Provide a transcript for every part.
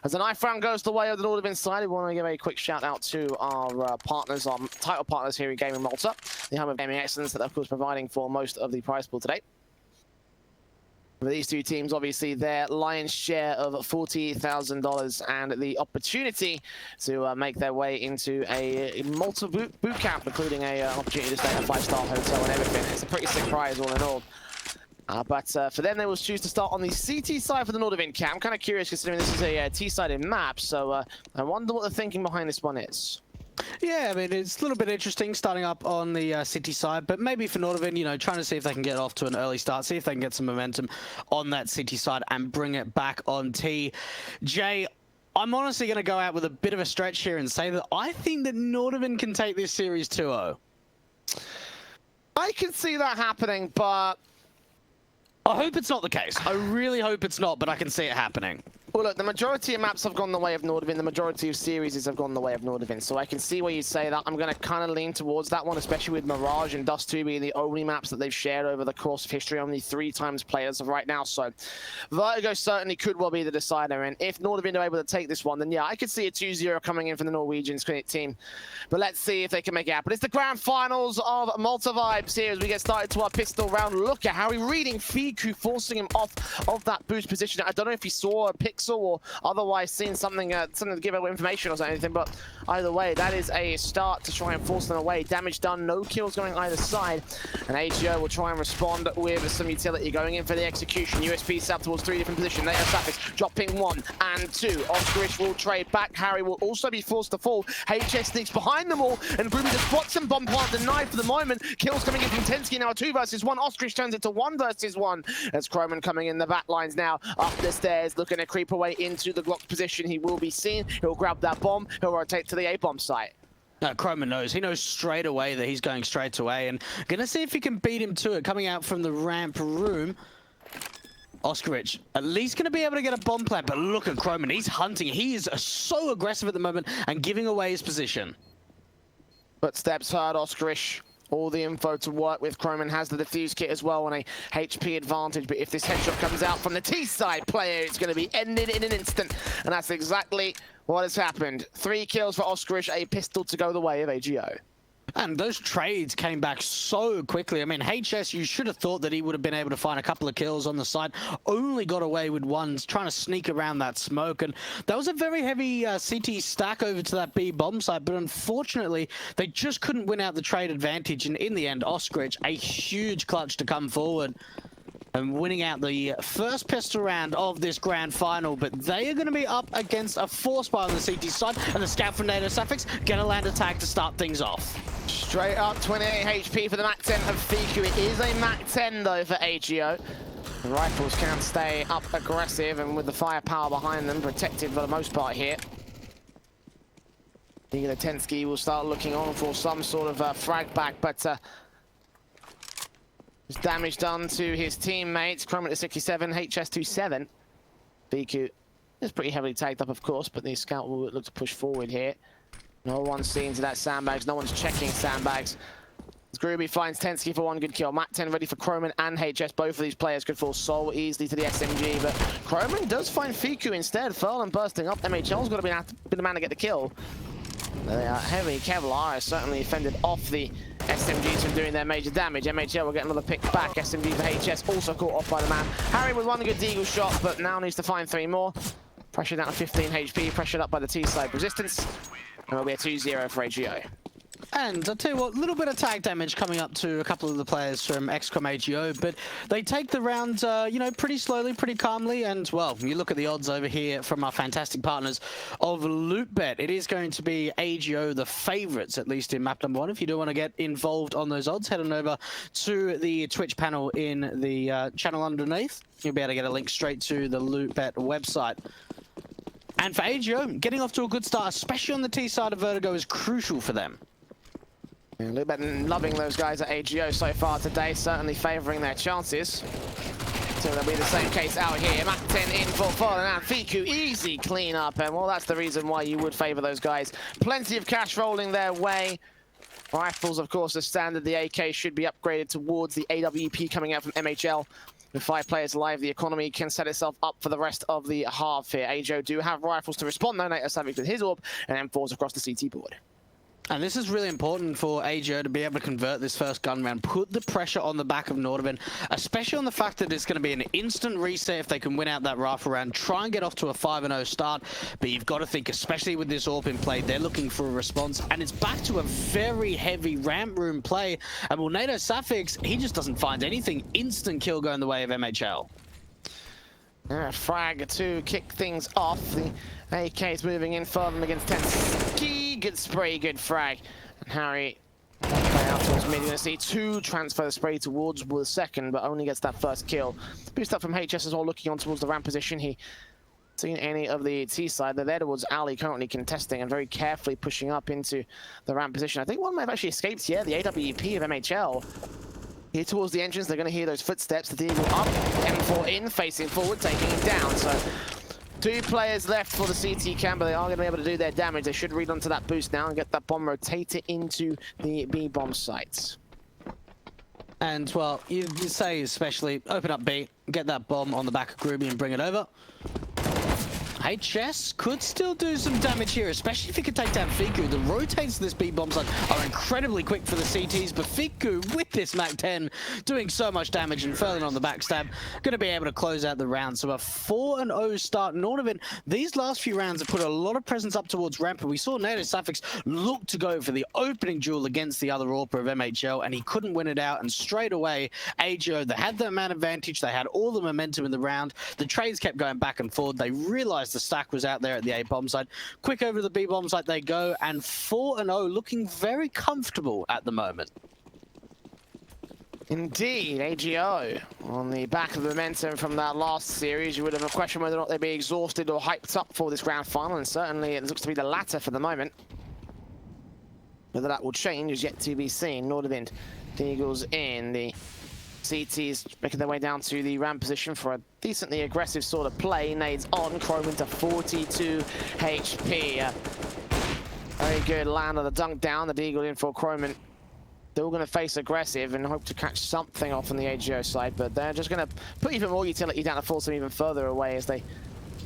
As the knife round goes the way of the NORDAVIND side, we want to give a quick shout out to our partners, our title partners here in Gaming Malta, the home of gaming excellence that, of course, providing for most of the prize pool today. For these two teams, obviously, their lion's share of $40,000 and the opportunity to make their way into a Malta boot camp, including an opportunity to stay in a 5-star hotel and everything. It's a pretty sick prize all in all. But for them, they will choose to start on the CT side for the NORDAVIND camp. I'm kind of curious considering this is a T-sided map, so I wonder what the thinking behind this one is. Yeah, I mean, it's a little bit interesting starting up on the City side, but maybe for NORDAVIND, you know, trying to see if they can get off to an early start, see if they can get some momentum on that City side and bring it back on T. Jay, I'm honestly going to go out with a bit of a stretch here and say that I think that NORDAVIND can take this series 2-0. I can see that happening, but I hope it's not the case. I really hope it's not, but I can see it happening. Well, look, the majority of maps have gone the way of NORDAVIND. The majority of series have gone the way of NORDAVIND. So I can see where you say that. I'm going to kind of lean towards that one, especially with Mirage and Dust 2 being the only maps that they've shared over the course of history. Only 3 times played as of right now. So Vertigo certainly could well be the decider. And if NORDAVIND are able to take this one, then yeah, I could see a 2-0 coming in from the Norwegian team. But let's see if they can make it happen. It's the grand finals of Malta Vibes here as we get started to our pistol round. Look at Harry reading Fiku, forcing him off of that boost position. I don't know if he saw a pixel or otherwise seen something something to give away information or anything, but either way, that is a start to try and force them away. Damage done, no kills going either side, and AGO will try and respond with some utility going in for the execution. USP set up towards 3 different positions. They have Savage dropping 1 and 2. Oscarish will trade back. Harry will also be forced to fall. HS sneaks behind them all, and Groovy just spots him. Bomb plant denied for the moment. Kills coming in from Tensky now, 2 versus 1. Oscarish turns it to 1 versus 1 as Croman coming in the back lines now up the stairs, looking to creep away into the Glock position. He will be seen. He'll grab that bomb. He'll rotate to the A-bomb site. No, Croman knows. He knows straight away that he's going straight away, and gonna see if he can beat him to it. Coming out from the ramp room, Oscarich at least gonna be able to get a bomb plant, but look at Croman. He's hunting. He is so aggressive at the moment and giving away his position. Footsteps heard. Oscarish, all the info to work with. Croman has the defuse kit as well on a HP advantage, but if this headshot comes out from the T-side player, it's going to be ended in an instant, and that's exactly what has happened. 3 kills for Oscarish, a pistol to go the way of AGO. And those trades came back so quickly. I mean, HS, you should have thought that he would have been able to find a couple of kills on the side. Only got away with 1, trying to sneak around that smoke. And that was a very heavy CT stack over to that B bomb site. But unfortunately, they just couldn't win out the trade advantage. And in the end, Oscarich, a huge clutch to come forward and winning out the first pistol round of this grand final. But they are going to be up against a 4-spy on the CT side, and the scout from NATO Suffix going to land a tag to start things off. Straight up 28 HP for the MAC 10 of Fiku. It is a MAC 10 though for AGO. The rifles can stay up aggressive and with the firepower behind them, protected for the most part here. Igor Tensky will start looking on for some sort of frag back, but there's damage done to his teammates. Croman at 67, HS 27. Fiku is pretty heavily tagged up, of course, but the scout will look to push forward here. No one's seen to that sandbags. No one's checking sandbags. Groovy finds Tensky for 1 good kill. Matt 10 ready for Croman and HS. Both of these players could fall so easily to the SMG, but Croman does find Fiku instead. Furlan bursting up. MHL's got to be the man to get the kill. The heavy Kevlar has certainly fended off the SMGs from doing their major damage. MHL will get another pick back. SMG for HS also caught off by the man. Harry with 1 good deagle shot, but now needs to find 3 more. Pressure down to 15 HP, pressured up by the T-side resistance. And it'll be a 2-0 for AGO. And I'll tell you what, a little bit of tag damage coming up to a couple of the players from XCOM AGO, but they take the round, you know, pretty slowly, pretty calmly. And, well, you look at the odds over here from our fantastic partners of LootBet. It is going to be AGO the favourites, at least in map number 1. If you do want to get involved on those odds, head on over to the Twitch panel in the channel underneath. You'll be able to get a link straight to the LootBet website. And for AGO, getting off to a good start, especially on the T side of Vertigo, is crucial for them. Yeah, LootBet loving those guys at AGO so far today, certainly favouring their chances. So that'll be the same case out here. Mac 10 in for Fallen and Fiku, easy clean up, and well, that's the reason why you would favour those guys. Plenty of cash rolling their way. Rifles, of course, as standard. The AK should be upgraded towards the AWP coming out from MHL. With 5 players alive, the economy can set itself up for the rest of the half here. AJO do have rifles to respond, though. NORDAVIND with his orb, and then falls across the CT board. And this is really important for AJO to be able to convert this first gun round, put the pressure on the back of NORDAVIND, especially on the fact that it's going to be an instant reset if they can win out that rifle round, try and get off to a 5-0 start. But you've got to think, especially with this AWP in play, they're looking for a response, and it's back to a very heavy ramp room play. And well, NORDAVIND, he just doesn't find anything. Instant kill going the way of MHL. Frag to kick things off. The AK is moving in further against Tenski. Good spray, good frag. And Harry play out towards mid. You're going to see 2 transfer the spray towards the second, but only gets that first kill. Boost up from HS as well, looking on towards the ramp position. He seen any of the T side. They're there towards Ali, currently contesting and very carefully pushing up into the ramp position. I think one might have actually escaped here, the AWP of MHL. Here towards the entrance, they're going to hear those footsteps. The Deagle up, M4 in, facing forward, taking him down. So 2 players left for the CT cam, but they are going to be able to do their damage. They should read onto that boost now and get that bomb rotated into the B bomb sites. And well, you say especially open up B, get that bomb on the back of Groovy and bring it over. HS could still do some damage here, especially if he could take down Fiku. The rotates to this B bomb site are incredibly quick for the CTs, but Fiku with this MAC-10 doing so much damage and Ferlin on the backstab, going to be able to close out the round. So a 4-0 start. NORDAVIND, these last few rounds have put a lot of presence up towards ramp, and we saw NORDAVIND look to go for the opening duel against the other AWPer of MHL, and he couldn't win it out, and straight away, AJO, they had the man advantage, they had all the momentum in the round, the trades kept going back and forth, they realized the stack was out there at the A bomb site. Quick over to the B bomb site they go, and 4-0 looking very comfortable at the moment. Indeed, AGO on the back of the momentum from that last series. You would have questioned whether or not they'd be exhausted or hyped up for this grand final, and certainly it looks to be the latter for the moment. Whether that will change is yet to be seen. NORDAVIND, the Eagles in, the CTs making their way down to the ramp position for a decently aggressive sort of play. Nades on, Chrome into 42 HP. Very good land of the dunk down. The Deagle in for Chrome. They're all going to face aggressive and hope to catch something off on the AGO side, but they're just going to put even more utility down to force them even further away as they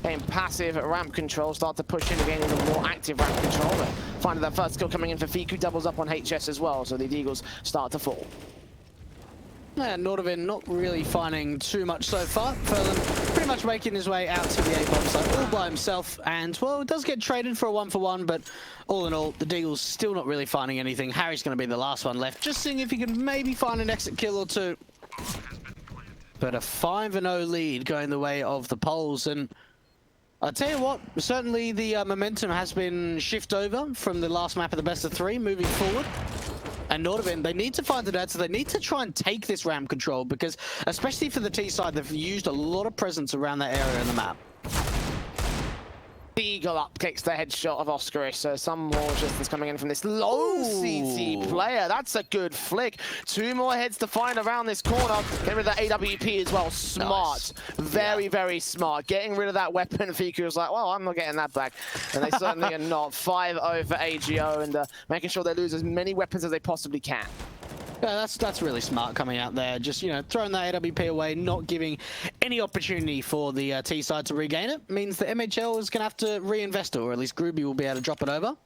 gain passive ramp control, start to push in to gain even more active ramp control. But finding that first kill coming in for Fiku, doubles up on HS as well, so the Deagles start to fall. Yeah, NORDAVIND not really finding too much so far. Ferlin pretty much making his way out to the A bomb site all by himself, and well, it does get traded for a 1-for-1, but all in all, the Deagles still not really finding anything. Harry's going to be the last one left, just seeing if he can maybe find an exit kill or 2. But a 5-0 lead going the way of the Poles, and I'll tell you what, certainly the momentum has been shifted over from the last map of the best of 3 moving forward. And NORDAVIND, they need to find an answer. They need to try and take this ramp control, because especially for the T side, they've used a lot of presence around that area in the map. Eagle up kicks the headshot of Oscarish, so some more resistance coming in from this lone CT player. That's a good flick. 2 more heads to find around this corner. Getting rid of that AWP as well. Smart. Nice. Very smart. Getting rid of that weapon. Fiku was like, well, I'm not getting that back. And they certainly are not. 5-0 for AGO, and making sure they lose as many weapons as they possibly can. Yeah, that's really smart coming out there. Just, you know, throwing that AWP away, not giving any opportunity for the T side to regain it, means that MHL is going to have to reinvest it, or at least Groovy will be able to drop it over.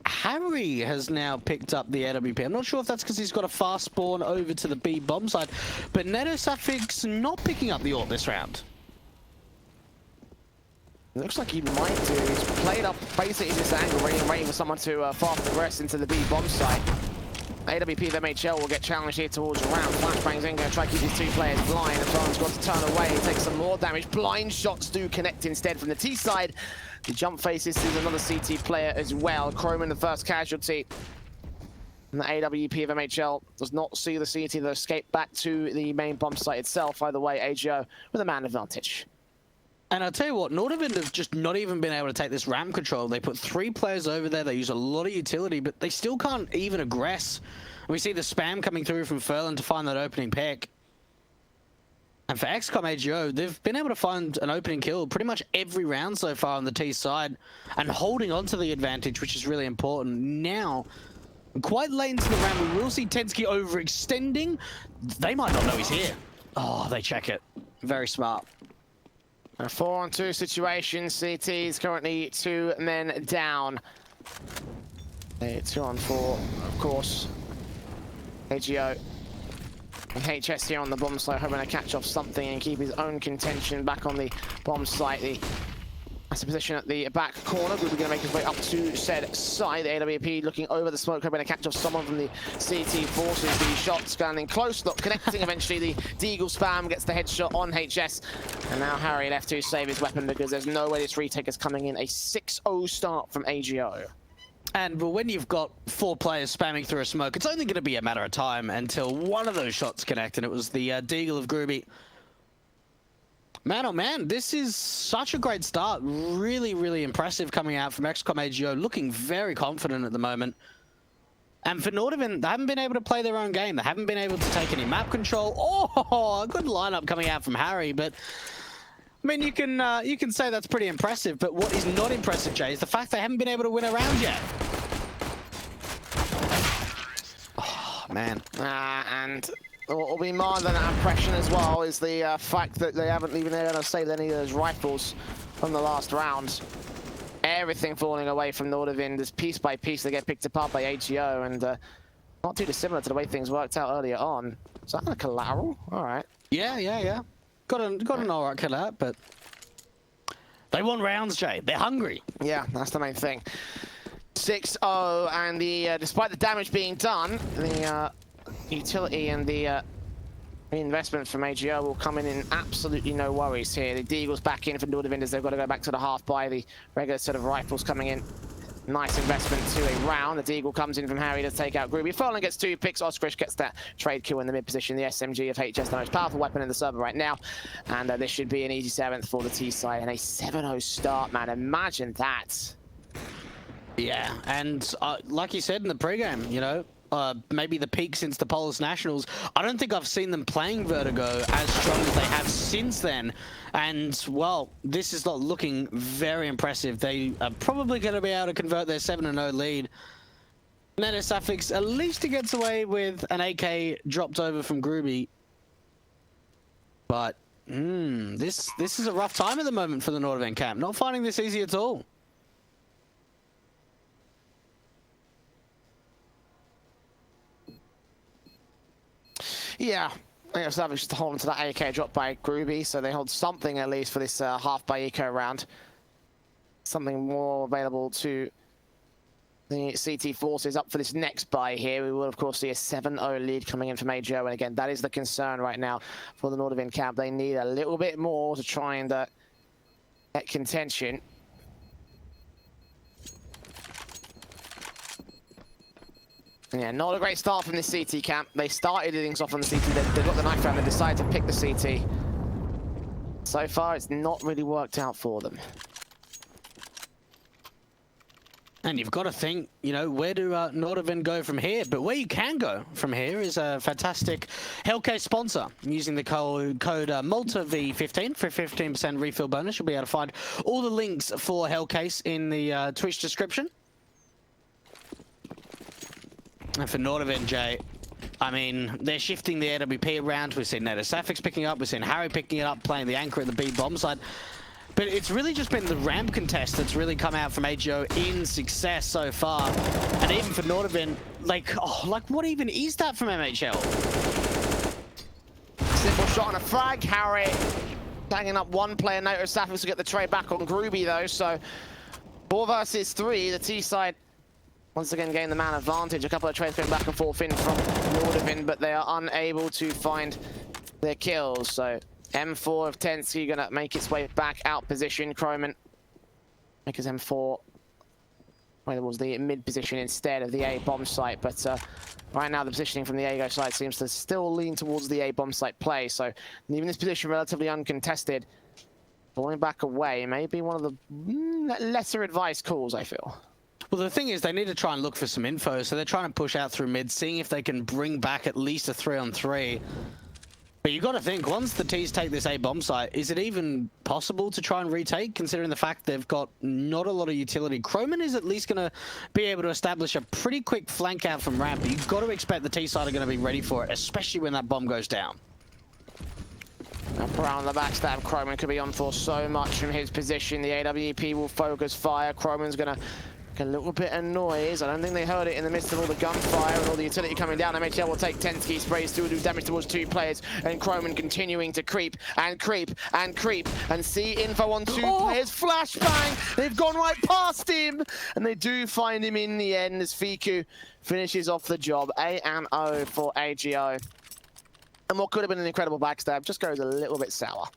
Harry has now picked up the AWP. I'm not sure if that's because he's got a fast spawn over to the B bomb side, but NORDAVIND not picking up the AWP this round. It looks like he might do. He's played up basically this angle, waiting for someone to fast progress into the B bomb site. AWP of MHL will get challenged here towards the round. Flashbang's in, going to try to keep these 2 players blind. And Soren's got to turn away, take some more damage. Blind shots do connect instead from the T side. The jump faces is another CT player as well. Chrome in the first casualty. And the AWP of MHL does not see the CT that escape back to the main bomb site itself. Either way, AGO with a man advantage. And I'll tell you what, NORDAVIND have just not even been able to take this ramp control. They put 3 players over there. They use a lot of utility, but they still can't even aggress. We see the spam coming through from Ferlin to find that opening pick. And for XCOM AGO, they've been able to find an opening kill pretty much every round so far on the T side, and holding on to the advantage, which is really important. Now, quite late into the round. We will see Tensky overextending. They might not know he's here. Oh, they check it. Very smart. A 4-on-2 situation. CT is currently 2 men down. A 2-on-4, of course. AGO and HS here on the bomb site, hoping to catch off something and keep his own contention back on the bomb site. That's a position at the back corner. We're going to make his way up to said side. The AWP looking over the smoke, hoping to catch off someone from the CT forces. The shot scanning close, not connecting. Eventually, the Deagle spam gets the headshot on HS. And now Harry left to save his weapon because there's no way this retake is coming in. A 6-0 start from AGO. And when you've got 4 players spamming through a smoke, it's only going to be a matter of time until one of those shots connect, and it was the Deagle of Groovy. Man, oh man, this is such a great start. Really, really impressive coming out from XCOM AGO, looking very confident at the moment. And for NORDAVIND, they haven't been able to play their own game. They haven't been able to take any map control. Oh, a good lineup coming out from Harry, but I mean, you can say that's pretty impressive, but what is not impressive, Jay, is the fact they haven't been able to win a round yet. Oh, man. And what will be more than an impression as well is the fact that they haven't even been able to save any of those rifles from the last round. Everything falling away from NORDAVIND as piece by piece they get picked apart by AGO, and not too dissimilar to the way things worked out earlier on. Is that a collateral? All right. Yeah. Got an alright kill out, but they want rounds, Jay. They're hungry. Yeah, that's the main thing. 6-0, and despite the damage being done, the utility and the reinvestment from AGO will come in absolutely no worries here. The Deagle's back in for NORDAVIND as they've got to go back to the half by the regular set of rifles coming in. Nice investment to a round. The Deagle comes in from Harry to take out Groovy. Fallen gets 2 picks. Oskrish gets that trade kill in the mid position. The SMG of HS, the most powerful weapon in the server right now. And this should be an easy 7th for the T side and a 7-0 start, man. Imagine that. Yeah, and like you said in the pregame, you know, maybe the peak since the Polish Nationals. I don't think I've seen them playing Vertigo as strong as they have since then. And, well, this is not looking very impressive. They are probably going to be able to convert their 7-0 lead. NetherSuffix, at least he gets away with an AK dropped over from Groovy. But, this is a rough time at the moment for the NORDAVIND camp. Not finding this easy at all. Yeah, Savage just holding to that AK dropped by Groovy, so they hold something at least for this half by eco round. Something more available to the CT forces up for this next buy here. We will, of course, see a 7-0 lead coming in from AGO, and again, that is the concern right now for the NORDAVIND camp. They need a little bit more to try and get contention. Yeah, not a great start from this CT camp. They started things off on the CT, they got the knife round, they decided to pick the CT. So far, it's not really worked out for them. And you've got to think, you know, where do NORDAVIND go from here? But where you can go from here is a fantastic Hellcase sponsor. Using the code MALTAV15 for a 15% refill bonus. You'll be able to find all the links for Hellcase in the Twitch description. And for NORDAVIND, Jay, I mean, they're shifting the AWP around. We've seen NetherSuffix picking up. We've seen Harry picking it up, playing the anchor at the B bomb side. But it's really just been the ramp contest that's really come out from AGO in success so far. And even for NORDAVIND, like what even is that from MHL? Simple shot on a frag. Harry banging up one player. NetherSuffix to get the trade back on Groovy, though. So 4 versus 3, the T side once again gain the man advantage. A couple of trades going back and forth in from NORDAVIND, but they are unable to find their kills. So M4 of Tensky gonna make its way back out position. Croman make his M4 well, it was the mid position instead of the A bomb site, but right now the positioning from the AGO side seems to still lean towards the A bomb site play. So leaving this position relatively uncontested, falling back away may be one of the lesser advised calls, I feel. Well, the thing is, they need to try and look for some info, so they're trying to push out through mid, seeing if they can bring back at least a 3-on-3. But you got to think, once the T's take this A bomb site, is it even possible to try and retake, considering the fact they've got not a lot of utility? Croman is at least going to be able to establish a pretty quick flank out from ramp, but you've got to expect the T side are going to be ready for it, especially when that bomb goes down. Up around the backstab, Croman could be on for so much from his position. The AWP will focus fire. Croman's going to a little bit of noise. I don't think they heard it in the midst of all the gunfire and all the utility coming down. MHL will take 10 ski sprays to do damage towards 2 players, and Croman continuing to creep and creep and creep and see info on 2 players. Flashbang! They've gone right past him, and they do find him in the end as Fiku finishes off the job. A&0 for AGO. And what could have been an incredible backstab just goes a little bit sour.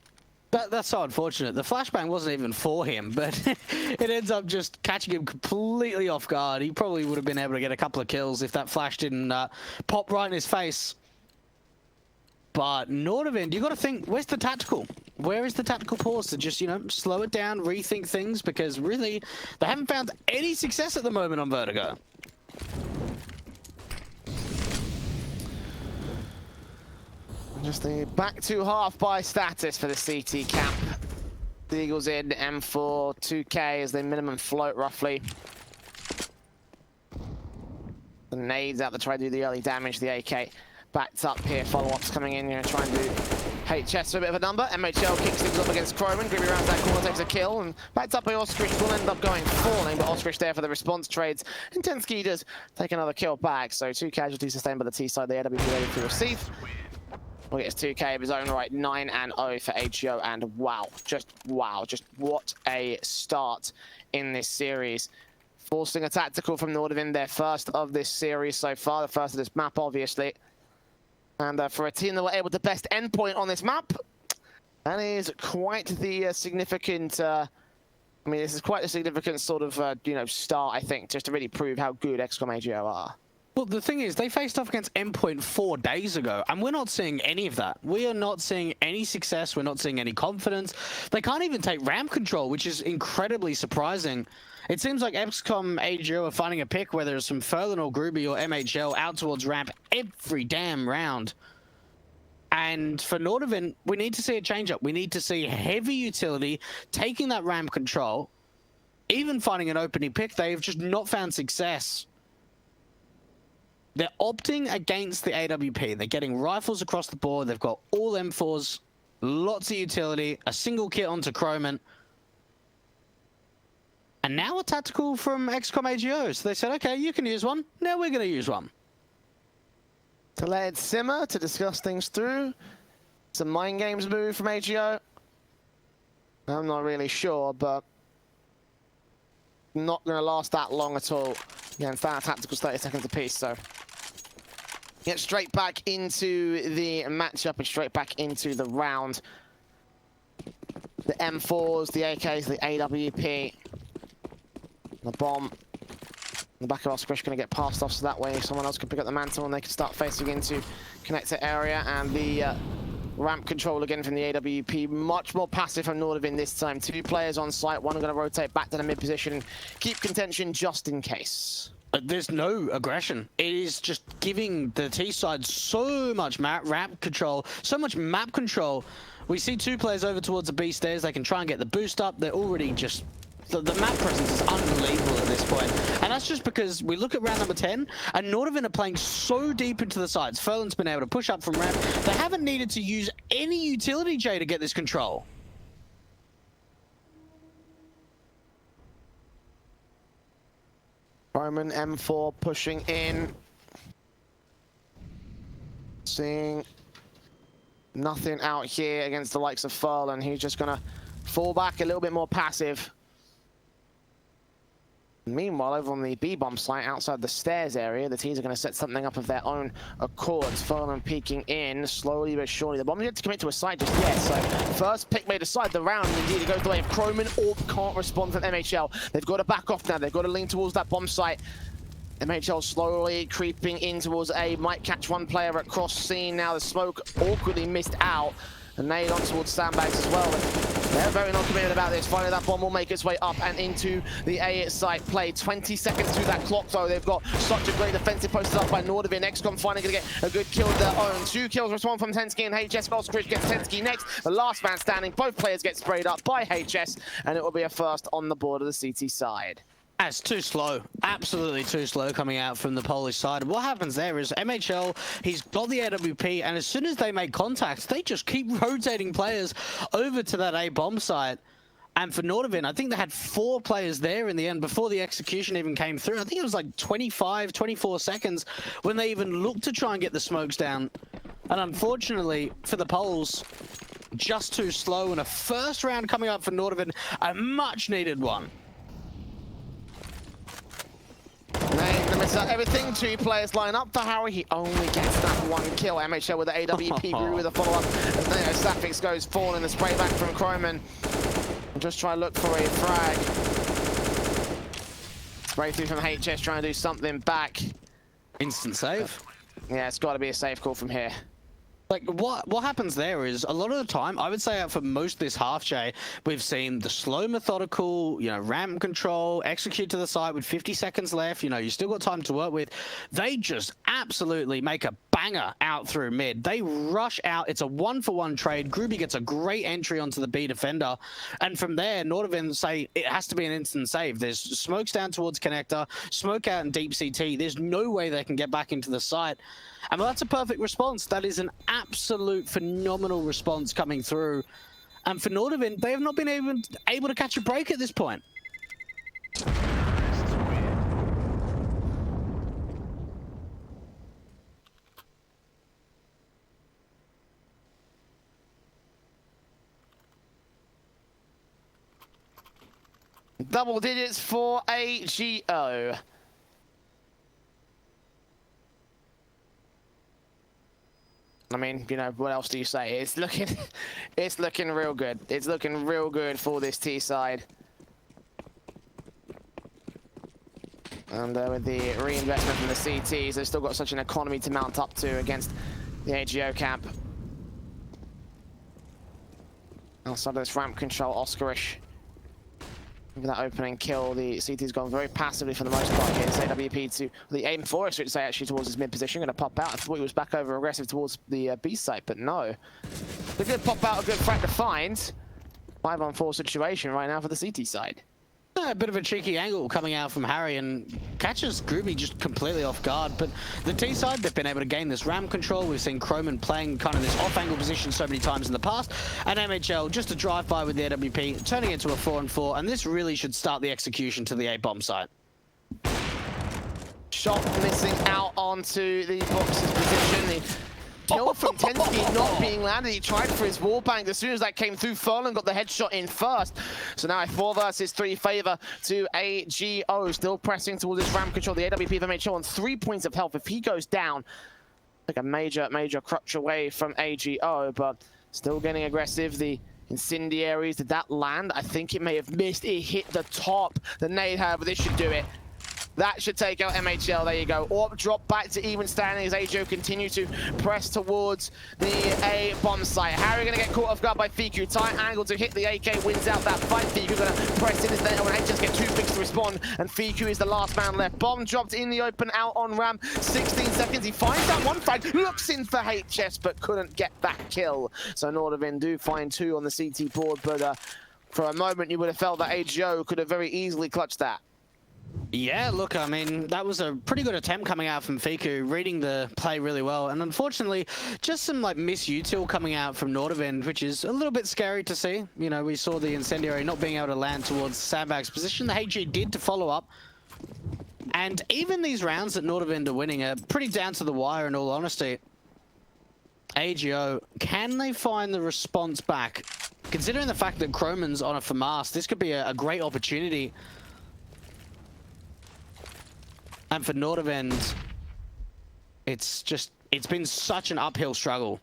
That's so unfortunate. The flashbang wasn't even for him, but it ends up just catching him completely off guard. He probably would have been able to get a couple of kills if that flash didn't pop right in his face. But NORDAVIND, you got to think, where's the tactical? Where is the tactical pause to just, you know, slow it down, rethink things? Because really, they haven't found any success at the moment on Vertigo. Just the back to half by status for the CT camp. The Eagles in M4, 2K is the minimum float roughly. The nades out to try to do the early damage. The AK backed up here. Follow-ups coming in here, trying to do HS for a bit of a number. MHL kicks things up against Croman. Grimmy rounds that corner, takes a kill, and backed up by Oskrich will end up going falling, but Oskrich there for the response trades. And Tensky does take another kill back. So 2 casualties sustained by the T side. The AW ready to receive. Well, it's 2K of his own right, 9-0 for HGO, and wow, just what a start in this series. Forcing a tactical from NORDAVIND, their first of this series so far, the first of this map, obviously. And for a team that were able to best endpoint on this map, that is quite the significant, I mean, this is quite a significant sort of, you know, start, I think, just to really prove how good XCOM AGO are. Well, the thing is, they faced off against Endpoint 4 days ago, and we're not seeing any of that. We are not seeing any success. We're not seeing any confidence. They can't even take ramp control, which is incredibly surprising. It seems like XCOM AGO are finding a pick, whether it's from Furlan or Groovy or MHL, out towards ramp every damn round. And for NORDAVIND, we need to see a change-up. We need to see heavy utility taking that ramp control, even finding an opening pick. They've just not found success. They're opting against the AWP. They're getting rifles across the board. They've got all M4s, lots of utility, a single kit onto Croman. And now a tactical from XCOM AGO. So they said, okay, you can use one. Now we're going to use one. To let it simmer, to discuss things through. Some mind games move from AGO. I'm not really sure, but not going to last that long at all. Again, that tactical's 30 seconds apiece, so get straight back into the matchup and straight back into the round. The M4s, the AKs, the AWP, the bomb. The back of Oskrich going to get passed off, so that way someone else can pick up the mantle and they can start facing into connector area. And the ramp control again from the AWP, much more passive from NORDAVIND this time. 2 players on site, one going to rotate back to the mid position and keep contention just in case. There's no aggression. It is just giving the T side so much ramp control, so much map control. We see 2 players over towards the B stairs. They can try and get the boost up. They're already just... The map presence is unbelievable at this point. And that's just because we look at round number 10, and NORDAVIND are playing so deep into the sides. Furlan's been able to push up from ramp. They haven't needed to use any utility J to get this control. Roman M4 pushing in. Seeing nothing out here against the likes of Furlan. He's just going to fall back a little bit more passive. Meanwhile, over on the B-bomb site outside the stairs area, the teams are going to set something up of their own accord. Furlan peeking in slowly but surely. The bomb yet to commit to a side just yet, so first pick made aside the round. Indeed, it goes the way of Croman. Orb can't respond from MHL. They've got to back off now. They've got to lean towards that bomb site. MHL slowly creeping in towards A. Might catch one player at cross scene now. The smoke awkwardly missed out. A nade on towards sandbags as well. They're very not committed about this. Finally, that bomb will make its way up and into the A site play. 20 seconds to that clock, though. They've got such a great defensive posted up by NORDAVIND. XCOM finally going to get a good kill of their own. 2 kills, respond from Tensky and HS. Oscridge gets Tensky next. The last man standing. Both players get sprayed up by HS, and it will be a first on the board of the CT side. That's too slow. Absolutely too slow coming out from the Polish side. What happens there is MHL, he's got the AWP, and as soon as they make contact, they just keep rotating players over to that A bomb site. And for NORDAVIND, I think they had 4 players there in the end before the execution even came through. I think it was like 25, 24 seconds when they even looked to try and get the smokes down. And unfortunately for the Poles, just too slow, and a first round coming up for NORDAVIND, a much needed one. Everything, 2 players line up for Harry. He only gets that 1 kill. MHL with the AWP Brew with a follow-up. As Sapphics goes falling, the spray back from Croman. And just try to look for a frag. Spray through from HS, trying to do something back. Instant save. Yeah, it's got to be a safe call from here. Like, what happens there is, a lot of the time, I would say for most of this half, Jay, we've seen the slow, methodical, you know, ramp control, execute to the side with 50 seconds left, you know, you still got time to work with. They just absolutely make a banger out through mid. They rush out. It's a 1-for-1 trade. Groovy gets a great entry onto the B defender. And from there, NORDAVIND say it has to be an instant save. There's smokes down towards connector, smoke out in deep CT. There's no way they can get back into the site. And well, that's a perfect response. That is an absolute phenomenal response coming through. And for NORDAVIND, they have not been able to catch a break at this point. Double digits for AGO. I mean, you know, what else do you say? It's looking real good. It's looking real good for this T side. And with the reinvestment from the CTs, they've still got such an economy to mount up to against the AGO camp. Outside of this ramp control, Oscarish. With that opening kill, the CT's gone very passively for the most part here. It's AWP to the aim for us, which say actually towards his mid position, going to pop out. I thought he was back over aggressive towards the B site, but no. They're going to pop out a good frag to find. 5-on-4 situation right now for the CT side. A bit of a cheeky angle coming out from Harry and catches Groovy just completely off guard. But the T side, they've been able to gain this ram control. We've seen Croman playing kind of this off-angle position so many times in the past. And MHL, just a drive-by with the AWP, turning it to a 4-on-4. And this really should start the execution to the A-bomb site. Shot missing out onto the box's position. The kill from Tensky not being landed. He tried for his wallbang. As soon as that came through, Furlan got the headshot in first. So now a 4 versus 3 favor to AGO. Still pressing towards this ramp control. The AWP of MHL on 3 points of health. If he goes down, like a major crutch away from AGO, but still getting aggressive. The incendiaries, did that land? I think it may have missed. It hit the top. The nade, however, this should do it. That should take out MHL. There you go. Orb drop back to even standing as AGO continue to press towards the A bomb site. Harry going to get caught off guard by Fiku. Tight angle to hit the AK, wins out that fight. Fiku going to press in his net when HS get 2 picks to respond, and Fiku is the last man left. Bomb dropped in the open, out on ramp. 16 seconds. He finds that one frag, looks in for HS, but couldn't get that kill. So NORDAVIND do find 2 on the CT board, but for a moment you would have felt that AGO could have very easily clutched that. Yeah, look, I mean, that was a pretty good attempt coming out from Fiku, reading the play really well. And unfortunately, just some like misutil coming out from NORDAVIND, which is a little bit scary to see. You know, we saw the incendiary not being able to land towards Sandbag's position. The HG did to follow up. And even these rounds that NORDAVIND are winning are pretty down to the wire, in all honesty. AGO, can they find the response back? Considering the fact that Croman's on a FAMAS, this could be a great opportunity. And for NORDAVIND, it's been such an uphill struggle.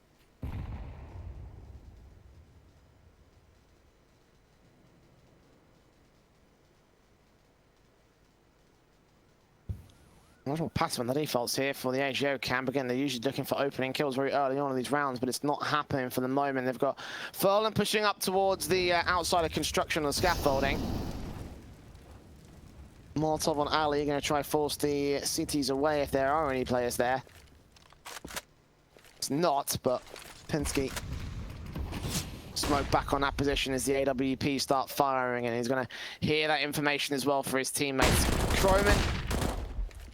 Not a pattern on the defaults here for the AGO camp. Again, they're usually looking for opening kills very early on in these rounds, but it's not happening for the moment. They've got Furlan pushing up towards the outside of construction and scaffolding. Molotov on Ali going to try force the CTs away if there are any players there. It's not, but Pensky smoke back on that position as the AWP start firing, and he's going to hear that information as well for his teammates. Croman,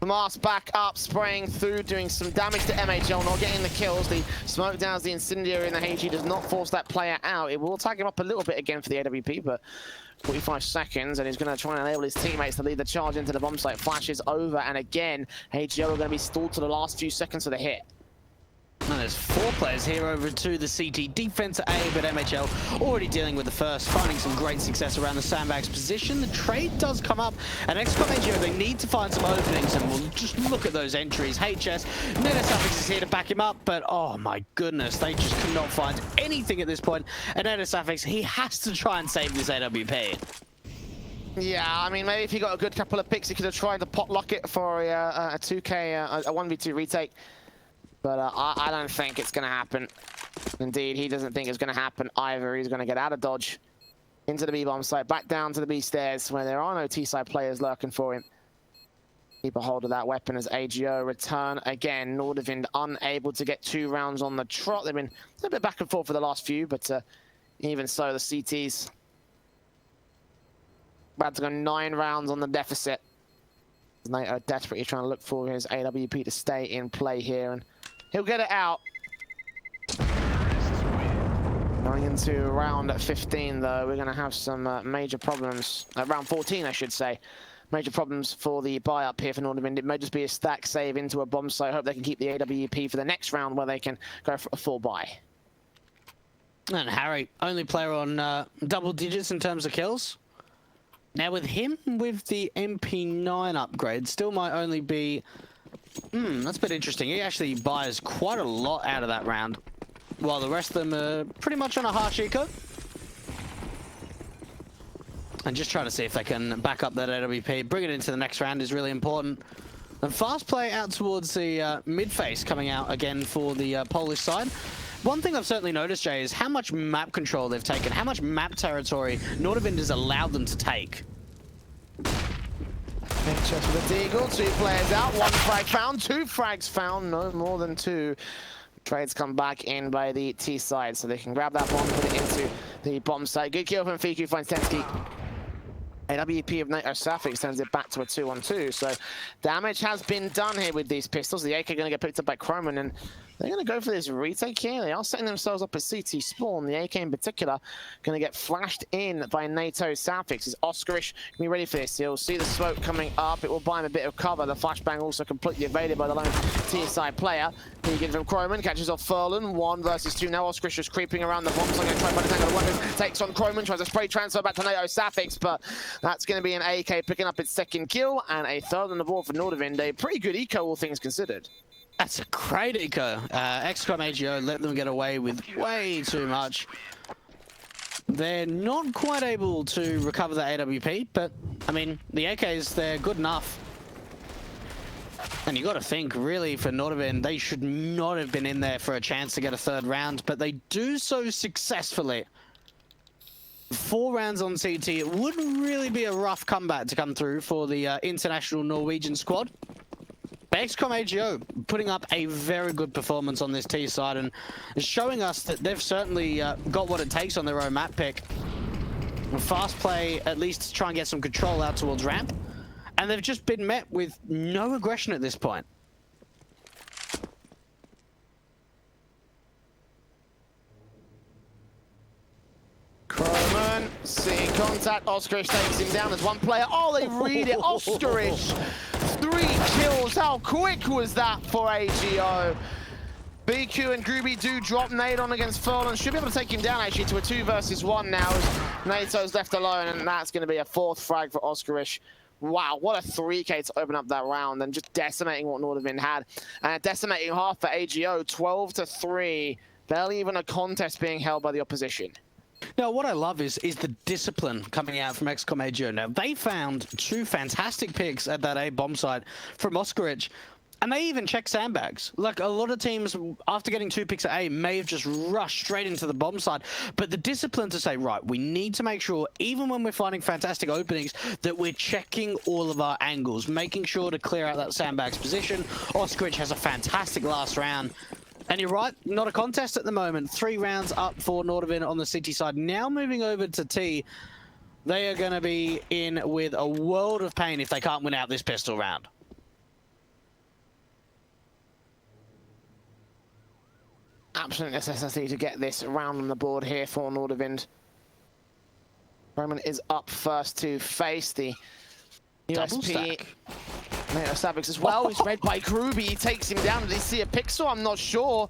Hamas back up, spraying through, doing some damage to MHL, not getting the kills. The smoke downs the incendiary, and the HE does not force that player out. It will tag him up a little bit again for the AWP, but 45 seconds, and he's going to try and enable his teammates to lead the charge into the bomb site. Flashes over, and again, HGO are going to be stalled to the last few seconds of the hit. And there's 4 players here over to the CT defense A, but MHL already dealing with the first, finding some great success around the sandbags position. The trade does come up, and XCOM they need to find some openings, and we'll just look at those entries. HS, NORDAVIND is here to back him up, but oh my goodness, they just cannot find anything at this point. And NORDAVIND, he has to try and save this AWP. Yeah, I mean, maybe if he got a good couple of picks, he could have tried to potluck it for a 2K, a 1v2 retake. But I don't think it's going to happen. Indeed, he doesn't think it's going to happen either. He's going to get out of dodge into the B-bomb site, back down to the B stairs where there are no T-side players lurking for him. Keep a hold of that weapon as AGO return again. NORDAVIND unable to get 2 rounds on the trot. They've been a little bit back and forth for the last few, but even so, the CTs about to go 9 rounds on the deficit. NATO desperately trying to look for his AWP to stay in play here, and he'll get it out. Going into round 15, though, we're going to have some major problems. Round 14, I should say. Major problems for the buy-up here for NORDAVIND. It may just be a stack save into a bomb site. I hope they can keep the AWP for the next round where they can go for a full buy. And Harry, only player on double digits in terms of kills. Now with him, with the MP9 upgrade, still might only be... that's a bit interesting. He actually buys quite a lot out of that round, while the rest of them are pretty much on a harsh eco. And just try to see if they can back up that AWP. Bring it into the next round is really important. And fast play out towards the mid-face coming out again for the Polish side. One thing I've certainly noticed, Jay, is how much map control they've taken, how much map territory NORDAVIND has allowed them to take. HS with the Deagle, 2 players out, 1 frag found, 2 frags found, no more than 2. Trades come back in by the T side, so they can grab that bomb, put it into the bomb site. Good kill from Fiku, finds Tensky. AWP of NORDAVIND sends it back to a 2-on-2, so damage has been done here with these pistols. The AK going to get picked up by Croman, and they're going to go for this retake here. They are setting themselves up as CT spawn. The AK in particular going to get flashed in by NORDAVIND. Is Oscarish going to be ready for this? He'll see the smoke coming up. It will buy him a bit of cover. The flashbang also completely evaded by the lone T-side player. He gives him Croman, catches off Furlan. 1 versus 2 now. Oscarish is creeping around the bomb, so I'm going to try and find a tangle of weapons. Takes on Croman, tries to spray transfer back to NORDAVIND, but that's going to be an AK picking up its 2nd kill, and a 3rd on the board for NORDAVIND. A pretty good eco, all things considered. That's a great eco. XCOM AGO let them get away with way too much. They're not quite able to recover the AWP, but, I mean, the AKs, they're good enough. And you got to think, really, for NORDAVIND, they should not have been in there for a chance to get a 3rd round, but they do so successfully. 4 rounds on CT, it would really be a rough comeback to come through for the international Norwegian squad. But XCOM AGO putting up a very good performance on this T side and showing us that they've certainly got what it takes on their own map pick. Fast play, at least to try and get some control out towards ramp. And they've just been met with no aggression at this point. Croman seeing contact. Oscarish takes him down as 1 player. Oh, they read it. Oscarish, 3 kills. How quick was that for AGO? BQ and Groovy do drop nade on against Furlan. Should be able to take him down actually to a 2 versus 1 now as NATO's left alone, and that's going to be a 4th frag for Oscarish. Wow, what a 3K to open up that round, and just decimating what NORDAVIND had. And decimating half for AGO, 12-3. Barely even a contest being held by the opposition. Now, what I love is the discipline coming out from XCOM AGO. Now, they found 2 fantastic picks at that A bomb site from Oscarich, and they even checked sandbags. Like, a lot of teams, after getting 2 picks at A, may have just rushed straight into the bomb site. But the discipline to say, right, we need to make sure, even when we're finding fantastic openings, that we're checking all of our angles, making sure to clear out that sandbags position. Oscarich has a fantastic last round. And you're right, not a contest at the moment. 3 rounds up for NORDAVIND on the City side. Now moving over to T, they are going to be in with a world of pain if they can't win out this pistol round. Absolute necessity to get this round on the board here for NORDAVIND. Roman is up first to face the USP. Savix as well. He's read by Groovy. He takes him down. Did he see a pixel? I'm not sure.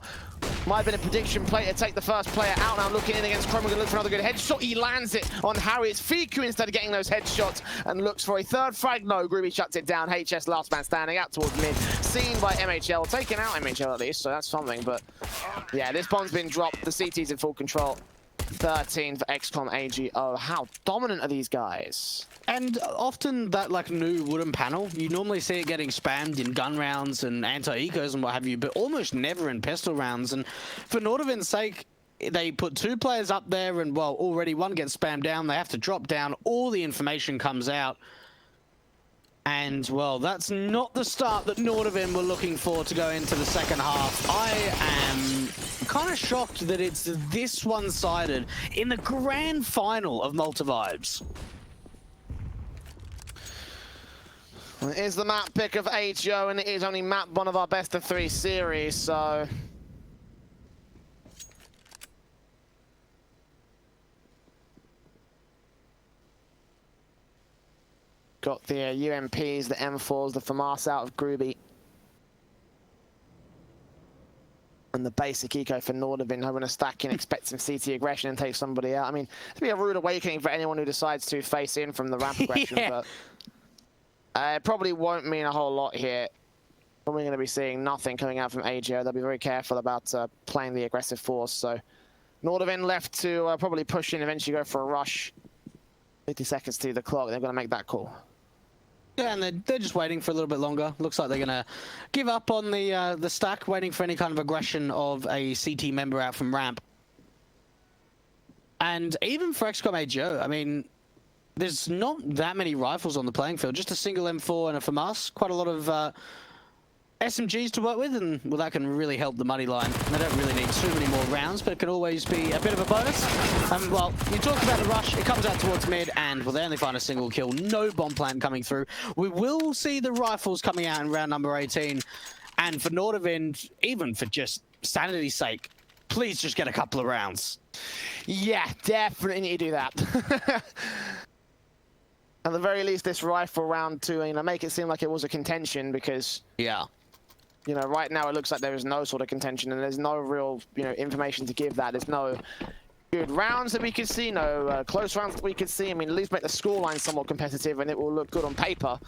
Might have been a prediction play to take the first player out. Now looking in against Chrome. Going to look for another good headshot. He lands it on Harry. It's Fiku instead of getting those headshots and looks for a third frag. No, Groovy shuts it down. HS last man standing out towards mid. Seen by MHL. Taking out MHL at least, so that's something. But yeah, this bomb's been dropped. The CT's in full control. 13 for XCOM AGO. How dominant are these guys? And often that like new wooden panel, you normally see it getting spammed in gun rounds and anti-ecos and what have you, but almost never in pistol rounds. And for NORDAVIND's sake, they put 2 players up there and, well, already one gets spammed down. They have to drop down. All the information comes out. And, well, that's not the start that NORDAVIND were looking for to go into the second half. I am kind of shocked that it's this one-sided in the grand final of Malta Vibes. Well, it is the map pick of AGO, and it is only map 1 of our best of 3 series, so... Got the UMPs, the M4s, the FAMAS out of Groovy. And the basic eco for NORDAVIND, having a stack in, expect some CT aggression and take somebody out. I mean, it'd be a rude awakening for anyone who decides to face in from the ramp aggression, yeah. But it probably won't mean a whole lot here. Probably going to be seeing nothing coming out from AGO. They'll be very careful about playing the aggressive force. So NORDAVIND left to probably push in, eventually go for a rush. 50 seconds to the clock. They're going to make that call. Yeah, and they're just waiting for a little bit longer. Looks like they're going to give up on the stack, waiting for any kind of aggression of a CT member out from ramp. And even for XCOM AGO, I mean, there's not that many rifles on the playing field. Just a single M4 and a FAMAS. Quite a lot of SMGs to work with, and well, that can really help the money line. They don't really need too many more rounds, but it can always be a bit of a bonus. And well, you talk about the rush, it comes out towards mid, and well, they only find a single kill. No bomb plant coming through. We will see the rifles coming out in round number 18. And for NORDAVIND, even for just sanity's sake, please just get a couple of rounds. Yeah, definitely need to do that. At the very least, this rifle round 2, you know, make it seem like it was a contention, because yeah, you know, right now it looks like there is no sort of contention, and there's no real, you know, information to give that. There's no good rounds that we could see, no close rounds that we could see. I mean, at least make the scoreline somewhat competitive, and it will look good on paper.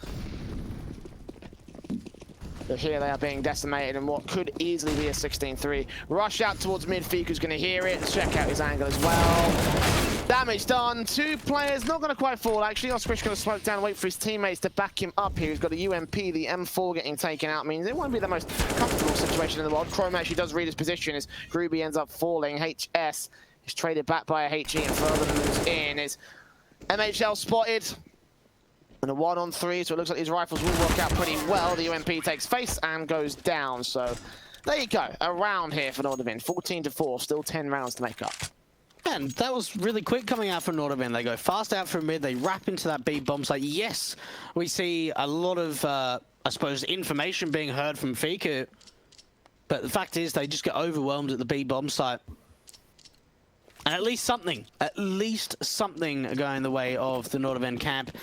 But here they are being decimated in what could easily be a 16-3. Rush out towards mid. Fiku's going to hear it. Check out his angle as well. Damage done. 2 players not going to quite fall, actually. Oscarich going to slow down, wait for his teammates to back him up here. He's got a UMP. The M4 getting taken out means it won't be the most comfortable situation in the world. Chrome actually does read his position as Groovy ends up falling. HS is traded back by a HE and further moves in. Is MHL spotted? And a 1-on-3, so it looks like these rifles will work out pretty well. The UMP takes face and goes down. So there you go, a round here for NORDAVIND. 14-4, still 10 rounds to make up. And that was really quick coming out from NORDAVIND. They go fast out from mid, they wrap into that B bomb site. Yes, we see a lot of, I suppose, information being heard from Fiku. But the fact is, they just get overwhelmed at the B bomb site. And at least something going the way of the NORDAVIND camp.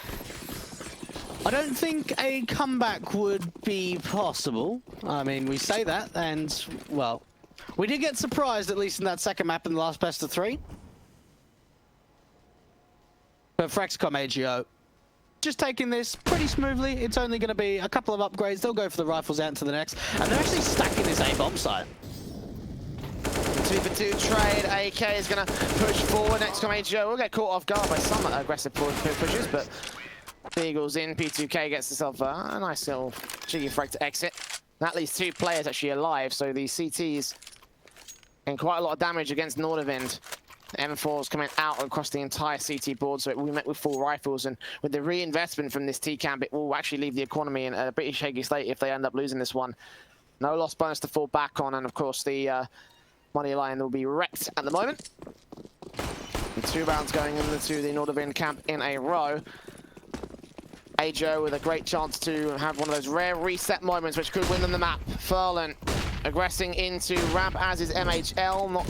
I don't think a comeback would be possible. I mean, we say that, and, well, we did get surprised, at least in that second map in the last best of 3. But for XCOM AGO, just taking this pretty smoothly. It's only going to be a couple of upgrades. They'll go for the rifles out into the next, and they're actually stacking this A-bomb site. 2v2 trade. AK is going to push forward. Next come AGO will get caught off guard by some aggressive pushes, but Eagles in. P2K gets himself a nice little cheeky frag to exit. That leaves 2 players actually alive, so the CTs in quite a lot of damage against NORDAVIND. M4's coming out across the entire CT board, so we met with full rifles, and with the reinvestment from this T-camp, it will actually leave the economy in a pretty shaky state if they end up losing this one. No loss bonus to fall back on, and of course the money line will be wrecked at the moment. And 2 rounds going into the NORDAVIND camp in a row. AJO with a great chance to have one of those rare reset moments which could win them the map. Furlan aggressing into ramp, as is MHL, not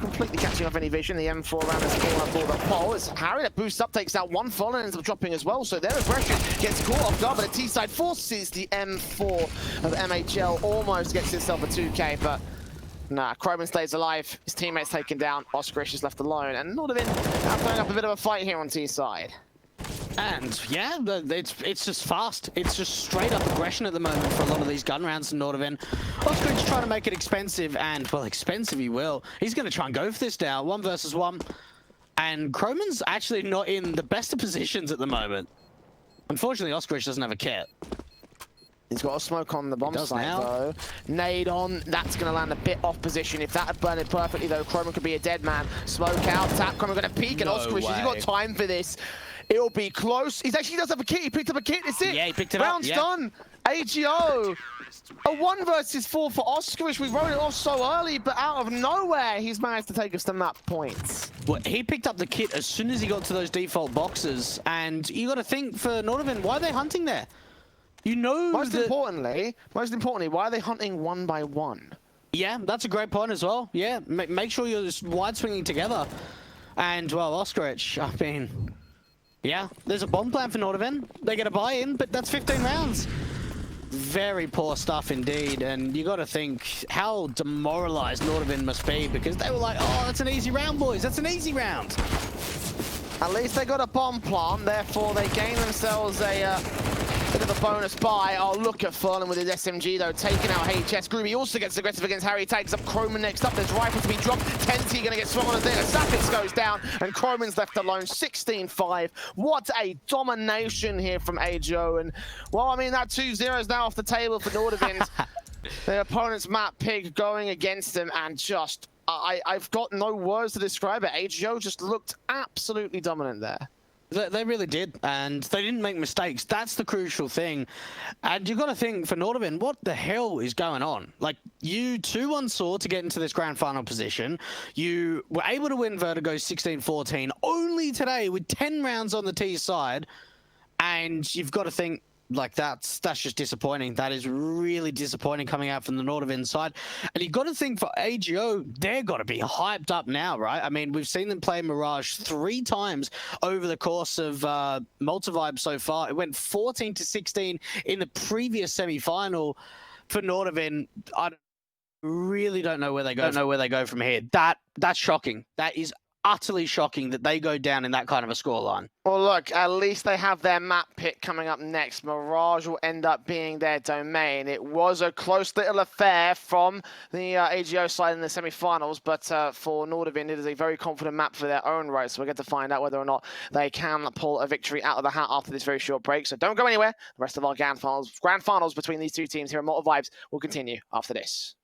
completely catching off any vision. The M4 round is fallen for the pole. As Harry that boosts up takes out one Furlan, ends up dropping as well, so their aggression gets caught off guard, but the T-side forces the M4 of MHL, almost gets himself a 2K, but nah, Croman stays alive, his teammates taken down, Oscarish is left alone, and NORDAVIND now throwing up a bit of a fight here on T-side. And yeah, it's just fast. It's just straight up aggression at the moment for a lot of these gun rounds in NORDAVIND. Oscarish trying to make it expensive, and well, expensive he will. He's going to try and go for this now, 1 versus 1. And Croman's actually not in the best of positions at the moment. Unfortunately, Oscarish doesn't have a kit. He's got a smoke on the bomb site though. Nade on, that's going to land a bit off position. If that had burned it perfectly though, Croman could be a dead man. Smoke out, tap, Croman going to peek, and Oscarish, has he got time for this? It'll be close. He actually does have a kit. He picked up a kit. That's it. Yeah, he picked it Round's up. done. AGO. A 1 versus 4 for Oscarish. We wrote it off so early, but out of nowhere, he's managed to take us to map points. Well, he picked up the kit as soon as he got to those default boxes, and you got to think for NORDAVIND, why are they hunting there? You know, most importantly, why are they hunting 1 by 1? Yeah, that's a great point as well. Yeah, make sure you're just wide swinging together. And well, Oscarish, I mean, yeah, there's a bomb plan for NORDAVIND. They get a buy-in, but that's 15 rounds. Very poor stuff indeed, and you got to think how demoralized NORDAVIND must be, because they were like, oh, that's an easy round, boys. That's an easy round. At least they got a bomb plant, therefore they gain themselves a bit of a bonus buy. Oh, look at Furlan with his SMG though, taking out HS. Groovy also gets aggressive against Harry. Takes up Croman next up. There's rifle to be dropped. Tenty going to get swung on as there. Sapix goes down, and Croman's left alone. 16-5. What a domination here from AJO. And well, I mean, that 2-0 is now off the table for NORDAVIND. Their opponent's Matt Pig going against them, and just I've got no words to describe it. AJO just looked absolutely dominant there. They really did, and they didn't make mistakes. That's the crucial thing. And you got to think, for NORDAVIND, what the hell is going on? Like, you 2-1 saw to get into this grand final position. You were able to win Vertigo 16-14 only today with 10 rounds on the T side, and you've got to think, like, that's just disappointing. That is really disappointing coming out from the NORDAVIND side. And you've got to think for AGO, they're got to be hyped up now, right? I mean, we've seen them play Mirage 3 times over the course of Malta Vibe so far. It went 14-16 in the previous semi-final for NORDAVIND. I really don't know where they go. From here. That's shocking. That is utterly shocking that they go down in that kind of a scoreline. Well, look, at least they have their map pick coming up next. Mirage will end up being their domain. It was a close little affair from the AGO side in the semi-finals, but for NORDAVIND, it is a very confident map for their own right, so we'll get to find out whether or not they can pull a victory out of the hat after this very short break. So don't go anywhere. The rest of our grand finals between these two teams here at Malta Vibes will continue after this.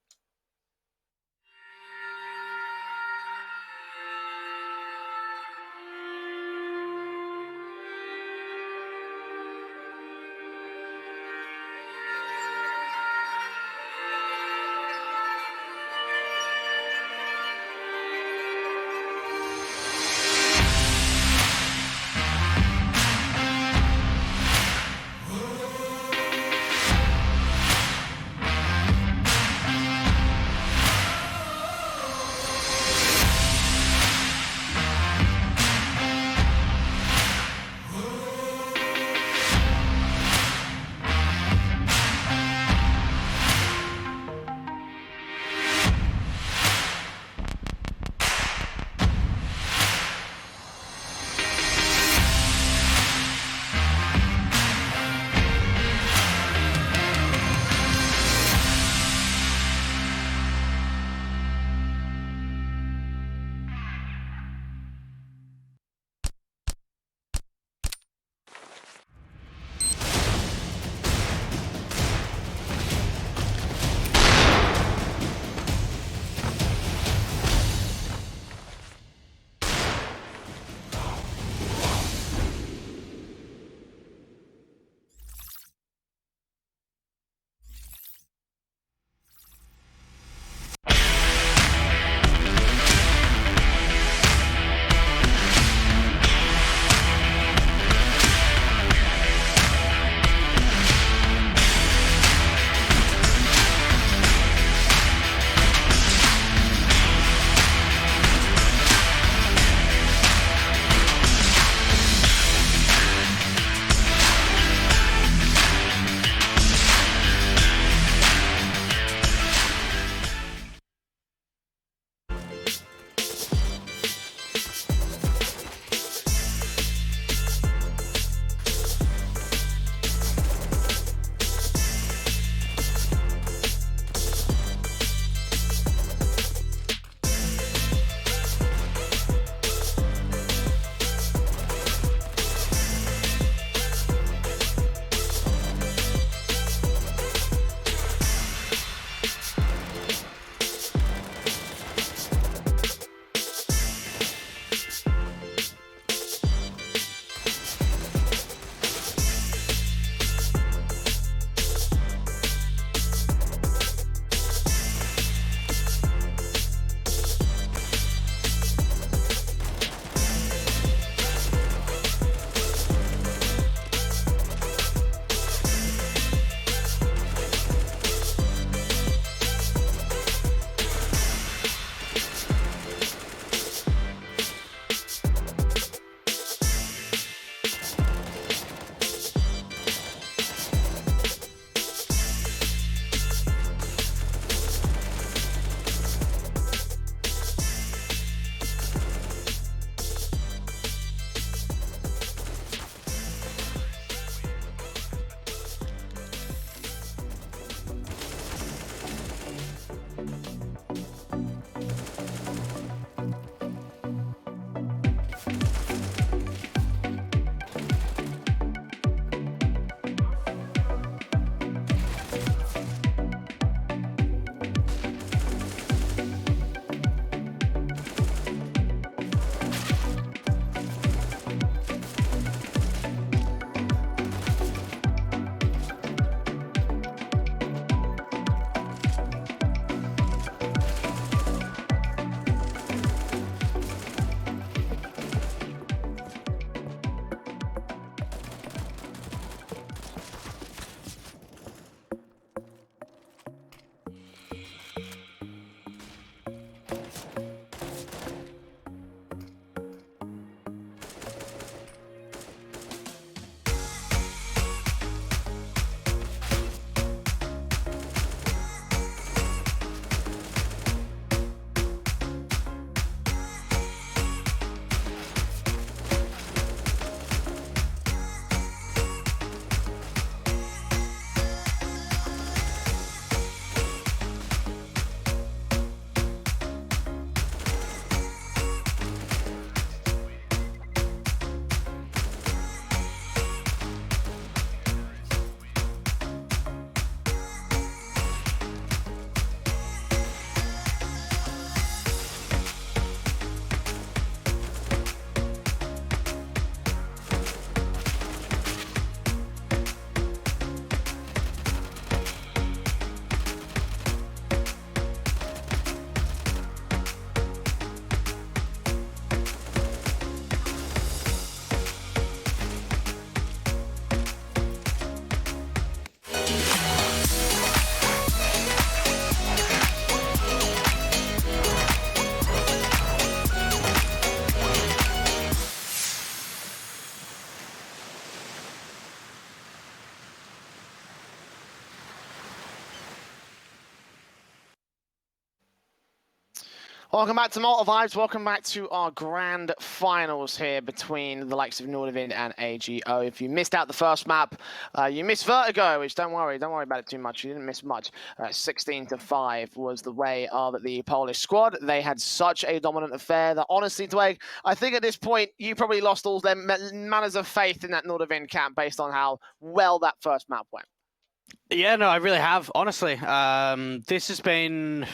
Welcome back to Malta Vibes. Welcome back to our grand finals here between the likes of NORDAVIND and AGO. If you missed out the first map, you missed Vertigo, which don't worry about it too much. You didn't miss much. 16-5 was the way of the Polish squad. They had such a dominant affair that honestly, Dwayne, I think at this point you probably lost all their manners of faith in that NORDAVIND camp based on how well that first map went. Yeah, no, I really have, honestly. This has been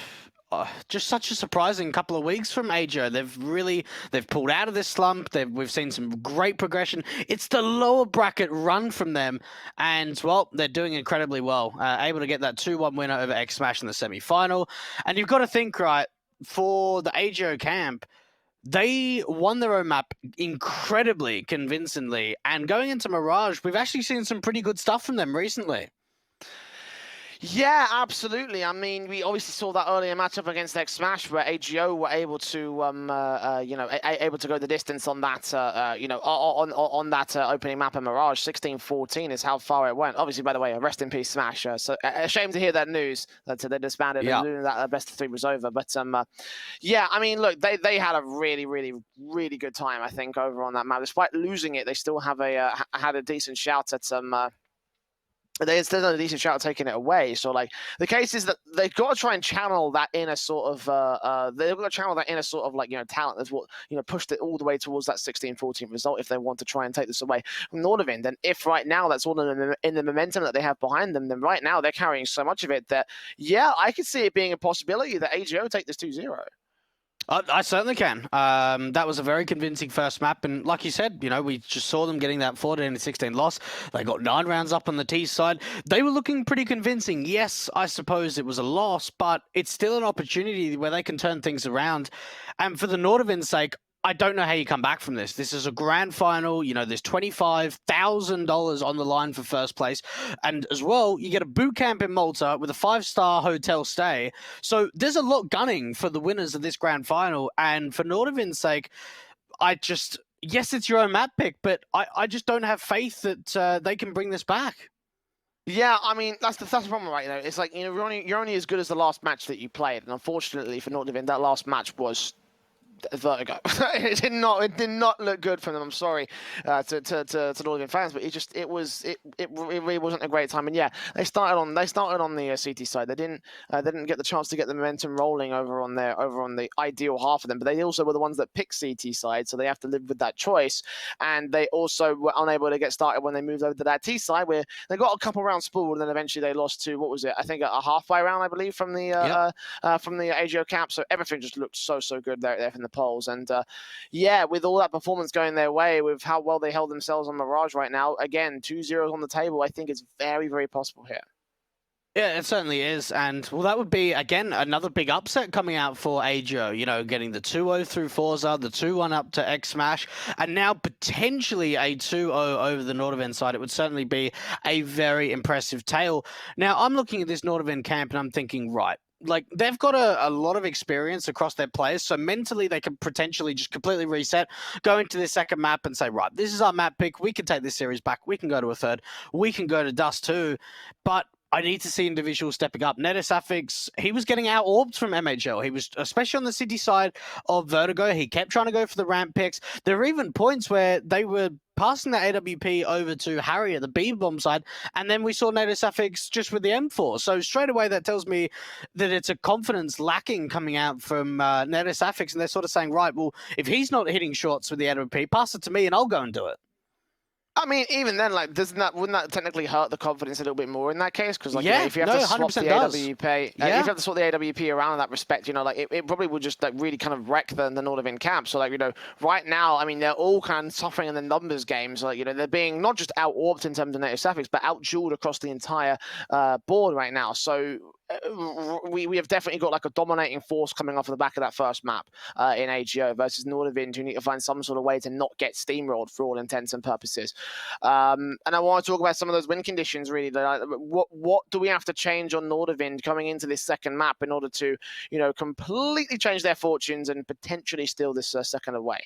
just such a surprising couple of weeks from AGO. They've pulled out of this slump. We've seen some great progression. It's the lower bracket run from them, and well, they're doing incredibly well. Able to get that 2-1 winner over X Smash in the semi-final. And you've got to think, right, for the AGO camp, they won their own map incredibly convincingly. And going into Mirage, we've actually seen some pretty good stuff from them recently. Yeah, absolutely. I mean, we obviously saw that earlier matchup against X Smash where AGO were able to, able to go the distance on that, on that opening map in Mirage. 16-14 is how far it went. Obviously, by the way, rest in peace, Smash. So a shame to hear that news that they disbanded and that best of 3 was over. But yeah, I mean, look, they had a really, really, really good time. I think over on that map, despite losing it, they still have had a decent shout at they still done a decent shot at taking it away. So, like, the case is that they've got to try and channel that inner sort of, they've got to channel that inner sort of, like, talent that's what, pushed it all the way towards that 16-14 result if they want to try and take this away from NORDAVIND. And if right now that's all in the momentum that they have behind them, then right now they're carrying so much of it that, yeah, I could see it being a possibility that AGO take this 2-0. I certainly can. That was a very convincing first map, and like you said, we just saw them getting that 14-16 loss. They got 9 rounds up on the T side. They were looking pretty convincing. Yes, I suppose it was a loss, but it's still an opportunity where they can turn things around. And for the NORDAVIND's sake, I don't know how you come back from this. This is a grand final. There's $25,000 on the line for first place. And as well, you get a boot camp in Malta with a 5-star hotel stay. So there's a lot gunning for the winners of this grand final. And for NORDAVIND's sake, yes, it's your own map pick, but I just don't have faith that they can bring this back. Yeah, I mean, that's the problem, right? It's like, you're only as good as the last match that you played. And unfortunately for NORDAVIND, that last match was Vertigo. It did not look good for them. I'm sorry to NORDAVIND fans, but it really wasn't a great time. And yeah, they started on the CT side. They didn't get the chance to get the momentum rolling over on the ideal half of them. But they also were the ones that picked CT side, so they have to live with that choice. And they also were unable to get started when they moved over to that T side, where they got a couple rounds spooled, and then eventually they lost to, what was it? I think a halfway round, I believe, from the AGO camp. So everything just looked so good there from the polls. And yeah, with all that performance going their way, with how well they held themselves on Mirage right now, again, 2-0 on the table, I think it's very, very possible here. Yeah, it certainly is. And, well, that would be, again, another big upset coming out for AGO. Getting the 2-0 through Forza, the 2-1 up to X Smash, and now potentially a 2-0 over the NORDAVIND side. It would certainly be a very impressive tale. Now, I'm looking at this NORDAVIND camp and I'm thinking, right, like, they've got a lot of experience across their players, so mentally they can potentially just completely reset, go into their second map and say, right, this is our map pick, we can take this series back, we can go to a third, we can go to Dust 2, but I need to see individuals stepping up. NORDAVIND, he was getting out-orbed from MHL. He was, especially on the city side of Vertigo, he kept trying to go for the ramp picks. There were even points where they were passing the AWP over to Harry at the B-bomb side, and then we saw NORDAVIND just with the M4. So straight away, that tells me that it's a confidence lacking coming out from NORDAVIND, and they're sort of saying, right, well, if he's not hitting shots with the AWP, pass it to me and I'll go and do it. I mean, even then, like, wouldn't that technically hurt the confidence a little bit more in that case? Because, like, if you have to swap the AWP, if you have to swap the AWP around in that respect, it probably would just like really kind of wreck the NORDAVIND camp. So, like, right now, I mean, they're all kind of suffering in the numbers game. So, like, they're being not just out-orbed in terms of NORDAVIND, but out-jeweled across the entire board right now. So we have definitely got like a dominating force coming off of the back of that first map in AGO versus NORDAVIND, who need to find some sort of way to not get steamrolled for all intents and purposes. And I want to talk about some of those win conditions, really. What do we have to change on NORDAVIND coming into this second map in order to, completely change their fortunes and potentially steal this second away?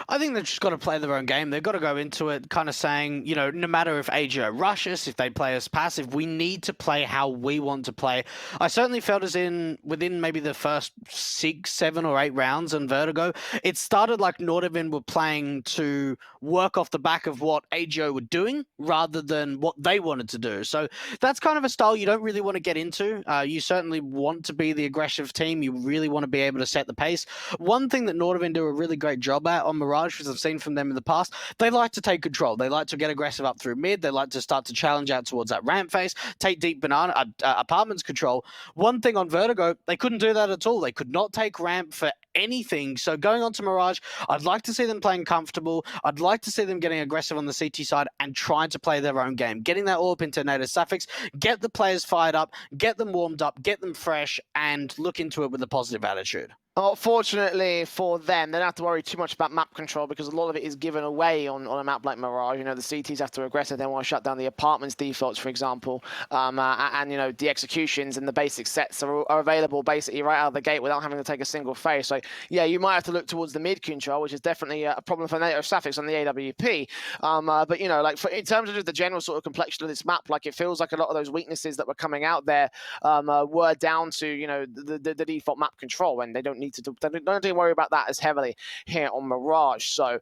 I think they've just got to play their own game. They've got to go into it kind of saying, you know, no matter if AGO rush us, if they play us passive, we need to play how we want to play. I certainly felt as in within maybe the first 6, 7 or 8 rounds on Vertigo, it started like NORDAVIND were playing to work off the back of what AGO were doing rather than what they wanted to do. So that's kind of a style you don't really want to get into. You certainly want to be the aggressive team. You really want to be able to set the pace. One thing that NORDAVIND do a really great job at on Mirage, as I've seen from them in the past, they like to take control. They like to get aggressive up through mid. They like to start to challenge out towards that ramp face, take deep banana apartments control. One thing on Vertigo, they couldn't do that at all. They could not take ramp for anything. So going on to Mirage, I'd like to see them playing comfortable. I'd like to see them getting aggressive on the CT side and trying to play their own game, getting that AWP into native suffix, get the players fired up, get them warmed up, get them fresh, and look into it with a positive attitude. Oh, fortunately for them, they don't have to worry too much about map control because a lot of it is given away on a map like Mirage. You know, the CTs have to aggressive. They want to shut down the apartments defaults, for example. And you know, the executions and the basic sets are available basically right out of the gate without having to take a single phase. So, yeah, you might have to look towards the mid control, which is definitely a problem for native suffix on the AWP. But, you know, like in terms of just the general sort of complexion of this map, like it feels like a lot of those weaknesses that were coming out there were down to, you know, the default map control, and they don't need to don't need to worry about that as heavily here on Mirage. So,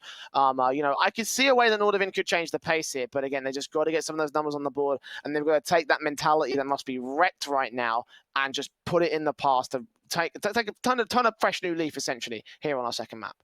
you know, I could see a way that NORDAVIND could change the pace here, but again, they just got to get some of those numbers on the board, and they've got to take that mentality that must be wrecked right now and just put it in the past to take a ton of fresh new leaf essentially here on our second map.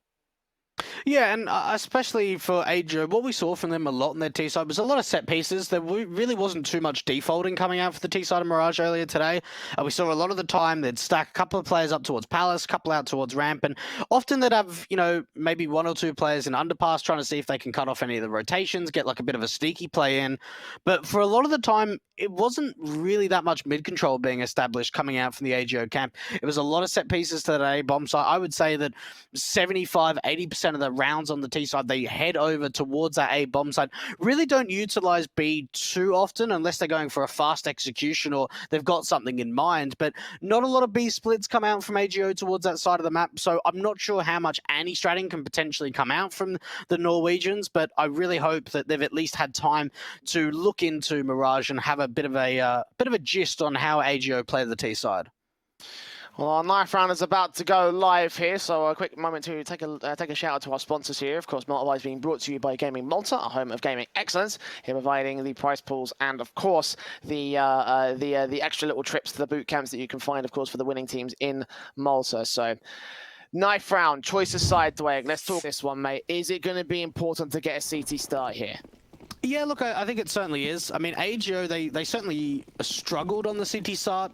Yeah, and especially for AGO, what we saw from them a lot in their T-side was a lot of set pieces. There really wasn't too much defaulting coming out for the T-side of Mirage earlier today. We saw a lot of the time they'd stack a couple of players up towards Palace, a couple out towards Ramp, and often they'd have, you know, maybe 1 or 2 players in underpass trying to see if they can cut off any of the rotations, get like a bit of a sneaky play in. But for a lot of the time, it wasn't really that much mid-control being established coming out from the AGO camp. It was a lot of set pieces to that A bomb site. I would say that 75-80% of the rounds on the T side, they head over towards that A bomb side. Really don't utilize B too often unless they're going for a fast execution or they've got something in mind. But not a lot of B splits come out from AGO towards that side of the map. So I'm not sure how much anti-stratting can potentially come out from the Norwegians, but I really hope that they've at least had time to look into Mirage and have a bit of a gist on how AGO play the T side. Well, our knife round is about to go live here, so a quick moment to take a shout out to our sponsors here. Of course, Malta is being brought to you by Gaming Malta, a home of gaming excellence, here providing the prize pools and, of course, the extra little trips to the boot camps that you can find, of course, for the winning teams in Malta. So, knife round, choice aside, Dwayne. Let's talk this one, mate. Is it going to be important to get a CT start here? Yeah, look, I think it certainly is. I mean, AGO, they certainly struggled on the CT side,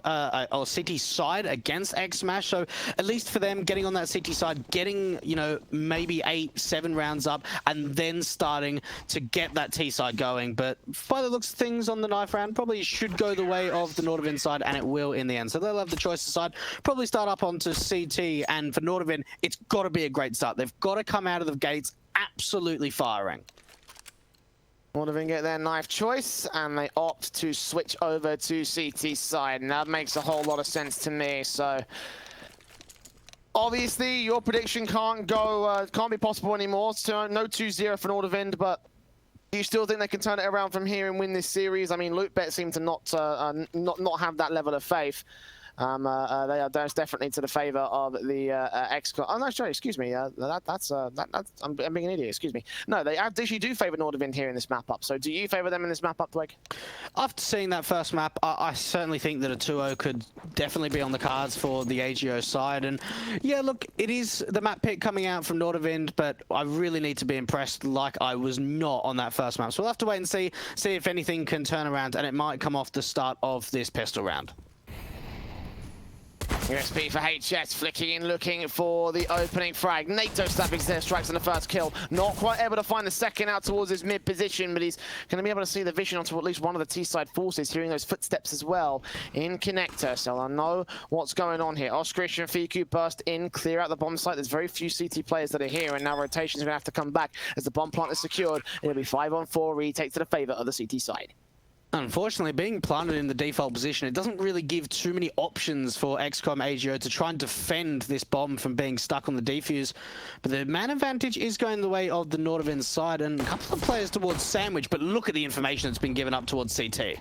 or CT side against X-Smash. So at least for them, getting on that CT side, getting, you know, maybe 8, 7 rounds up, and then starting to get that T side going. But by the looks of things on the knife round, probably should go the way of the NORDAVIND side, and it will in the end. So they'll have the choice side, probably start up onto CT, and for NORDAVIND, it's got to be a great start. They've got to come out of the gates absolutely firing. NORDAVIND get their knife choice, and they opt to switch over to CT side, and that makes a whole lot of sense to me. So, obviously, your prediction can't be possible anymore. So, no 2-0 for NORDAVIND, but do you still think they can turn it around from here and win this series? I mean, Lootbet seem to not have that level of faith. They are definitely to the favour of the X. Oh no, sorry, excuse me. That's I'm being an idiot. Excuse me. No, they actually do favour NORDAVIND here in this map up. So, do you favour them in this map up, Dwight? After seeing that first map, I certainly think that a 2-0 could definitely be on the cards for the AGO side. And yeah, look, it is the map pick coming out from NORDAVIND, but I really need to be impressed like I was not on that first map. So we'll have to wait and see if anything can turn around, and it might come off the start of this pistol round. USP for HS, flicking in, looking for the opening frag. NATO stabbing their strikes on the first kill. Not quite able to find the second out towards his mid position, but he's going to be able to see the vision onto at least one of the T-side forces, hearing those footsteps as well in connector. So I know what's going on here. Oskrish and Fiku burst in, clear out the bomb site. There's very few CT players that are here, and now rotation's going to have to come back as the bomb plant is secured. It'll be 5-on-4 retake to the favour of the CT side. Unfortunately, being planted in the default position, it doesn't really give too many options for XCOM AGO to try and defend this bomb from being stuck on the defuse. But the man advantage is going the way of the NORDAVIND side, and a couple of players towards Sandwich, but look at the information that's been given up towards CT.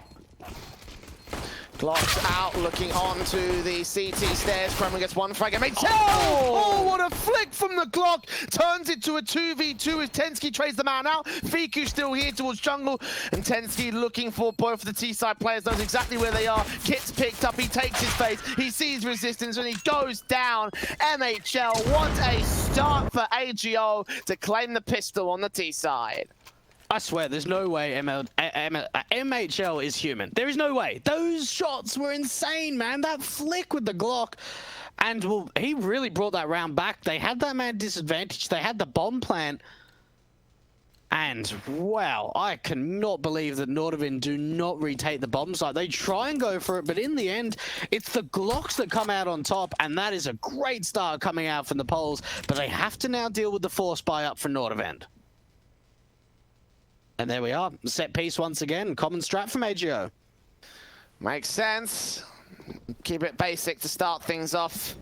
Glocks out, looking onto the CT stairs. Kremlin gets one frag and makes Oh! what a flick from the Glock! Turns it to a 2v2 as Tensky trades the man out. Fiku still here towards jungle, and Tensky looking for both of the T-side players, knows exactly where they are. Kit's picked up, he takes his face, he sees resistance, and he goes down. MHL, what a start for AGO to claim the pistol on the T-side. I swear, there's no way MHL is human. There is no way. Those shots were insane, man. That flick with the Glock. And, well, he really brought that round back. They had that man disadvantage. They had the bomb plant. And, wow, I cannot believe that NORDAVIND do not retake the bomb site. They try and go for it, but in the end, it's the Glocks that come out on top, and that is a great start coming out from the Poles. But they have to now deal with the force buy up for NORDAVIND. And there we are, set piece once again, common strat from AGO. Makes sense. Keep it basic to start things off.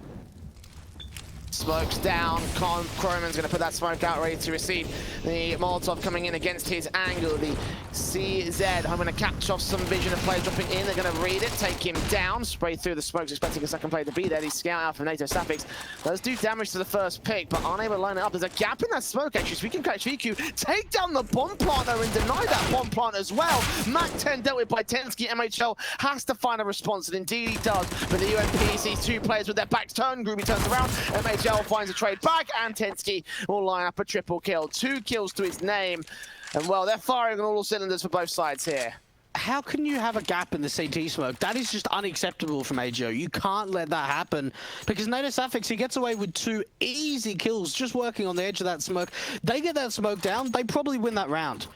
Smoke's down. Croman's going to put that smoke out, ready to receive. The Molotov coming in against his angle. The CZ, I'm going to catch off some vision of players dropping in. They're going to read it, take him down. Spray through the smokes, expecting a second player to be there. The scout out from NATO Sapphix does do damage to the first pick, but unable to line it up. There's a gap in that smoke, actually, so we can catch VQ. Take down the bomb planter and deny that bomb plant as well. Mac 10 dealt with by Tensky. MHL has to find a response, and indeed he does. But the UMP sees two players with their backs turned. Groovy turns around. MHL finds a trade back, and Tensky will line up a triple kill. 2 kills to his name. And, well, they're firing on all cylinders for both sides here. How can you have a gap in the CT smoke? That is just unacceptable from AGO. You can't let that happen. Because NATO Sapphix, he gets away with 2 easy kills just working on the edge of that smoke. They get that smoke down, they probably win that round.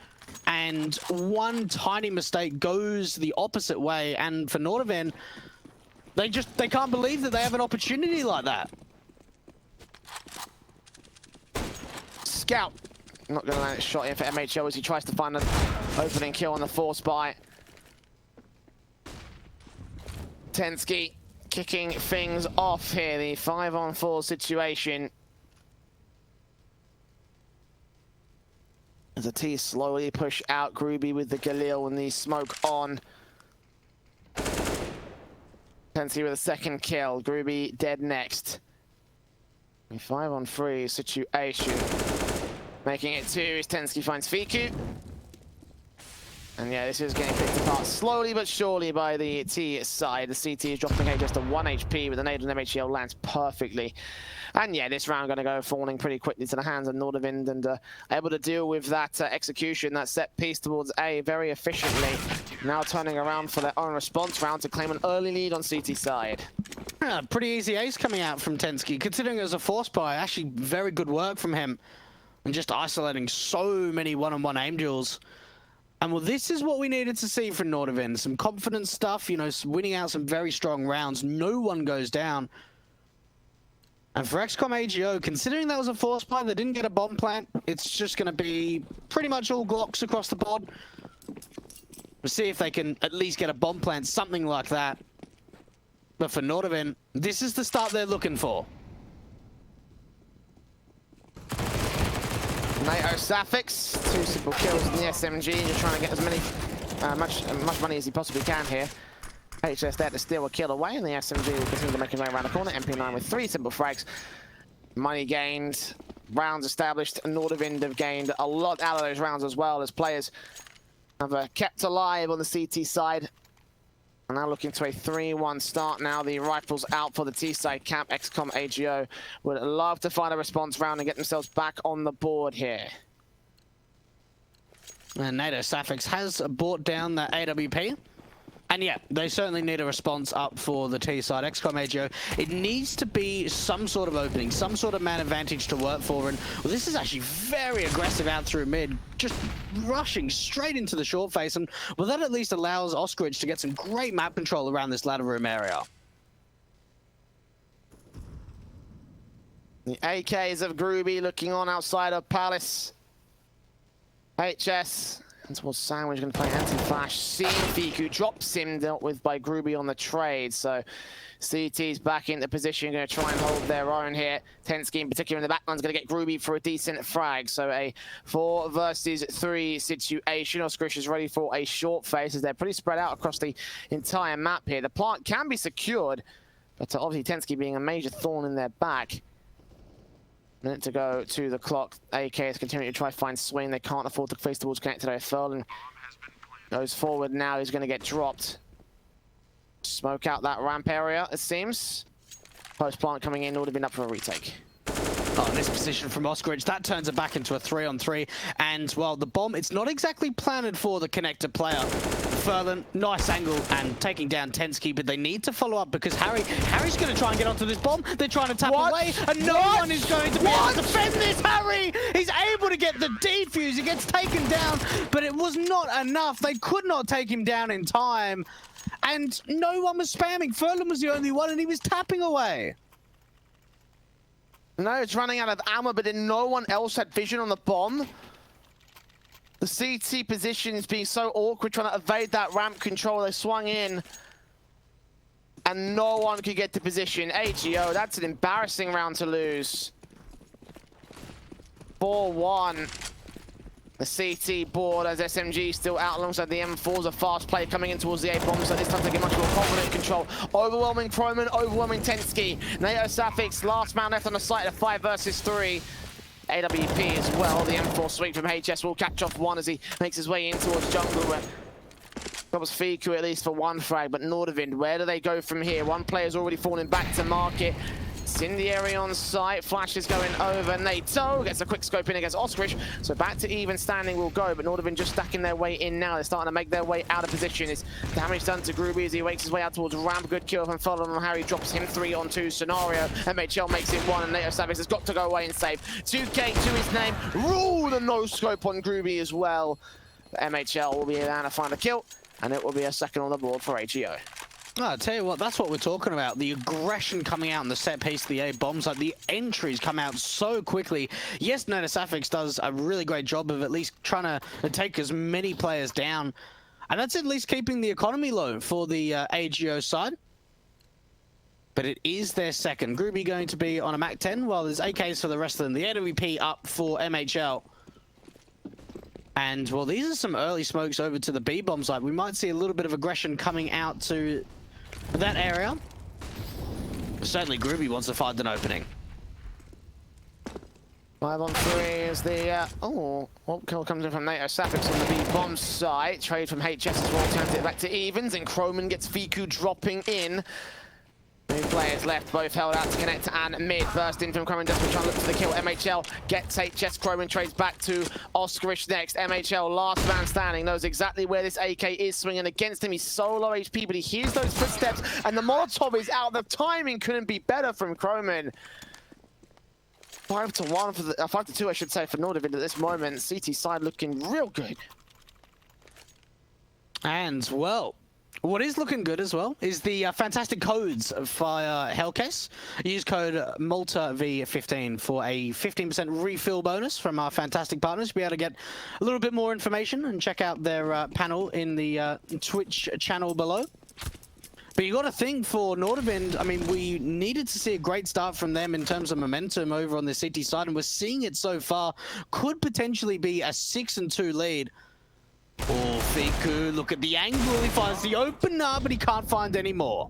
And one tiny mistake goes the opposite way. And for NORDAVIND, they can't believe that they have an opportunity like that. Scout. Not going to land a shot here for MHL as he tries to find an opening kill on the force buy. Tensky kicking things off here. The 5-on-4 situation. As the T slowly push out, Groovy with the Galil and the smoke on. Tensky with a second kill. Groovy dead next. A 5-on-3 situation. Making it 2 as Tensky finds Fiku. And yeah, this is getting picked apart slowly but surely by the T side. The CT is dropping HS to 1 HP, but the nade and MHL lands perfectly. And yeah, this round going to go falling pretty quickly to the hands of NORDAVIND, and able to deal with that execution, that set piece towards A very efficiently. Now turning around for their own response round to claim an early lead on CT side. Yeah, pretty easy ace coming out from Tensky, considering it was a force buy. Actually, very good work from him. And just isolating so many one-on-one aim duels. And well, this is what we needed to see from NORDAVIND. Some confidence stuff, you know, winning out some very strong rounds. No one goes down. And for XCOM AGO, considering that was a force buy, they didn't get a bomb plant. It's just going to be pretty much all Glocks across the board. We'll see if they can at least get a bomb plant, something like that. But for NORDAVIND, this is the start they're looking for. NATO Sapphix, 2 simple kills in the SMG, just trying to get as many, much money as he possibly can here. HS there to steal a kill away, and the SMG will continue to make his way around the corner. MP9 with 3 simple frags. Money gained, rounds established, and NORDAVIND have gained a lot out of those rounds as well, as players have kept alive on the CT side. And now looking to a 3-1 start now. The rifles out for the T-side camp. XCOM AGO would love to find a response round and get themselves back on the board here. And NATO Sapphix has brought down the AWP. And yeah, they certainly need a response up for the T-side. XCOM AGO, it needs to be some sort of opening, some sort of man advantage to work for. And well, this is actually very aggressive out through mid, just rushing straight into the short face. And well, that at least allows Oskridge to get some great map control around this ladder room area. The AKs of Groovy looking on outside of Palace. HS towards Sandwich, going to play anti-flash. Seeing Fiku, drops him, dealt with by Groovy on the trade. So CT's back into position, going to try and hold their own here. Tensky in particular in the backline's going to get Groovy for a decent frag. So a 4 versus 3 situation. Oskrish is ready for a short phase as they're pretty spread out across the entire map here. The plant can be secured, but obviously Tensky being a major thorn in their back. Minute to go to the clock. AK is continuing to try to find Swain. They can't afford to face towards connected. Furlan goes forward now. He's going to get dropped. Smoke out that ramp area, it seems. Post plant coming in, would have been up for a retake. Oh, this position from Oskridge, that turns it back into a 3-on-3. And, well, the bomb, it's not exactly planted for the connector player. Furlan, nice angle and taking down Tensky, but they need to follow up because Harry's going to try and get onto this bomb. They're trying to tap away, and no one is going to be able to defend this. Harry, he's able to get the defuse. He gets taken down, but it was not enough. They could not take him down in time, and no one was spamming. Furlan was the only one, and he was tapping away. No, it's running out of ammo, but then no one else had vision on the bomb. The CT position is being so awkward, trying to evade that ramp control. They swung in, and no one could get to position. AGO, that's an embarrassing round to lose. 4-1. The CT board as SMG still out alongside the M4s. A fast play coming in towards the A bomb, so this time taking much more confident control. Overwhelming Proman, overwhelming Tensky. NATO Safix, last man left on the site of 5 versus 3. AWP as well. The M4 sweep from HS will catch off one as he makes his way in towards jungle. That was Fiku at least for one frag, but NORDAVIND, where do they go from here? One player's already fallen back to market. Incendiary on site, Flash is going over. NATO gets a quick scope in against Oskrish, so back to even standing will go, but NORDAVIND just stacking their way in now. They're starting to make their way out of position. It's damage done to Groovy as he wakes his way out towards ramp. Good kill from Furlan on Harry, drops him 3-on-2 scenario. MHL makes it 1, and NATO Savage has got to go away and save. 2K to his name. Rule the no-scope on Groovy as well. But MHL will be able to find a kill, and it will be a second on the board for AGO. Oh, I'll tell you what, that's what we're talking about. The aggression coming out in the set piece of the A bombs, like the entries come out so quickly. Yes, NATO Safix does a really great job of at least trying to take as many players down. And that's at least keeping the economy low for the AGO side. But it is their second. Groovy going to be on a Mac 10, while there's AKs for the rest of them. The AWP up for MHL. And, well, these are some early smokes over to the B-bomb side. We might see a little bit of aggression coming out to that area. Certainly Groovy wants to find an opening. 5-on-3 is the, what kill comes in from NATO Safix on the B-bomb side. Trade from HS as well, turns it back to evens, and Croman gets Fiku dropping in. 2 players left, both held out to connect and mid. Burst in from Croman, desperately trying to look for the kill. MHL gets HS, Croman trades back to Oskrish next. MHL, last man standing, knows exactly where this AK is swinging against him. He's so low HP, but he hears those footsteps, and the Molotov is out. The timing couldn't be better from Croman. 5-1 for the 5-2, I should say, for NORDAVIND at this moment. CT side looking real good. And, well, what is looking good as well is the fantastic codes via Hellcase. Use code MALTA-V15 for a 15% refill bonus from our fantastic partners. Be able to get a little bit more information and check out their panel in the Twitch channel below. But you got to think for NORDAVIND, I mean, we needed to see a great start from them in terms of momentum over on the City side, and we're seeing it so far. Could potentially be a 6-2 lead. Oh, Fiku, look at the angle. He finds the opener, but he can't find any more.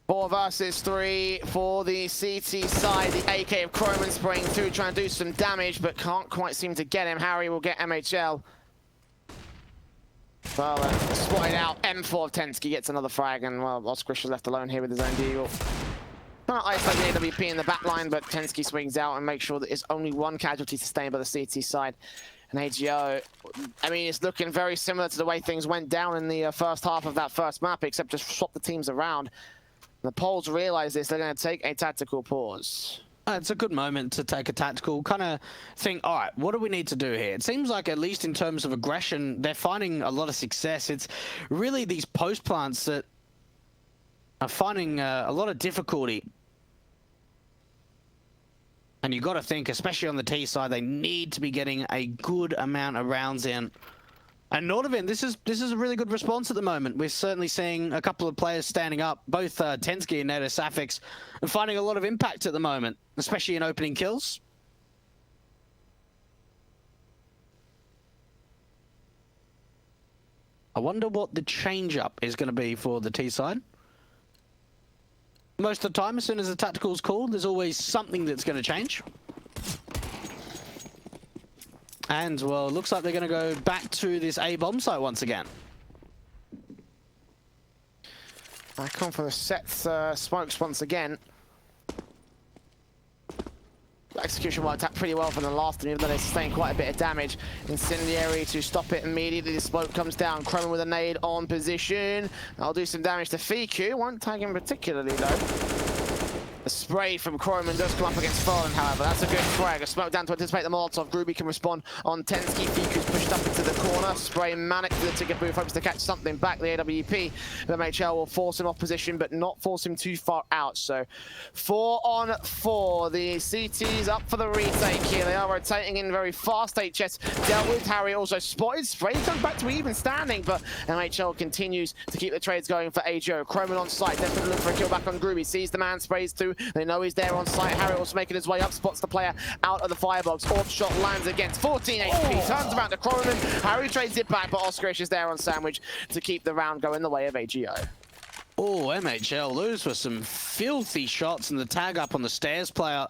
4 versus 3 for the CT side. The AK of Croman spraying through, trying to do some damage, but can't quite seem to get him. Harry will get MHL. Well, spotted out. M4 of Tensky gets another frag, and, well, Oskrish is left alone here with his own deagle. Trying to isolate the AWP in the back line, but Tensky swings out and makes sure that it's only one casualty sustained by the CT side. And AGO, I mean, it's looking very similar to the way things went down in the first half of that first map, except just swap the teams around. And the Poles realize this, they're going to take a tactical pause. It's a good moment to take a tactical, kind of think, all right, what do we need to do here? It seems like, at least in terms of aggression, they're finding a lot of success. It's really these post plants that are finding a lot of difficulty. And you got to think, especially on the T side, they need to be getting a good amount of rounds in. And NORDAVIND, this is a really good response at the moment. We're certainly seeing a couple of players standing up, both Tensky and NORDAVIND, and finding a lot of impact at the moment, especially in opening kills. I wonder what the change-up is going to be for the T side. Most of the time, as soon as the tactical's called, there's always something that's going to change. And, well, it looks like they're going to go back to this A bomb site once again. Back on for the sets smokes once again. Execution worked out pretty well from the last one, even though they sustained quite a bit of damage. Incendiary to stop it immediately. The smoke comes down. Croman with a nade on position. That'll do some damage to Fiku. Won't tag him particularly, though. The spray from Croman does come up against Fallen, however. That's a good frag. A smoke down to anticipate the Molotov. Gruby can respond on Tensky. Fiku's pushed up into the corner. Spray manic to the ticket booth. Hopes to catch something back. The AWP. The MHL will force him off position, but not force him too far out. So 4 on 4. The CT's up for the retake here. They are rotating in very fast. HS dealt with. Harry also spotted. Spray comes back to even standing, but MHL continues to keep the trades going for AJO. Croman on site. Definitely looking for a kill back on Gruby. Sees the man. Sprays through. They know he's there on site. Harry also making his way up, spots the player out of the firebox. Off shot lands against 14 HP. Turns around to Croman. Harry trades it back, but Oscarish is there on Sandwich to keep the round going the way of AGO. Oh, MHL, those were some filthy shots, and the tag up on the stairs player.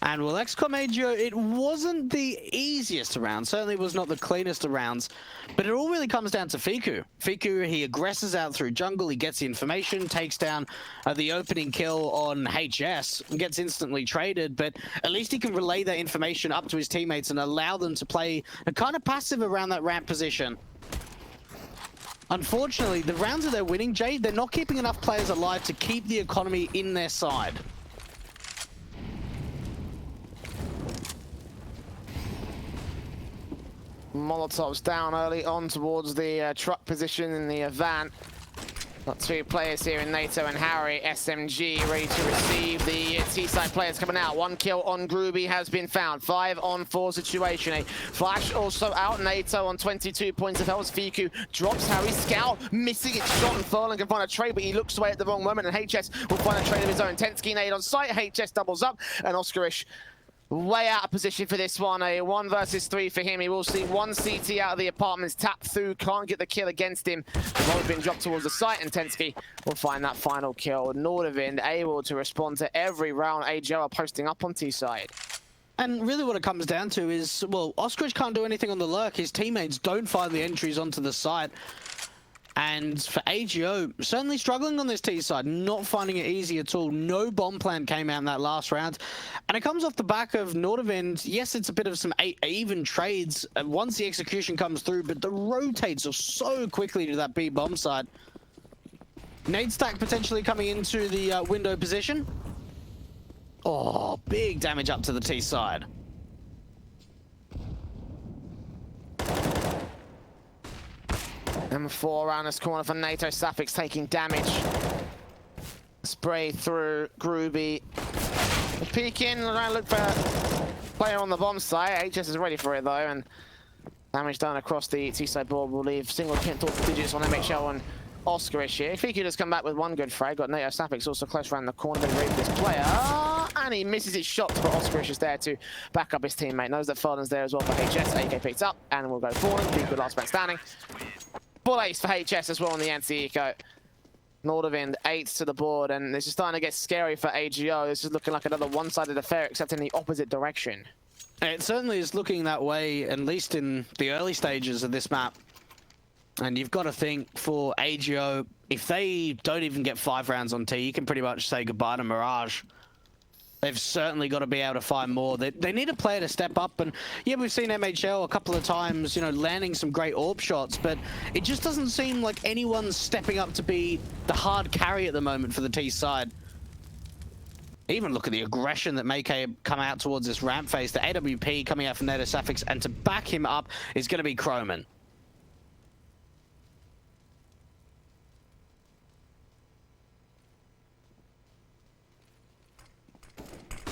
And well, XCOM AGO, it wasn't the easiest of rounds, certainly was not the cleanest of rounds, but it all really comes down to Fiku. Fiku, he aggresses out through jungle, he gets the information, takes down the opening kill on HS, and gets instantly traded, but at least he can relay that information up to his teammates and allow them to play a kind of passive around that ramp position. Unfortunately, the rounds that they're winning, Jay, they're not keeping enough players alive to keep the economy in their side. Molotov's down early on towards the truck position in the van. Got 2 players here in NATO and Harry. SMG ready to receive the T-side players coming out. 1 kill on Gruby has been found. 5 on 4 situation. A flash also out. NATO on 22 points of health. Fiku drops Harry. Scout missing its shot, and Furlan can find a trade, but he looks away at the wrong moment, and HS will find a trade of his own. Tensky nade on site. HS doubles up, and Oscarish way out of position for this one. A 1 versus 3 for him. He will see 1 CT out of the apartments. Tap through, can't get the kill against him. The ball's been dropped towards the site, and Tensky will find that final kill. NORDAVIND able to respond to every round. AJO are posting up on T-side. And really what it comes down to is, well, Oscarish can't do anything on the lurk. His teammates don't find the entries onto the site. And for AGO, certainly struggling on this T side, not finding it easy at all. No bomb plan came out in that last round. And it comes off the back of NORDAVIND. Yes, it's a bit of some even trades once the execution comes through, but the rotates are so quickly to that B bomb side. Nade stack potentially coming into the window position. Oh, big damage up to the T side. M4 around this corner for NATO. Suffix taking damage. Spray through Gruby. Peek in, look for a player on the bomb site. HS is ready for it though, and damage done across the T-side board will leave single digits on MHL and Oscarish here. Fiku does come back with 1 good frag. Got NATO Suffix also close around the corner to raid this player. And he misses his shot, but Oscarish is there to back up his teammate. Knows that Furlan's there as well for HS. AK picked up, and we'll go Fallen. Fiku last man standing. Full ace for HS as well on the anti-eco. NORDAVIND 8 to the board, and this is starting to get scary for AGO. This is looking like another one-sided affair, except in the opposite direction. It certainly is looking that way, at least in the early stages of this map. And you've got to think for AGO, if they don't even get 5 rounds on T, you can pretty much say goodbye to Mirage. They've certainly got to be able to find more. They need a player to step up, and yeah, we've seen MHL a couple of times, you know, landing some great AWP shots, but it just doesn't seem like anyone's stepping up to be the hard carry at the moment for the T side. Even look at the aggression that may come out towards this ramp face. The AWP coming out from NATO Suffix, and to back him up is going to be Croman.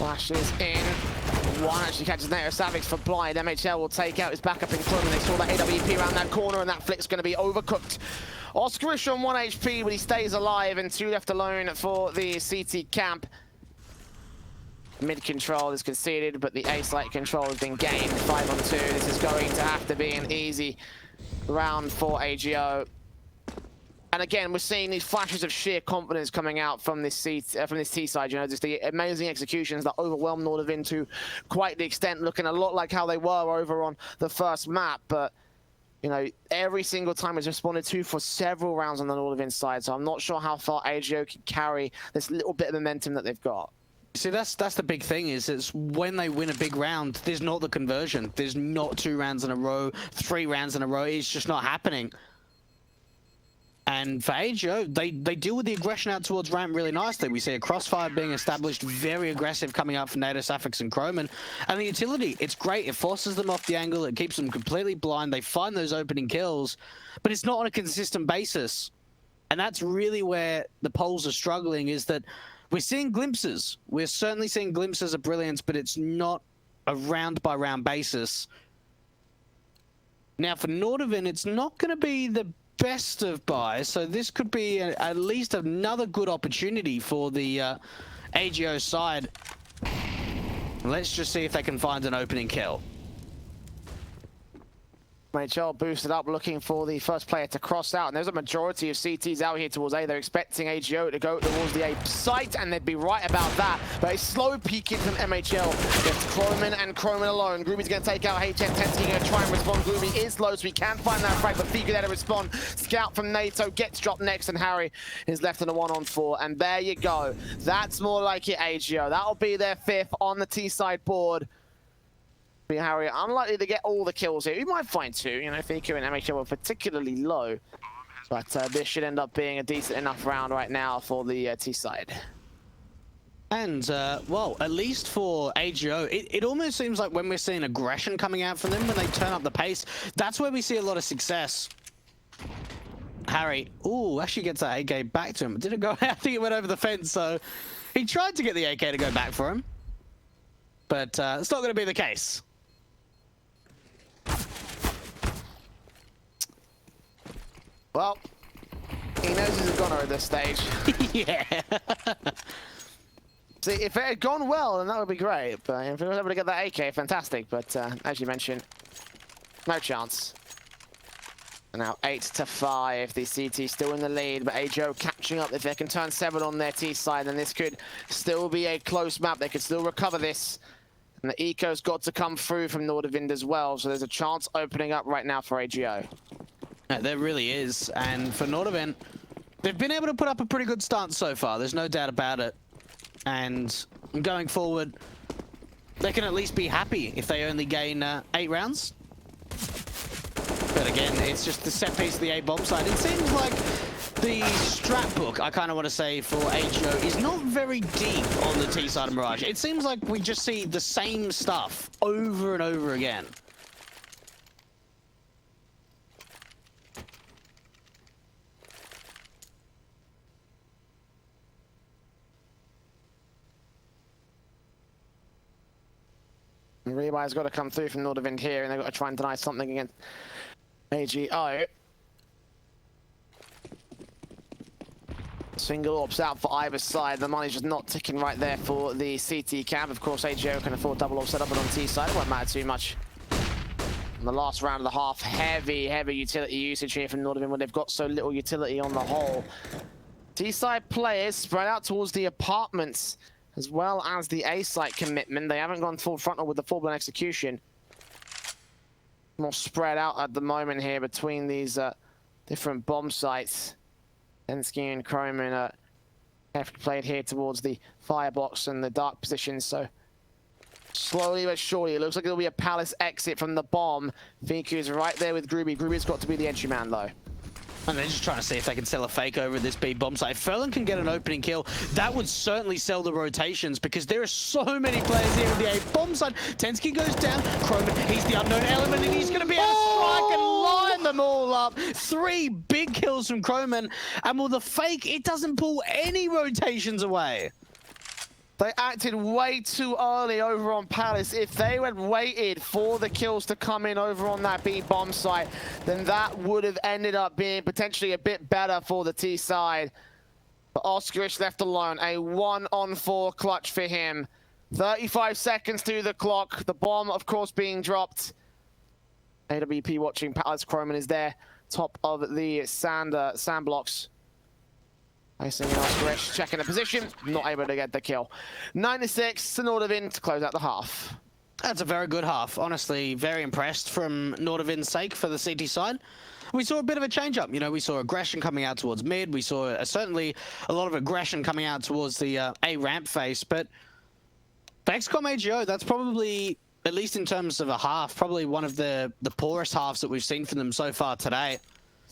Flashes in. One actually catches Nato Savage for blind. MHL will take out his backup in Chrome, and they saw that AWP around that corner, and that flick's going to be overcooked. Oscarish on 1 HP, but he stays alive, and 2 left alone for the CT camp. Mid control is conceded, but the A-site control has been gained. 5 on 2. This is going to have to be an easy round for AGO. And again, we're seeing these flashes of sheer confidence coming out from this T side. You know, just the amazing executions that overwhelm NORDAVIND to quite the extent, looking a lot like how they were over on the first map. But you know, every single time it's responded to for several rounds on the NORDAVIND side. So I'm not sure how far AGO can carry this little bit of momentum that they've got. See, that's the big thing, is it's when they win a big round, there's not the conversion. There's not 2 rounds in a row, 3 rounds in a row. It's just not happening. And for AGO, they deal with the aggression out towards ramp really nicely. We see a crossfire being established, very aggressive coming up for NATO Suffix and Chroman. And the utility, it's great. It forces them off the angle. It keeps them completely blind. They find those opening kills, but it's not on a consistent basis. And that's really where the polls are struggling, is that we're seeing glimpses. We're certainly seeing glimpses of brilliance, but it's not a round-by-round basis. Now, for NORDAVIND, it's not going to be the best of buys, so this could be at least another good opportunity for the AGO side. Let's just see if they can find an opening kill. MHL boosted up, looking for the first player to cross out, and there's a majority of CTs out here towards A. They're expecting AGO to go towards the A site, and they'd be right about that. But a slow peek in from MHL gets Chroman and Chroman alone. Groovy's going to take out HS. Tensky going to try and respond. Groovy is low, so he can find that frag, but Fika there to respond. Scout from NATO gets dropped next, and Harry is left in a 1-on-4. And there you go. That's more like it, AGO. That'll be their 5th on the T-side board. Harry unlikely to get all the kills here. We might find 2. You know, Fika and MHL were particularly low, but this should end up being a decent enough round right now for the T side. And well, at least for AGO, it almost seems like when we're seeing aggression coming out from them, when they turn up the pace, that's where we see a lot of success. Harry, ooh, actually gets that AK back to him. Did it go? I think it went over the fence, so he tried to get the AK to go back for him, but it's not going to be the case. Well, he knows he's a goner at this stage. Yeah. See, if it had gone well, then that would be great. But if he was able to get that AK, fantastic. But as you mentioned, no chance. And now 8-5. The CT still in the lead, but AGO catching up. If they can turn 7 on their T side, then this could still be a close map. They could still recover this. And the eco's got to come through from NORDAVIND as well. So there's a chance opening up right now for AGO. There really is, and for NORDAVIND, they've been able to put up a pretty good start so far, there's no doubt about it. And going forward, they can at least be happy if they only gain 8 rounds. But again, it's just the set piece of the A bomb side. It seems like the strat book, I kind of want to say, for AGO is not very deep on the T side of Mirage. It seems like we just see the same stuff over and over again. Rebuy got to come through from NORDAVIND here, and they've got to try and deny something against AGO. Single ops out for either side. The money's just not ticking right there for the CT camp. Of course, AGO can afford double op setup, but on T side, it won't matter too much. In the last round of the half, heavy utility usage here from NORDAVIND when they've got so little utility on the whole. T side players spread out towards the apartments, as well as the A-site commitment. They haven't gone full frontal with the full-blown execution. More spread out at the moment here between these different bomb sites. Tensky and Chroman have played here towards the firebox and the dark positions, so slowly but surely, it looks like it'll be a Palace exit from the bomb. Fiku is right there with Groovy. Groovy's got to be the entry man, though. And they're just trying to see if they can sell a fake over this B bomb site. If Ferlin can get an opening kill, that would certainly sell the rotations, because there are so many players here with the A bomb site. Tensky goes down. Chroman, he's the unknown element, and he's going to be able to strike and line them all up. 3 big kills from Chroman. And with the fake, it doesn't pull any rotations away. They acted way too early over on Palace. If they had waited for the kills to come in over on that B bomb site, then that would have ended up being potentially a bit better for the T side. But Oscarish left alone. A 1-on-4 clutch for him. 35 seconds to the clock. The bomb, of course, being dropped. AWP watching. Palace Croman is there. Top of the sand blocks. Facing Oscarish, checking the position, not able to get the kill. 9-6 to NORDAVIND to close out the half. That's a very good half. Honestly, very impressed from NORDAVIND's sake for the CT side. We saw a bit of a change-up. You know, we saw aggression coming out towards mid. We saw certainly a lot of aggression coming out towards the A ramp face. But for XCOM AGO, that's probably, at least in terms of a half, probably one of the poorest halves that we've seen from them so far today.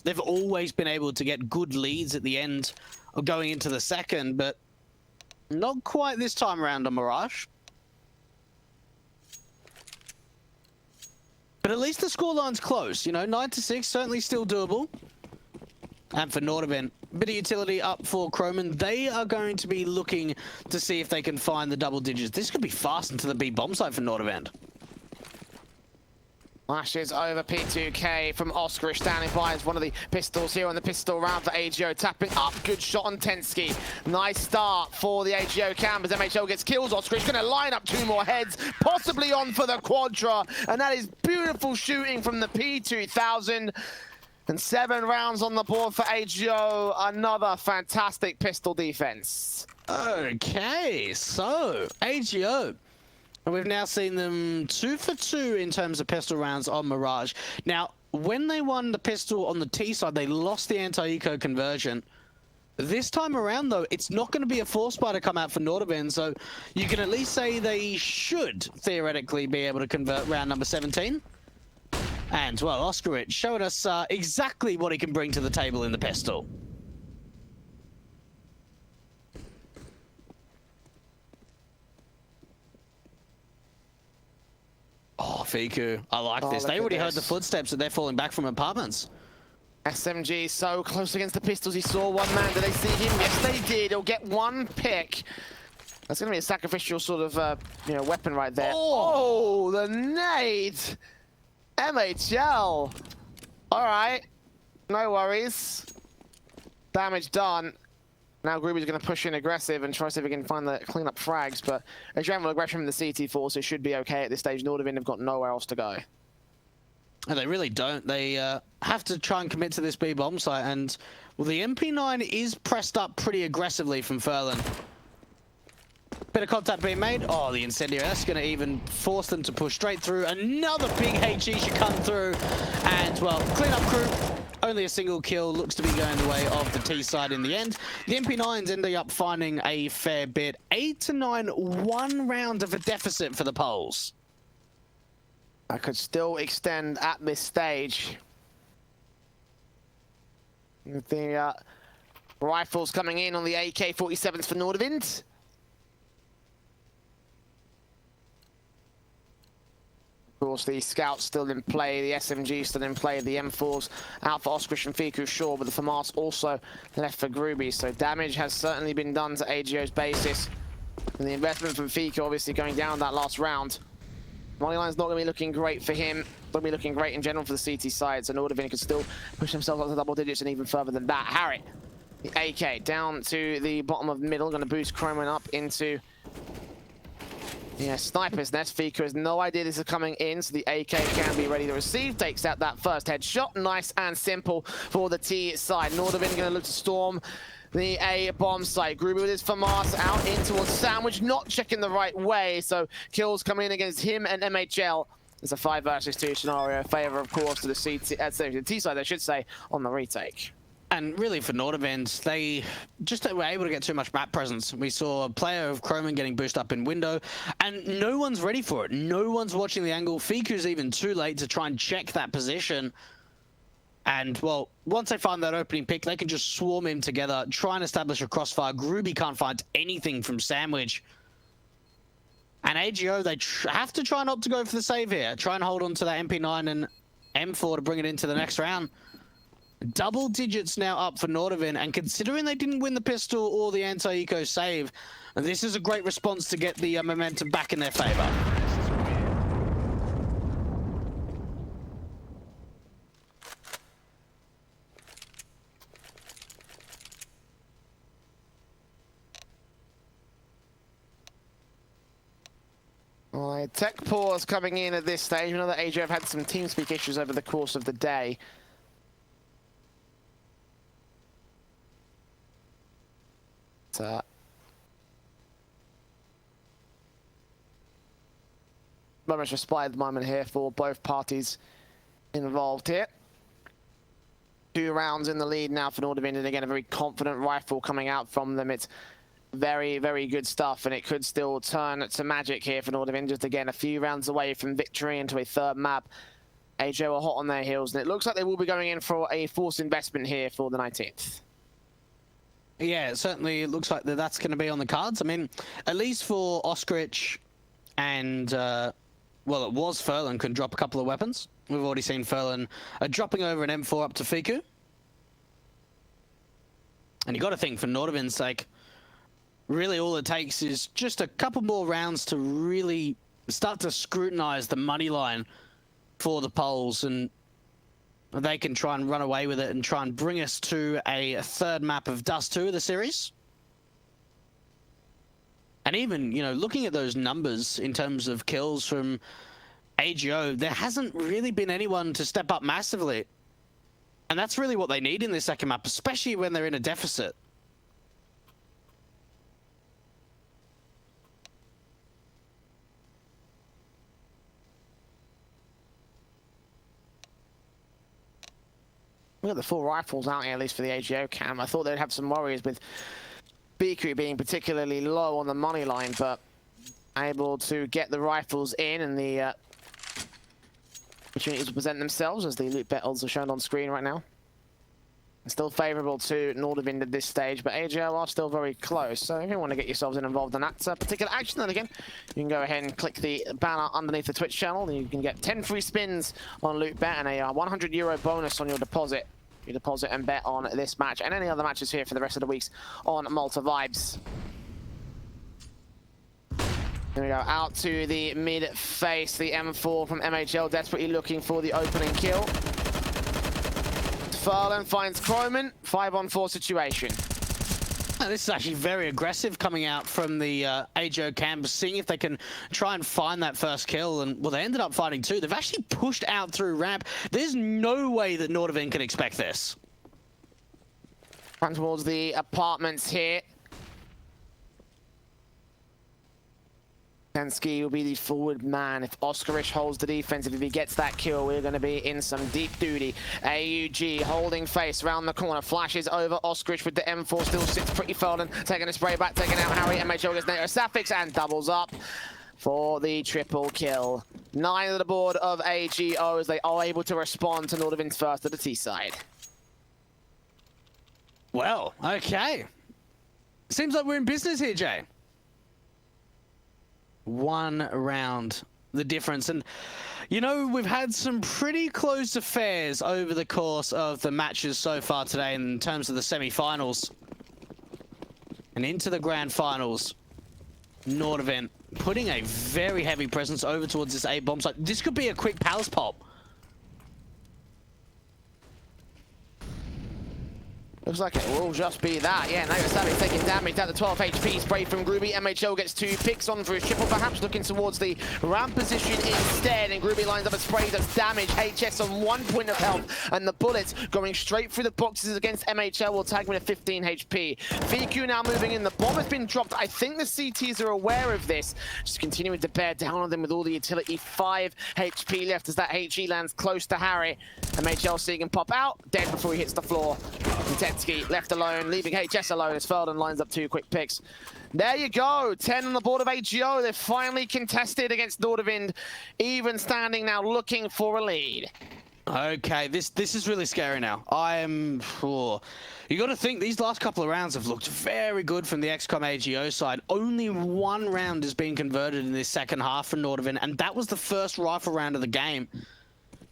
They've always been able to get good leads at the end of going into the second, but not quite this time around on Mirage. But at least the scoreline's close, you know, 9-6, certainly still doable. And for NORDAVIND, bit of utility up for Croman. They are going to be looking to see if they can find the double digits. This could be fast into the B bomb site for NORDAVIND. Flashes over P2K from Oscarish, standing by as one of the pistols here on the pistol round for AGO. Tapping up, good shot on Tensky. Nice start for the AGO camp as MHL gets kills. Oscarish going to line up 2 more heads, possibly on for the quadra. And that is beautiful shooting from the P2000. And 7 rounds on the board for AGO. Another fantastic pistol defense. Okay, so AGO. And we've now seen them 2 for 2 in terms of pistol rounds on Mirage. Now, when they won the pistol on the T side, they lost the anti-eco conversion. This time around, though, it's not going to be a force buy to come out for NORDAVIND, so you can at least say they should theoretically be able to convert round number 17. And, well, Oscarish showing us exactly what he can bring to the table in the pistol. Oh, Fiku, I like this. They already heard the footsteps and they're falling back from apartments. SMG so close against the pistols. He saw one man. Did they see him? Yes, they did. He'll get 1 pick. That's going to be a sacrificial sort of, you know, weapon right there. Oh, the nade. MHL. All right. No worries. Damage done. Now Gruby's going to push in aggressive and try to see if he can find the clean-up frags, but a general aggression from the CT force, it should be okay at this stage. NORDAVIND have got nowhere else to go. And they really don't. They have to try and commit to this B bomb site, and well, the MP9 is pressed up pretty aggressively from Furlan. Bit of contact being made. Oh, the incendiary. That's going to even force them to push straight through. Another big HE should come through, and well, clean-up crew. Only a single kill looks to be going the way of the T side in the end. The MP9s ending up finding a fair bit. 8-9, 1 round of a deficit for the Poles. I could still extend at this stage. The rifles coming in on the AK-47s for NORDAVIND. Of course, the Scouts still in play, the SMG still in play, the M4s out for Oscarish and Fiku, sure, but the FAMAS also left for Gruby. So damage has certainly been done to AGO's basis. And the investment from Fiku obviously going down that last round. Moneyline's not going to be looking great for him. Not be looking great in general for the CT side, so NORDAVIND could still push themselves up to double digits and even further than that. Harry, the AK, down to the bottom of the middle, going to boost Croman up into... Yeah, sniper's nest. Fiku has no idea this is coming in, so the AK can be ready to receive. Takes out that first headshot. Nice and simple for the T side. NORDAVIND going to look to storm the A bomb site. Gruby with his FAMAS out in towards Sandwich, not checking the right way, so kills coming in against him and MHL. It's a 5 versus 2 scenario. Favor, of course, to the the T side, I should say, on the retake. And really for NORDAVIND, they just were able to get too much map presence. We saw a player of Croman getting boosted up in window, and no one's ready for it. No one's watching the angle. Fiku's even too late to try and check that position. And, well, once they find that opening pick, they can just swarm him together, try and establish a crossfire. Gruby can't find anything from Sandwich. And AGO, they have to try not to go for the save here. Try and hold on to that MP9 and M4 to bring it into the next round. Double digits now up for NORDAVIND, and considering they didn't win the pistol or the anti-eco save, this is a great response to get the momentum back in their favor. Well, tech pause coming in at this stage. We know that AJ have had some TeamSpeak issues over the course of the day. Moment's respite at the moment here for both parties involved here. 2 rounds in the lead now for NORDAVIND, and again a very confident rifle coming out from them. It's very, very good stuff, and it could still turn to magic here for NORDAVIND. Just again a few rounds away from victory into a 3rd map. AJ were hot on their heels, and it looks like they will be going in for a forced investment here for the 19th. Yeah, it certainly looks like that's going to be on the cards. I mean, at least for Oscarich and, well, it was Furlan can drop a couple of weapons. We've already seen Furlan dropping over an M4 up to Fiku. And you got to think, for NORDAVIND's sake, really all it takes is just a couple more rounds to really start to scrutinize the money line for the Poles, and they can try and run away with it and try and bring us to a 3rd map of Dust 2 of the series. And even, you know, looking at those numbers in terms of kills from AGO, there hasn't really been anyone to step up massively. And that's really what they need in this 2nd map, especially when they're in a deficit. We got the 4 rifles out here, at least for the AGO cam. I thought they'd have some worries with Biku being particularly low on the money line, but able to get the rifles in, and the opportunities to present themselves as the loot battles are shown on screen right now. Still favourable to NORDAVIND at this stage, but AGO are still very close. So if you want to get yourselves involved in that particular action, then again, you can go ahead and click the banner underneath the Twitch channel, and you can get 10 free spins on loot bet and a €100 bonus on your deposit. You deposit and bet on this match and any other matches here for the rest of the weeks on Malta Vibes. Here we go, out to the mid face, the M4 from MHL, desperately looking for the opening kill. Furlan finds Croman, 5-on-4 situation. This is actually very aggressive coming out from the AGO camp, seeing if they can try and find that first kill. And, well, they ended up finding 2. They've actually pushed out through ramp. There's no way that NORDAVIND can expect this. Run towards the apartments here. Pensky will be the forward man if Oscarich holds the defense. If he gets that kill, we're going to be in some deep duty. AUG holding face around the corner, flashes over Oscarich with the M4, still sits pretty Furlan, taking a spray back, taking out Harry. MHL gets NATO Sapphics and doubles up for the triple kill. 9 of the board of AGO as they are able to respond to NORDAVIND's first at the T side. Well, okay. Seems like we're in business here, Jay. 1 round, the difference. And, you know, we've had some pretty close affairs over the course of the matches so far today in terms of the semi-finals. And into the grand finals, NORDAVIND putting a very heavy presence over towards this A bomb site. This could be a quick palace pop. Looks like it will just be that. Yeah, NATO Sapphics taking damage down to 12 HP. Spray from Groovy. MHL gets 2 picks on for his triple, perhaps looking towards the ramp position instead. And Groovy lines up a spray, does damage. HS on 1 point of health. And the bullets going straight through the boxes against MHL will tag him with a 15 HP. Fiku now moving in. The bomb has been dropped. I think the CTs are aware of this. Just continuing to bear down on them with all the utility. 5 HP left as that HE lands close to Harry. MHL seeing him pop out. Dead before he hits the floor. Tetsky left alone, leaving HS alone as Furlan lines up 2 quick picks. There you go, 10 on the board of AGO. They've finally contested against NORDAVIND, even standing now looking for a lead. Okay, this is really scary now. You got to think these last couple of rounds have looked very good from the XCOM AGO side. Only 1 round has been converted in this second half for NORDAVIND, and that was the first rifle round of the game.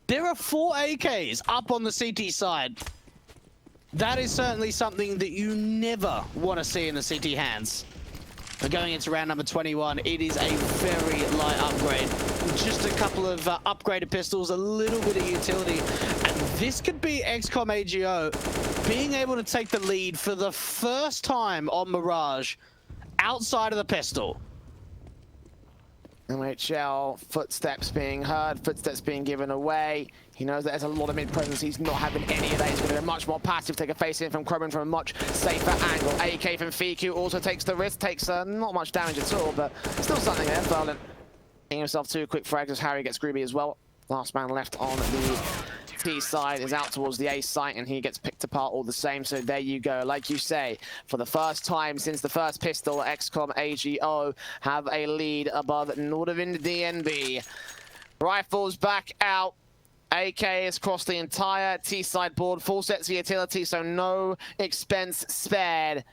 There are 4 AKs up on the CT side. That is certainly something that you never want to see in the CT hands. But going into round number 21, it is a very light upgrade. Just a couple of upgraded pistols, a little bit of utility. And this could be XCOM AGO being able to take the lead for the first time on Mirage outside of the pistol. NHL, footsteps being heard, footsteps being given away. He knows that there's a lot of mid-presence. He's not having any of that. He's going to be much more passive, take a face in from Krobin from a much safer angle. AK from Fiku also takes the risk, takes not much damage at all, but still something there. Verlin getting himself 2 quick frags as Harry gets groovy as well. Last man left on the T side is out towards the A site, and he gets picked apart all the same. So there you go. Like you say, for the first time since the first pistol, XCOM AGO have a lead above NORDAVIND DNB. Rifles back out. AK has crossed the entire T side board. Full sets of utility, so no expense spared.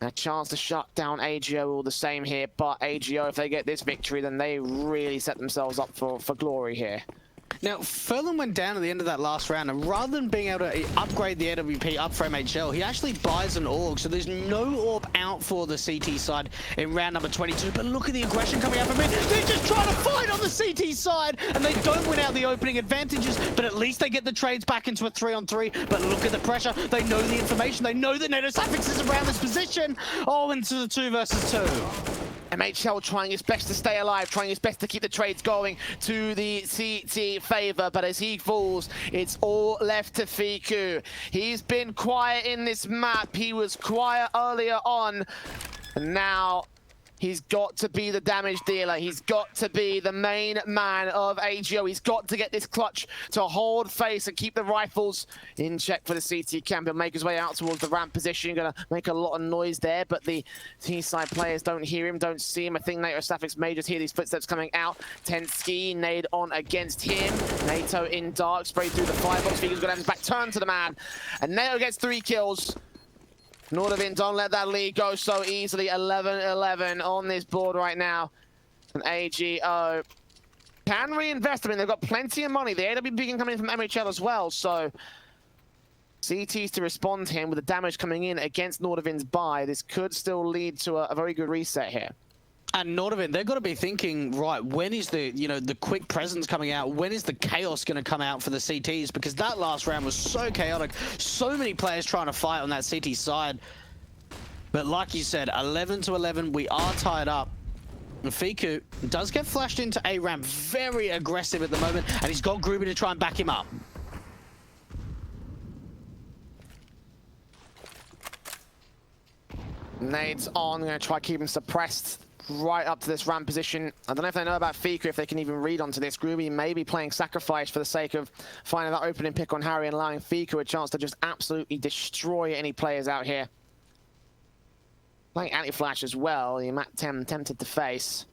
A chance to shut down AGO all the same here, but AGO, if they get this victory, then they really set themselves up for glory here. Now, Furlan went down at the end of that last round, and rather than being able to upgrade the AWP up for MHL, he actually buys an AUG, so there's no AWP out for the CT side in round number 22. But look at the aggression coming out from it. They're just trying to fight on the CT side, and they don't win out the opening advantages, but at least they get the trades back into a 3-on-3. But look at the pressure. They know the information. They know that NORDAVIND is around this position. Oh, into the 2 versus 2. MHL trying his best to stay alive, trying his best to keep the trades going to the CT favor, but as he falls, it's all left to Fiku. He's been quiet in this map. He was quiet earlier on, and now he's got to be the damage dealer. He's got to be the main man of AGO. He's got to get this clutch to hold face and keep the rifles in check for the CT camp. He'll make his way out towards the ramp position. Gonna make a lot of noise there, but the T-side players don't hear him, don't see him. I think NORDAVIND may just hear these footsteps coming out. Tenski, nade on against him. NATO in dark, sprayed through the firebox. Figure's gonna have his back turned to the man. And NATO gets 3 kills. NORDAVIND don't let that lead go so easily. 11-11 on this board right now. And AGO can reinvest. I mean, they've got plenty of money. The AWP can come in from MHL as well, so CT's to respond to him with the damage coming in against NORDAVIND's buy. This could still lead to a very good reset here. And NORDAVIND, they've got to be thinking, right, when is the, the quick presence coming out? When is the chaos going to come out for the CTs? Because that last round was so chaotic. So many players trying to fight on that CT side. But like you said, 11-11, we are tied up. And Fiku does get flashed into A ramp, very aggressive at the moment, and he's got Groovy to try and back him up. Nades on, going to try to keep him suppressed right up to this ramp position. I don't know if they know about Fiku, if they can even read onto this. Groovy may be playing sacrifice for the sake of finding that opening pick on Harry and allowing Fiku a chance to just absolutely destroy any players out here. Playing anti-flash as well, the Mat 10 tempted to face.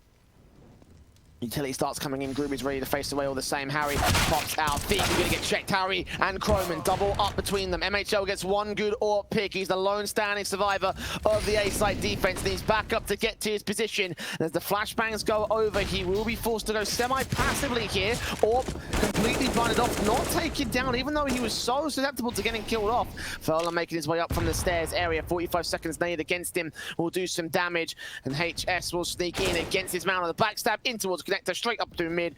Utility starts coming in, Groovy's ready to face away all the same. Harry pops out, Fiku gonna get checked. Harry and Croman double up between them. MHL gets 1 good AWP pick. He's the lone standing survivor of the A-side defense, and he's back up to get to his position. And as the flashbangs go over, he will be forced to go semi-passively here. AWP completely blinded off, not taken down, even though he was so susceptible to getting killed off. Furlan making his way up from the stairs area. 45 seconds needed against him will do some damage, and HS will sneak in against his man on the backstab in towards connector, straight up to mid.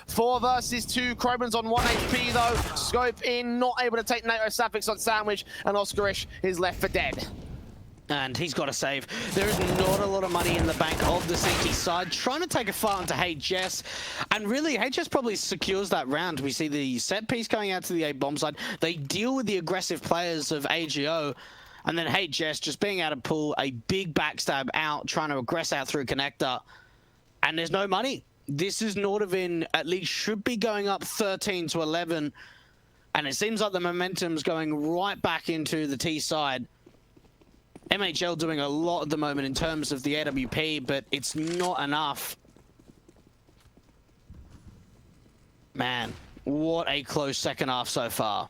4 versus 2. Kroben's on 1 HP though. Scope in, not able to take NORDAVIND on sandwich, and Oscarish is left for dead. And he's got to save. There is not a lot of money in the bank of the CT side. Trying to take a fight onto HS. And really, HS probably secures that round. We see the set piece going out to the A bomb side. They deal with the aggressive players of AGO. And then HS just being able to pull a big backstab out, trying to aggress out through connector. And there's no money. This is NORDAVIND at least should be going up 13-11. And it seems like the momentum's going right back into the T side. MHL doing a lot at the moment in terms of the AWP, but it's not enough. Man, what a close second half so far.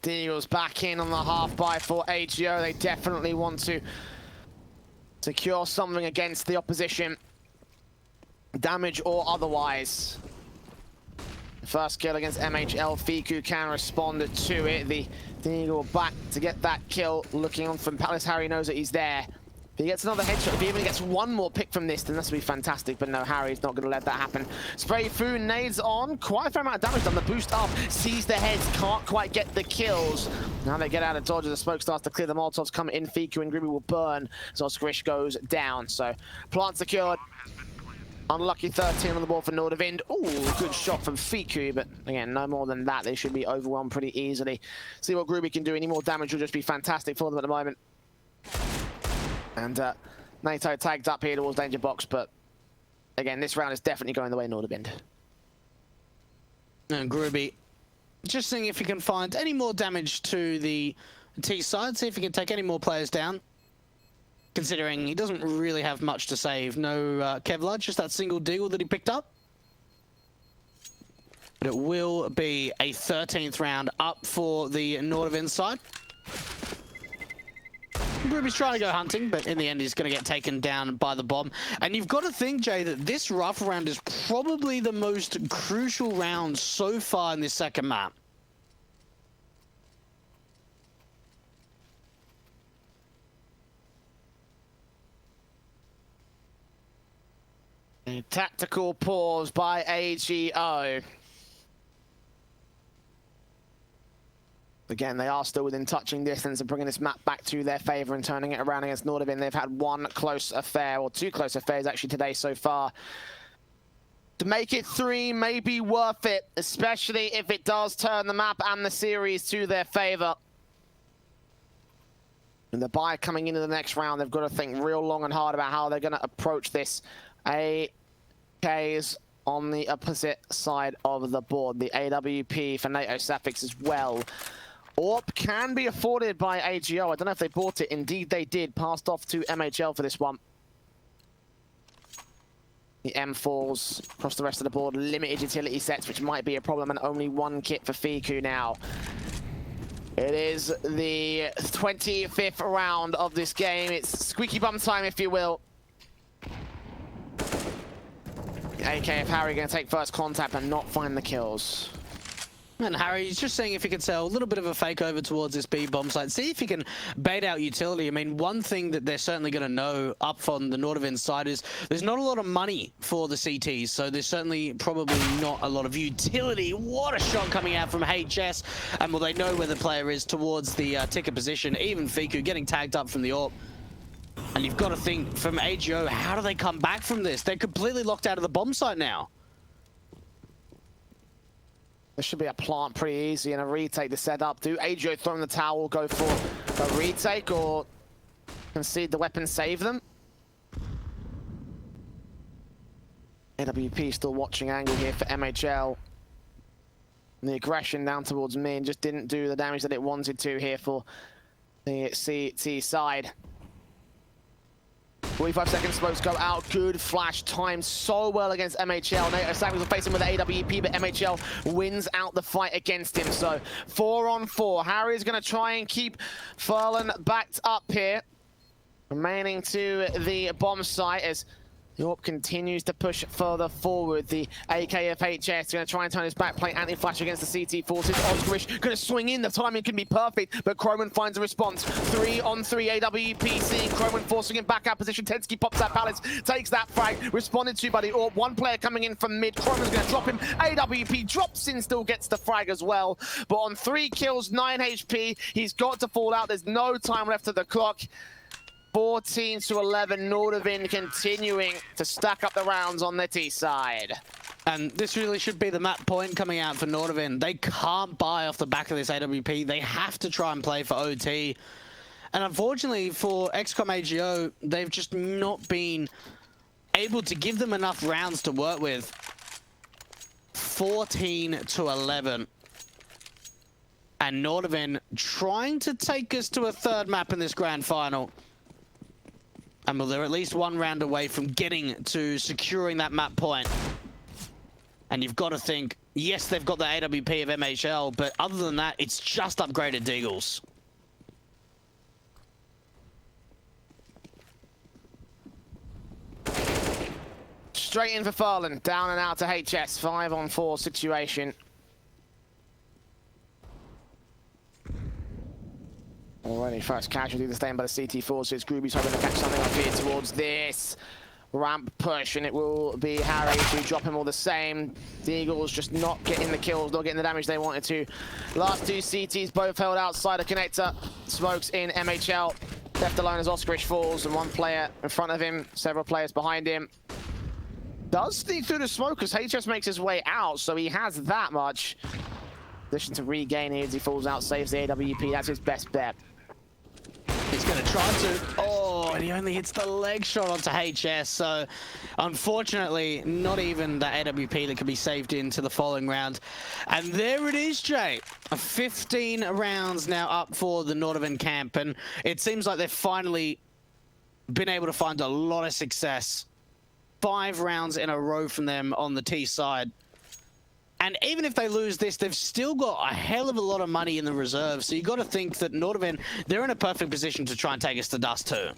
Deals back in on the half buy for AGO. They definitely want to secure something against the opposition. damage or otherwise. First kill against MHL. Fiku can respond to it. The Deagle back to get that kill. Looking on from Palace. Harry knows that he's there. If he gets another headshot, if he even gets one more pick from this, then this will be fantastic. But no, Harry's not going to let that happen. Spray through, nades on. Quite a fair amount of damage done. The boost up, sees the heads, can't quite get the kills. Now they get out of dodge as the smoke starts to clear. The Molotovs come in. Fiku and Gribby will burn as Oscarish goes down. So, plant secured. Unlucky 13 on the board for NORDAVIND. Ooh, good shot from Fiku, but again, no more than that. They should be overwhelmed pretty easily. See what Gribby can do. Any more damage will just be fantastic for them at the moment. And NATO tagged up here towards danger box, but again, this round is definitely going the way of NORDAVIND. And Gribby, just seeing if he can find any more damage to the T side, see if he can take any more players down. Considering he doesn't really have much to save. No Kevlar, just that single deagle that he picked up. But it will be a 13th round up for the NORDAVIND side. Ruby's trying to go hunting, but in the end he's going to get taken down by the bomb. And you've got to think, Jay, that this rough round is probably the most crucial round so far in this second map. A tactical pause by AGO. Again, they are still within touching distance and bringing this map back to their favor and turning it around against NORDAVIND. They've had one close affair, or two close affairs actually today so far. To make it 3 may be worth it, especially if it does turn the map and the series to their favor. And the buy coming into the next round, they've got to think real long and hard about how they're going to approach this. AKs on the opposite side of the board. The AWP for NATO Sapphics as well. AWP can be afforded by AGO. I don't know if they bought it. Indeed they did. Passed off to MHL for this one. The M4s across the rest of the board. Limited utility sets, which might be a problem, and only one kit for Fiku now. It is the 25th round of this game. It's squeaky bum time, if you will. AKF Harry going to take first contact and not find the kills. And Harry's just seeing if he can sell a little bit of a fake over towards this B bomb site. See if he can bait out utility. I mean, one thing that they're certainly going to know up on the NORDAVIND side is there's not a lot of money for the CTs, so there's certainly probably not a lot of utility. What a shot coming out from HS. And will they know where the player is towards the ticker position? Even Fiku getting tagged up from the AWP. And you've got to think, from AGO, how do they come back from this? They're completely locked out of the bomb site now. There should be a plant pretty easy and a retake to set up. Do AGO throw in the towel, go for a retake, or concede the weapon, save them? AWP still watching angle here for MHL. And the aggression down towards Min just didn't do the damage that it wanted to here for the CT side. 45 seconds, smokes go out. Good flash time so well against MHL. NATO Samuels will face him with the AWP, but MHL wins out the fight against him. So 4 on 4. Harry's going to try and keep Furlan backed up here. Remaining to the bomb site as York continues to push further forward. The AKFHS going to try and turn his back plate anti-flash against the CT forces. Osgrish going to swing in. The timing can be perfect, but Croman finds a response. 3 on 3 AWP, seeing Croman forcing him back out position. Tensky pops that balance, takes that frag, responded to by the AWP. One player coming in from mid. Croman's going to drop him. AWP drops in, still gets the frag as well. But on 3 kills, 9 HP, he's got to fall out. There's no time left of the clock. 14 to 11, NORDAVIND continuing to stack up the rounds on the T side. And this really should be the map point coming out for NORDAVIND. They can't buy off the back of this AWP. They have to try and play for OT. And unfortunately for XCOM AGO, they've just not been able to give them enough rounds to work with. 14 to 11. And NORDAVIND trying to take us to a 3rd map in this grand final. And well, they're at least 1 round away from getting to securing that map point. And you've got to think, yes, they've got the AWP of MHL, but other than that, it's just upgraded Deagles. straight in for Furlan. Down and out to HS. 5-on-4 situation. Already first casualty this time by the CT4, so it's Groovy's hoping to catch something up here towards this ramp push, and it will be Harry to drop him all the same. The Eagles just not getting the kills, not getting the damage they wanted to. Last two CTs both held outside the connector. Smokes in MHL. Left alone as Oskarish falls, and one player in front of him, several players behind him. Does sneak through the smoke as HS makes his way out, so he has that much. Position to regain here as he falls out, saves the AWP. That's his best bet. He's going to try to. Oh, and he only hits the leg shot onto HS. So, unfortunately, not even the AWP that can be saved into the following round. And there it is, Jay. 15 rounds now up for the NORDAVIND camp. And it seems like they've finally been able to find a lot of success. 5 rounds in a row from them on the T side. And even if they lose this, they've still got a hell of a lot of money in the reserve. So you got to think that NORDAVIND, they're in a perfect position to try and take us to Dust 2.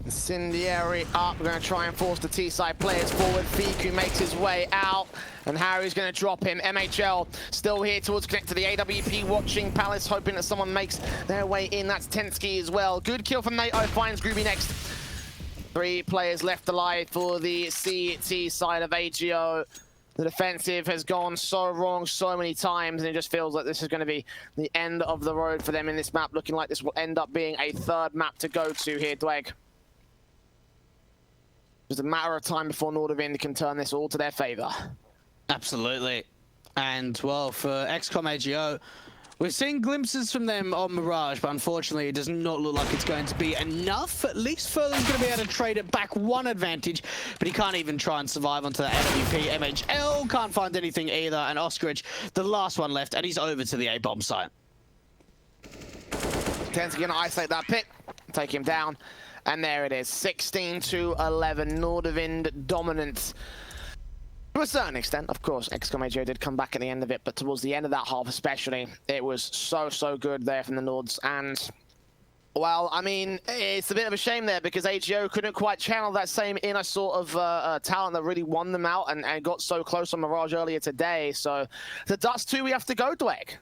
Incendiary up. We're going to try and force the T-side players forward. Fiku makes his way out, and Harry's going to drop him. MHL still here towards connect to the AWP, watching Palace, hoping that someone makes their way in. That's Tensky as well. Good kill from NATO, finds Groovy next. 3 players left alive for the CT side of AGO. The defensive has gone so wrong so many times, and it just feels like this is going to be the end of the road for them in this map. Looking like this will end up being a 3rd map to go to here, Dweg. Just a matter of time before NORDAVIND can turn this all to their favor. Absolutely. And, well, for XCOM AGO, we're seeing glimpses from them on Mirage, but unfortunately it does not look like it's going to be enough. At least Furlan's going to be able to trade it back 1 advantage, but he can't even try and survive onto the AWP. MHL can't find anything either, and Oskarish, the last one left, and he's over to the A-bomb site. Tens going to isolate that pit, take him down. And there it is, 16-11, NORDAVIND dominant. To a certain extent, of course, XCOM AGO did come back at the end of it, but towards the end of that half especially, it was so good there from the Nords. And, well, I mean, it's a bit of a shame there because AGO couldn't quite channel that same inner sort of talent that really won them out and got so close on Mirage earlier today. So, the Dust 2 we have to go, Dweg.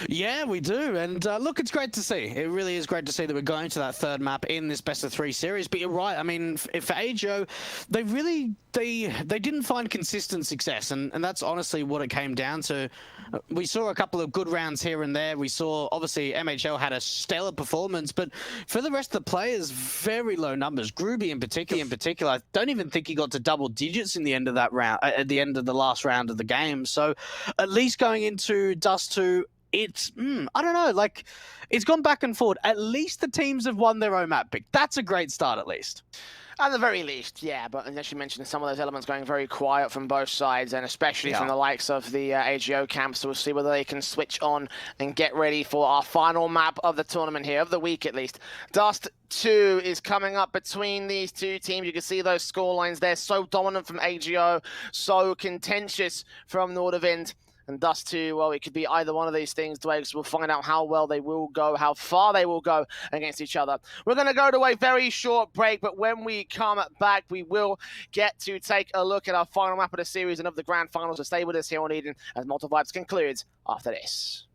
Yeah, we do, and look, it's great to see. It really is great to see that we're going to that 3rd map in this best-of-3 series. But you're right. I mean, for AGO, they really they didn't find consistent success, and that's honestly what it came down to. We saw a couple of good rounds here and there. We saw obviously MHL had a stellar performance, but for the rest of the players, very low numbers. Groovy in particular, I don't even think he got to double digits in the end of that round, at the end of the last round of the game. So at least going into Dust 2. It's, I don't know, like, it's gone back and forth. At least the teams have won their own map pick. That's a great start, at least. At the very least, yeah, but as you mentioned, some of those elements going very quiet from both sides, and especially from the likes of the AGO camps. So we'll see whether they can switch on and get ready for our final map of the tournament here, of the week at least. Dust 2 is coming up between these two teams. You can see those score lines there, so dominant from AGO, so contentious from NORDAVIND. And Dust 2, well, it could be either one of these things, Dwayne, so we'll find out how well they will go, how far they will go against each other. We're going to go to a very short break, but when we come back, we will get to take a look at our final map of the series and of the grand finals. So stay with us here on Eden as Malta Vibes concludes after this.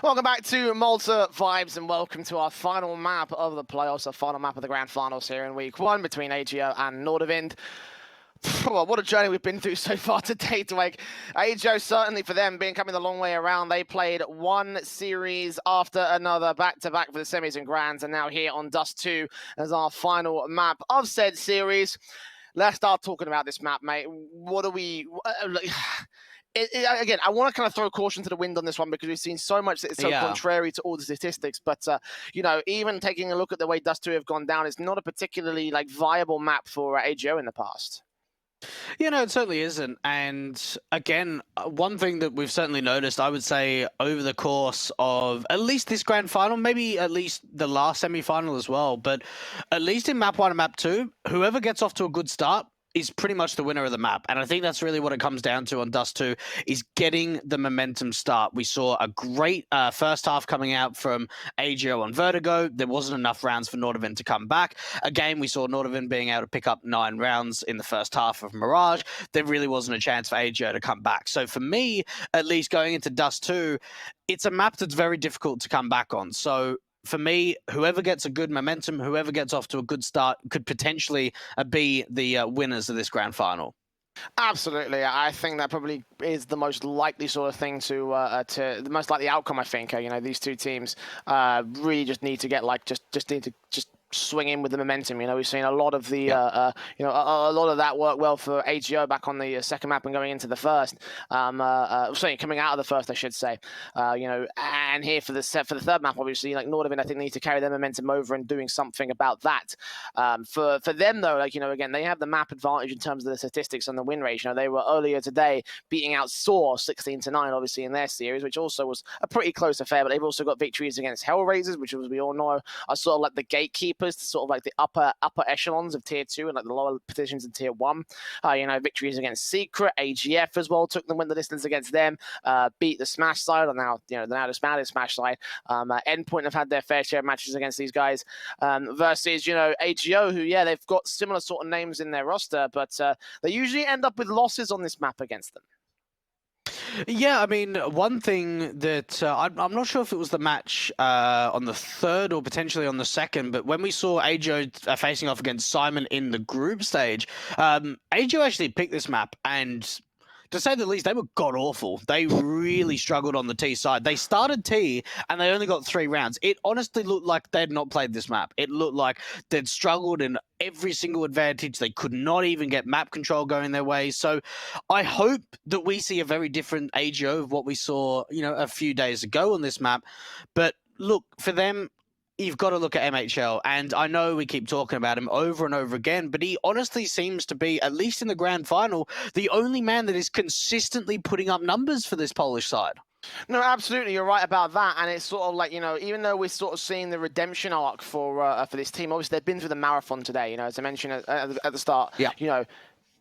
Welcome back to Malta Vibes and welcome to our final map of the playoffs, our final map of the grand finals here in week 1 between AGO and NORDAVIND. What a journey we've been through so far today to like AGO, certainly for them being coming the long way around. They played one series after another, back-to-back for the semis and grands, and now here on Dust 2 as our final map of said series. Let's start talking about this map, mate. What are we... Again, I want to kind of throw caution to the wind on this one because we've seen so much that it's so contrary to all the statistics. But, you know, even taking a look at the way Dust 2 have gone down, it's not a particularly like viable map for AGO in the past. You know, it certainly isn't. And again, one thing that we've certainly noticed, I would say, over the course of at least this grand final, maybe at least the last semi-final as well, but at least in map 1 and map 2, whoever gets off to a good start is pretty much the winner of the map. And I think that's really what it comes down to on Dust 2, is getting the momentum start. We saw a great first half coming out from AGO on Vertigo. There wasn't enough rounds for NORDAVIND to come back. Again, we saw NORDAVIND being able to pick up 9 rounds in the first half of Mirage. There really wasn't a chance for AGO to come back. So for me, at least going into Dust 2, it's a map that's very difficult to come back on. So for me, whoever gets a good momentum, whoever gets off to a good start could potentially be the winners of this grand final. Absolutely, I think that probably is the most likely sort of thing to the most likely outcome. I think you know, these two teams really just need to get like just need to swing in with the momentum. You know, we've seen a lot of the you know, a lot of that work well for AGO back on the second map and going into the first. Sorry, coming out of the first, I should say. You know, and here for the third map, obviously, like NORDAVIND, I think need to carry their momentum over and doing something about that. For them though, like, you know, again, they have the map advantage in terms of the statistics and the win rate. You know, they were earlier today beating out SOAR 16-9, obviously in their series, which also was a pretty close affair. But they've also got victories against Hellraisers, which, as we all know, are sort of like the gatekeepers to sort of like the upper echelons of tier 2 and like the lower positions in tier 1. You know, victories against Secret, AGF as well took them, went the distance against them, beat the Smash side, or now, you know, the now disbanded Smash side. Endpoint have had their fair share of matches against these guys, versus, you know, AGO, who, yeah, they've got similar sort of names in their roster, but they usually end up with losses on this map against them. Yeah, I mean, one thing that I'm not sure if it was the match on the third or potentially on the second, but when we saw AGO facing off against Simon in the group stage, AGO actually picked this map, and to say the least, they were god-awful. They really struggled on the T side. They started T, and they only got 3 rounds. It honestly looked like they'd not played this map. It looked like they'd struggled in every single advantage. They could not even get map control going their way. So I hope that we see a very different AGO of what we saw, you know, a few days ago on this map. But look, for them, you've got to look at MHL, and I know we keep talking about him over and over again, but he honestly seems to be, at least in the grand final, the only man that is consistently putting up numbers for this Polish side. No, absolutely, you're right about that, and it's sort of like, you know, even though we're sort of seeing the redemption arc for this team, obviously they've been through the marathon today, you know, as I mentioned at the start. Yeah. You know,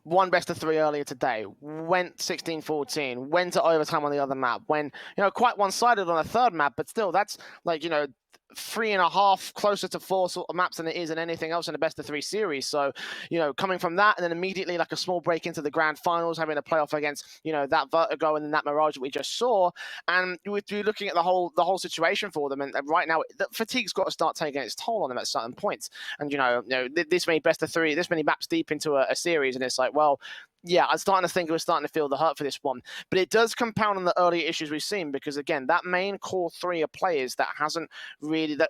won best of 3 earlier today, went 16-14, went to overtime on the other map, when, you know, quite one-sided on a third map, but still, that's like, you know, 3.5 closer to 4 sort of maps than it is in anything else in a best of 3 series. So, you know, coming from that and then immediately like a small break into the grand finals, having a playoff against, you know, that Vertigo and then that Mirage that we just saw, and we're looking at the whole situation for them. And right now, the fatigue's got to start taking its toll on them at certain points. And you know, this many best of 3, this many maps deep into a series, and it's like, well, yeah, I'm starting to think we're starting to feel the hurt for this one. But it does compound on the earlier issues we've seen, because again, that main core 3 of players that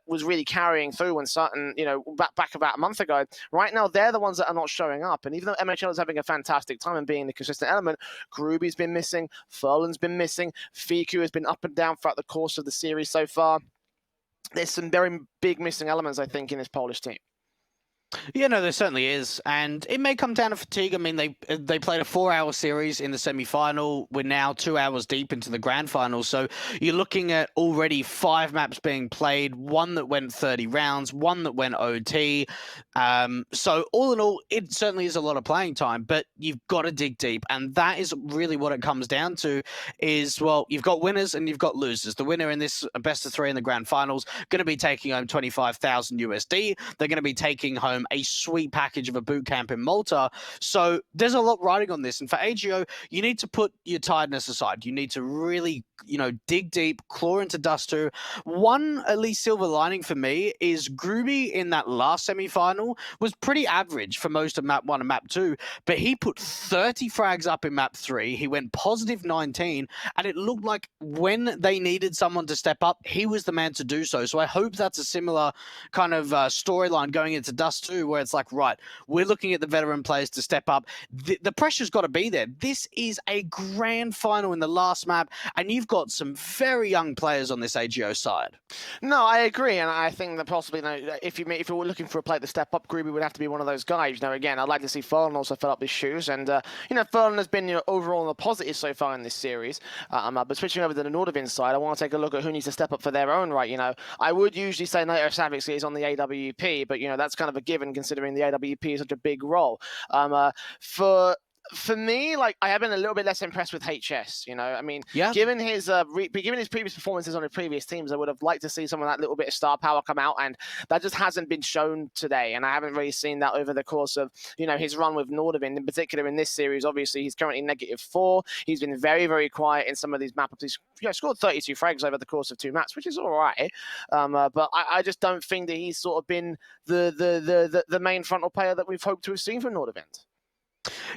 was really carrying through when certain, you know, back about a month ago, right now they're the ones that are not showing up. And even though MHL is having a fantastic time and being the consistent element, Gruby's been missing, Furlan's been missing, Fiku has been up and down throughout the course of the series so far. There's some very big missing elements, I think, in this Polish team. Yeah, no, there certainly is, and it may come down to fatigue. I mean, they played a 4-hour series in the semi-final. We're now 2 hours deep into the grand final, so you're looking at already 5 maps being played, 1 that went 30 rounds, 1 that went OT. So all in all, it certainly is a lot of playing time, but you've got to dig deep, and that is really what it comes down to. Is, well, you've got winners and you've got losers. The winner in this best of 3 in the grand finals going to be taking home 25,000 USD. They're going to be taking home them a sweet package of a boot camp in Malta. So there's a lot riding on this. And for AGO, you need to put your tiredness aside. You need to really, dig deep, claw into Dust 2. One, at least, silver lining for me is Groovy in that last semi-final was pretty average for most of map 1 and map 2, but he put 30 frags up in map 3. He went positive 19, and it looked like when they needed someone to step up, he was the man to do so. So I hope that's a similar kind of storyline going into Dust 2, where it's like, right, we're looking at the veteran players to step up. The pressure's got to be there. This is a grand final in the last map, and you've got some very young players on this AGO side. No, I agree, and I think that possibly, if you were looking for a player to step up, Groovy would have to be one of those guys. Again, I'd like to see Furlan also fill up his shoes, and Furlan has been overall on the positive so far in this series. But switching over to the NORDAVIND side, I want to take a look at who needs to step up for their own right. I would usually say Naito Savix is on the AWP, but that's kind of a given considering the AWP is such a big role. For me, I have been a little bit less impressed with HS. Given his previous performances on his previous teams, I would have liked to see some of that little bit of star power come out, and that just hasn't been shown today. And I haven't really seen that over the course of his run with NORDAVIND, in particular in this series. Obviously, he's currently -4. He's been very, very quiet in some of these maps. He's scored 32 frags over the course of 2 maps, which is all right. But I just don't think that he's sort of been the main frontal player that we've hoped to have seen from NORDAVIND.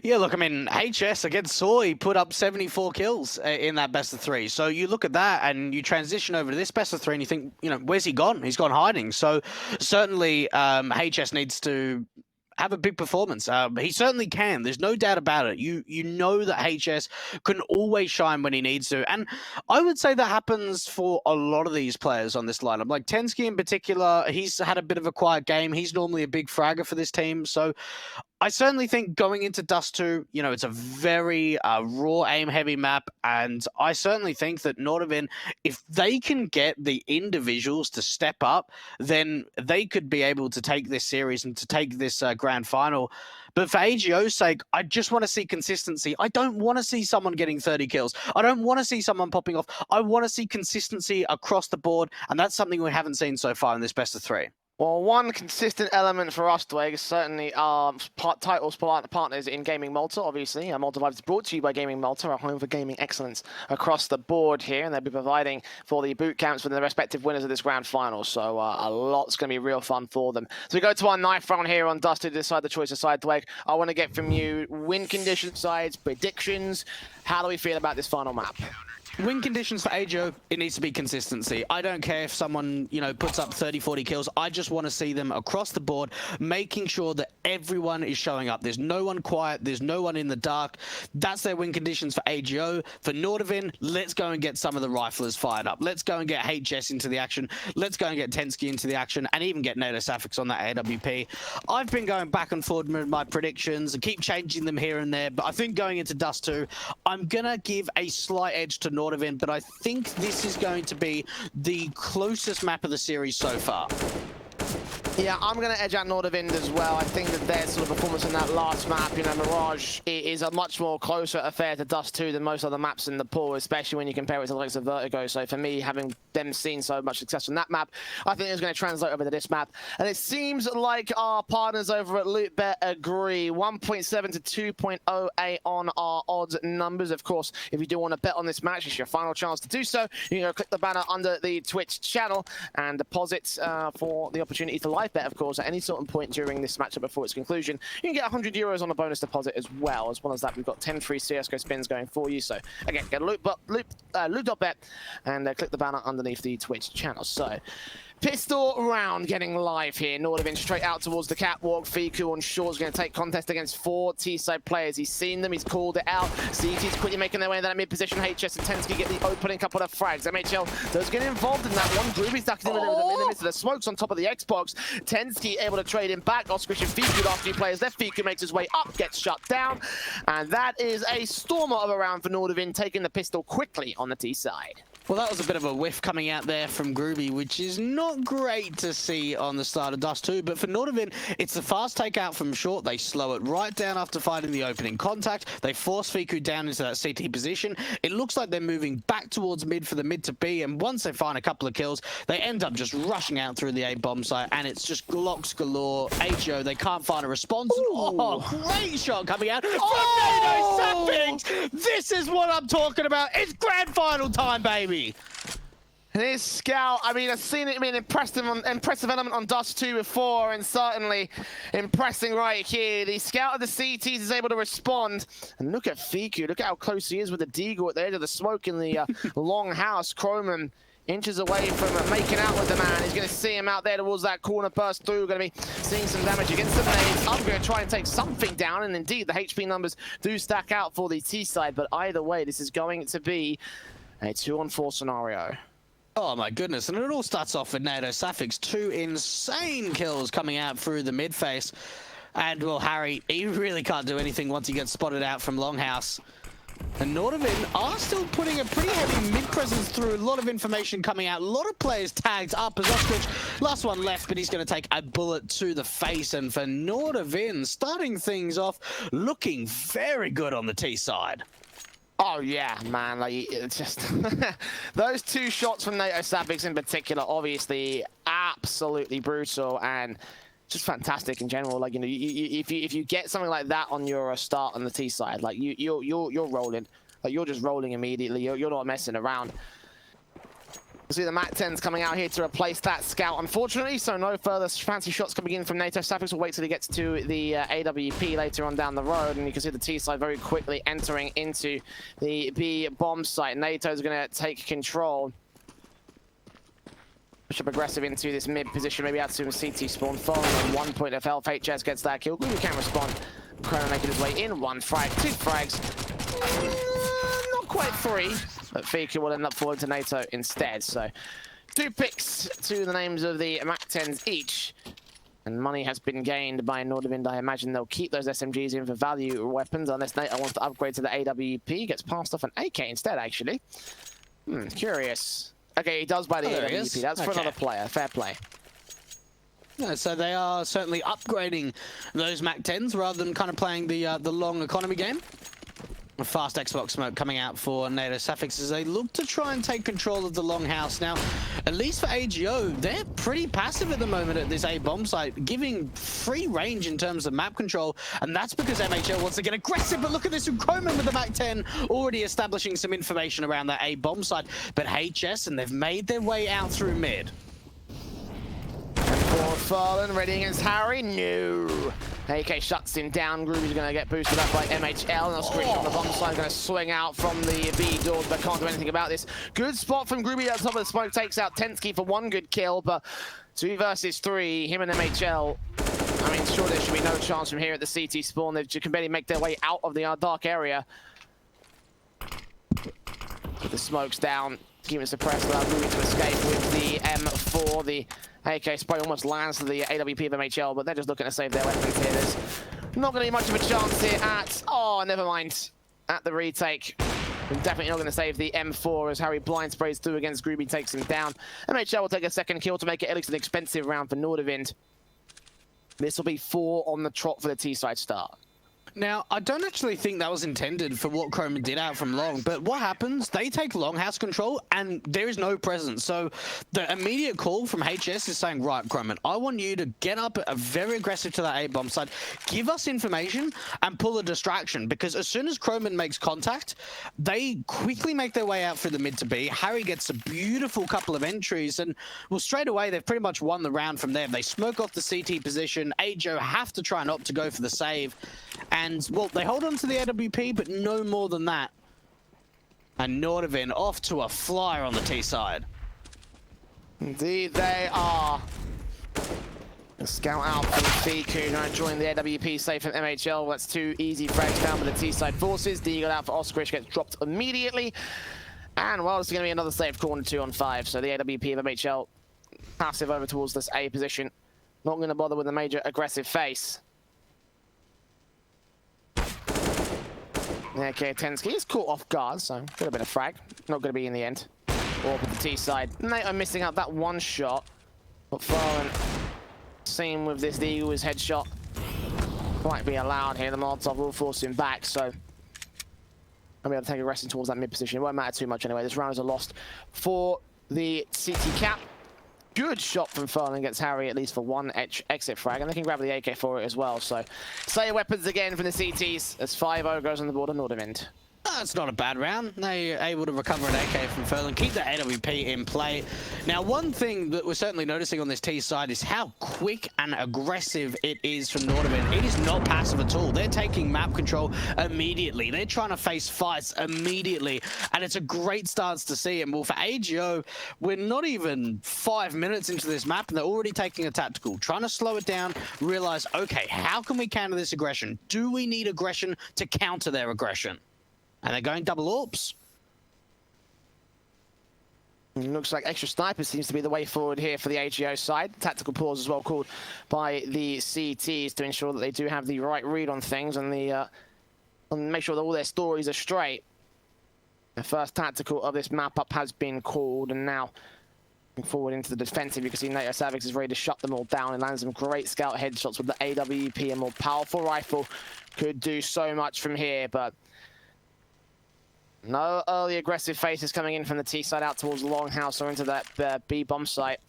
Yeah, look, HS against Soy put up 74 kills in that best of 3. So you look at that and you transition over to this best of 3 and you think, where's he gone? He's gone hiding. So certainly HS needs to have a big performance. He certainly can. There's no doubt about it. You know that HS can always shine when he needs to. And I would say that happens for a lot of these players on this lineup. Like Tensky in particular, he's had a bit of a quiet game. He's normally a big fragger for this team. So I certainly think going into Dust 2, it's a very raw, aim-heavy map, and I certainly think that NORDAVIND, if they can get the individuals to step up, then they could be able to take this series and to take this grand final. But for AGO's sake, I just want to see consistency. I don't want to see someone getting 30 kills. I don't want to see someone popping off. I want to see consistency across the board, and that's something we haven't seen so far in this best of 3. Well, one consistent element for us, Dwayne, is certainly our titles partners in Gaming Malta, obviously. NORDAVIND is brought to you by Gaming Malta, our home for gaming excellence across the board here, and they'll be providing for the boot camps for the respective winners of this grand final. So a lot's going to be real fun for them. So we go to our knife round here on Dust to decide the choice of side, Dwayne. I want to get from you win condition sides, predictions. How do we feel about this final map? Win conditions for AGO, it needs to be consistency. I don't care if someone, puts up 30, 40 kills. I just want to see them across the board, making sure that everyone is showing up. There's no one quiet. There's no one in the dark. That's their win conditions for AGO. For NORDAVIND, let's go and get some of the riflers fired up. Let's go and get HS into the action. Let's go and get Tensky into the action and even get Nato Savix on that AWP. I've been going back and forth with my predictions and keep changing them here and there, but I think going into Dust 2, I'm going to give a slight edge to NORDAVIND, but I think this is going to be the closest map of the series so far. Yeah, I'm going to edge out NORDAVIND as well. I think that their sort of performance in that last map, Mirage, is a much more closer affair to Dust 2 than most other maps in the pool, especially when you compare it to the likes of Vertigo. So for me, having them seen so much success on that map, I think it's going to translate over to this map. And it seems like our partners over at LootBet agree. 1.7 to 2.08 on our odds numbers. Of course, if you do want to bet on this match, it's your final chance to do so. You can go click the banner under the Twitch channel and deposit for the opportunity to live bet, of course, at any certain point during this matchup before its conclusion. You can get 100 euros on a bonus deposit as well. As well as that, we've got 10 free CSGO spins going for you. So again, get loot.bet and click the banner underneath the Twitch channel. So pistol round getting live here. NORDAVIND straight out towards the catwalk. Fiku on shore is going to take contest against 4 T-side players. He's seen them, he's called it out. CT's quickly making their way in that mid position. HS and Tensky get the opening couple of frags. MHL does get involved in that one. Groovy's stuck in the midst of the smokes on top of the Xbox. Tensky able to trade him back. Osquish and Fiku after 2 players left. Fiku makes his way up, gets shut down. And that is a stormer of a round for NORDAVIND, taking the pistol quickly on the T side. Well, that was a bit of a whiff coming out there from Groovy, which is not great to see on the start of Dust 2. But for NORDAVIND, it's the fast takeout from short. They slow it right down after fighting the opening contact. They force Fiku down into that CT position. It looks like they're moving back towards mid for the mid to B. And once they find a couple of kills, they end up just rushing out through the A bomb site. And it's just Glocks galore. HO, they can't find a response. Ooh. Oh, great shot coming out from NATO Savage. This is what I'm talking about. It's grand final time, baby. This scout, I mean, I've seen it being impressive element on Dust 2 before, and certainly impressing right here. The scout of the CTs is able to respond. And look at Fiku, look at how close he is with the Deagle at the edge of the smoke in the long house. Croman inches away from making out with the man. He's going to see him out there towards that corner, burst through. Going to be seeing some damage against the nades. I'm going to try and take something down, and indeed the HP numbers do stack out for the T side. But either way, this is going to be a 2-on-4 scenario. Oh my goodness, and it all starts off with NATO Suffix. 2 insane kills coming out through the mid face. And well, Harry, he really can't do anything once he gets spotted out from Longhouse. And NORDAVIND are still putting a pretty heavy mid presence through. A lot of information coming out. A lot of players tagged up as Ostrich. Last one left, but he's going to take a bullet to the face. And for NORDAVIND, starting things off, looking very good on the T side. Oh yeah, man, like it's just those 2 shots from NATO Savix in particular, obviously absolutely brutal and just fantastic in general. Like, you know, if you get something like that on your start on the T side, like you're rolling, like you're just rolling immediately. You're not messing around. See the MAC-10s coming out here to replace that scout, unfortunately, so no further fancy shots coming in from NATO Savix. We'll wait till he gets to the AWP later on down the road, and you can see the T side very quickly entering into the B bomb site. NATO's going to take control. Push up aggressive into this mid position, maybe out to CT spawn, falling on 1 point of health. HS gets that kill. Groovy can respond. Chrono making his way in. 1 frag, 2 frags. Not quite 3. But Fiku will end up falling to NATO instead. So 2 picks to the names of the MAC-10s each. And money has been gained by NORDAVIND. I imagine they'll keep those SMGs in for value weapons unless NATO wants to upgrade to the AWP. Gets passed off an AK instead, actually. Curious. Okay, he does buy the AWP. That's for another player. Fair play. Yeah, so they are certainly upgrading those MAC-10s rather than kind of playing the long economy game. A fast Xbox smoke coming out for NATO Suffix as they look to try and take control of the Longhouse. Now, at least for AGO, they're pretty passive at the moment at this A bomb site, giving free range in terms of map control, and that's because MHL wants to get aggressive. But look at this, Croman with the MAC-10 already establishing some information around that A bomb site. But HS, and they've made their way out through mid. Forward Fallen, ready against Harry. No. AK shuts him down. Groovy's going to get boosted up by MHL. And Screech on the bomb side going to swing out from the B doors, but can't do anything about this. Good spot from Groovy at the top of the smoke. Takes out Tensky for 1 good kill, but 2 versus 3. Him and MHL. I mean, sure, there should be no chance from here at the CT spawn. They can barely make their way out of the dark area. With the smokes down, keep it suppressed, allow Groovy to escape with the M4. The AK spray almost lands to the AWP of MHL, but they're just looking to save their weapons here. There's not going to be much of a chance here at... Oh, never mind. At the retake. We're definitely not going to save the M4 as Harry blind sprays through against Groovy, takes him down. MHL will take a second kill to make it at least an expensive round for NORDAVIND. This will be 4 on the trot for the T-side start. Now, I don't actually think that was intended for what Croman did out from long, but what happens? They take Longhouse control, and there is no presence. So the immediate call from HS is saying, right, Croman, I want you to get up very aggressive to that A-bomb side, give us information, and pull a distraction, because as soon as Croman makes contact, they quickly make their way out through the mid to B. Harry gets a beautiful couple of entries, and, well, straight away, they've pretty much won the round from there. They smoke off the CT position. AJO have to try and opt to go for the save. And, well, they hold on to the AWP, but no more than that. And NORDAVIND off to a flyer on the T side. Indeed, they are. A scout out from Fiku, now joining the AWP safe from MHL. That's 2 easy frags down for the T side forces. Deagle out for Oskrish gets dropped immediately. And, well, it's going to be another safe corner 2 on 5. So the AWP of MHL passive over towards this A position. Not going to bother with a major aggressive face. Okay, Tensky is caught off guard, so could have been a frag. Not going to be in the end. Or with the T side. NATO missing out that one shot. But Fallen, same with this Eagle, his headshot might be allowed here. The Molotov will force him back, so I'll be able to take a wrestling towards that mid position. It won't matter too much anyway. This round is a loss for the CT cap. Good shot from Furlan, gets Harry at least for one exit frag, and they can grab the AK for it as well. So, Slayer weapons again from the CTs as 5-0 goes on the board of NORDAVIND. It's not a bad round. They're able to recover an AK from Furlan, keep the AWP in play. Now, one thing that we're certainly noticing on this T side is how quick and aggressive it is from NORDAVIND. It is not passive at all. They're taking map control immediately. They're trying to face fights immediately, and it's a great stance to see. And well, for AGO, we're not even 5 minutes into this map, and they're already taking a tactical, trying to slow it down, realize, okay, how can we counter this aggression? Do we need aggression to counter their aggression? And they're going double orbs. Looks like extra sniper seems to be the way forward here for the AGO side. Tactical pause as well called by the CTs to ensure that they do have the right read on things and make sure that all their stories are straight. The first tactical of this map up has been called, and now forward into the defensive. You can see NATO Savix is ready to shut them all down and lands some great scout headshots with the AWP. A more powerful rifle could do so much from here, but no early aggressive faces coming in from the T side out towards the Longhouse or into that B bomb site.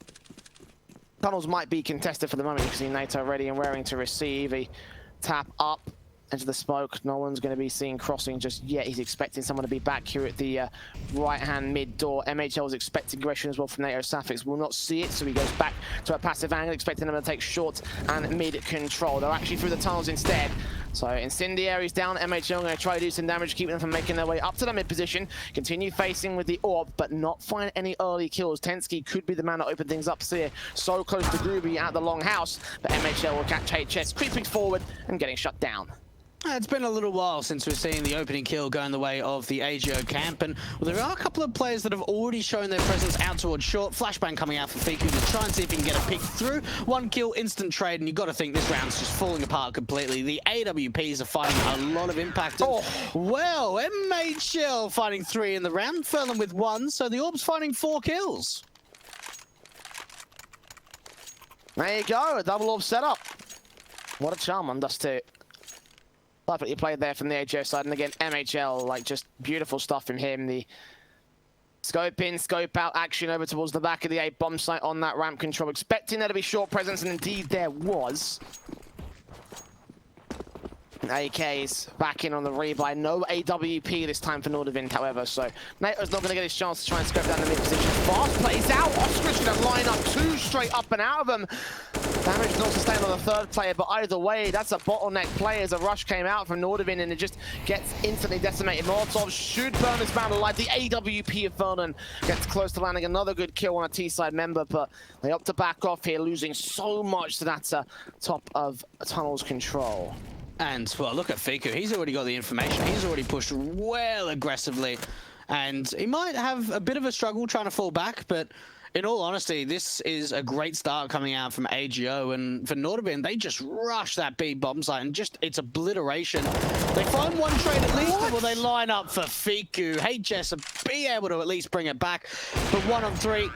Tunnels might be contested for the moment. You can see NATO ready and raring to receive. A tap up into the smoke. No one's going to be seen crossing just yet. He's expecting someone to be back here at the right-hand mid door. MHL is expecting aggression as well from NATO Sapphics. Will not see it, so he goes back to a passive angle, expecting them to take short and mid control. They're actually through the tunnels instead. So Incendiary's down. MHL going to try to do some damage, keeping them from making their way up to the mid position. Continue facing with the orb, but not find any early kills. Tensky could be the man to open things up here. So close to Groovy at the long house, but MHL will catch HS, creeping forward and getting shut down. It's been a little while since we've seen the opening kill going the way of the AGO camp, and well, there are a couple of players that have already shown their presence out towards short. Flashbang coming out for Fiku to try and see if he can get a pick through. One kill, instant trade, and you've got to think this round's just falling apart completely. The AWPs are finding a lot of impact. And, well, MHL finding 3 in the round, Furlan with 1, so the Orb's finding 4 kills. There you go, a double orb setup. What a charm on Dust 2. Perfectly played there from the AGO side, and again, MHL, like, just beautiful stuff from him. The scope in, scope out action over towards the back of the A bomb site on that ramp control, expecting there to be short presence, and indeed there was. AK's back in on the rebuy. No AWP this time for NORDAVIND, however, so NATO's not going to get his chance to try and scope down the mid position. Fast plays out. Oscar's going to line up 2 straight up and out of them. Damage is not sustained on the 3rd player, but either way, that's a bottleneck play as a rush came out from NORDAVIND and it just gets instantly decimated. Molotov should burn this man alive. The AWP of Vernon gets close to landing another good kill on a T-side member, but they opt to back off here, losing so much to that top of Tunnel's control. And, well, look at Fiku. He's already got the information. He's already pushed well aggressively. And he might have a bit of a struggle trying to fall back, but in all honesty, this is a great start coming out from AGO. And for NORDAVIND, they just rush that B bomb site and just, it's obliteration. They find one trade at least, but will they line up for Fiku? HS be able to at least bring it back. But 1 on 3.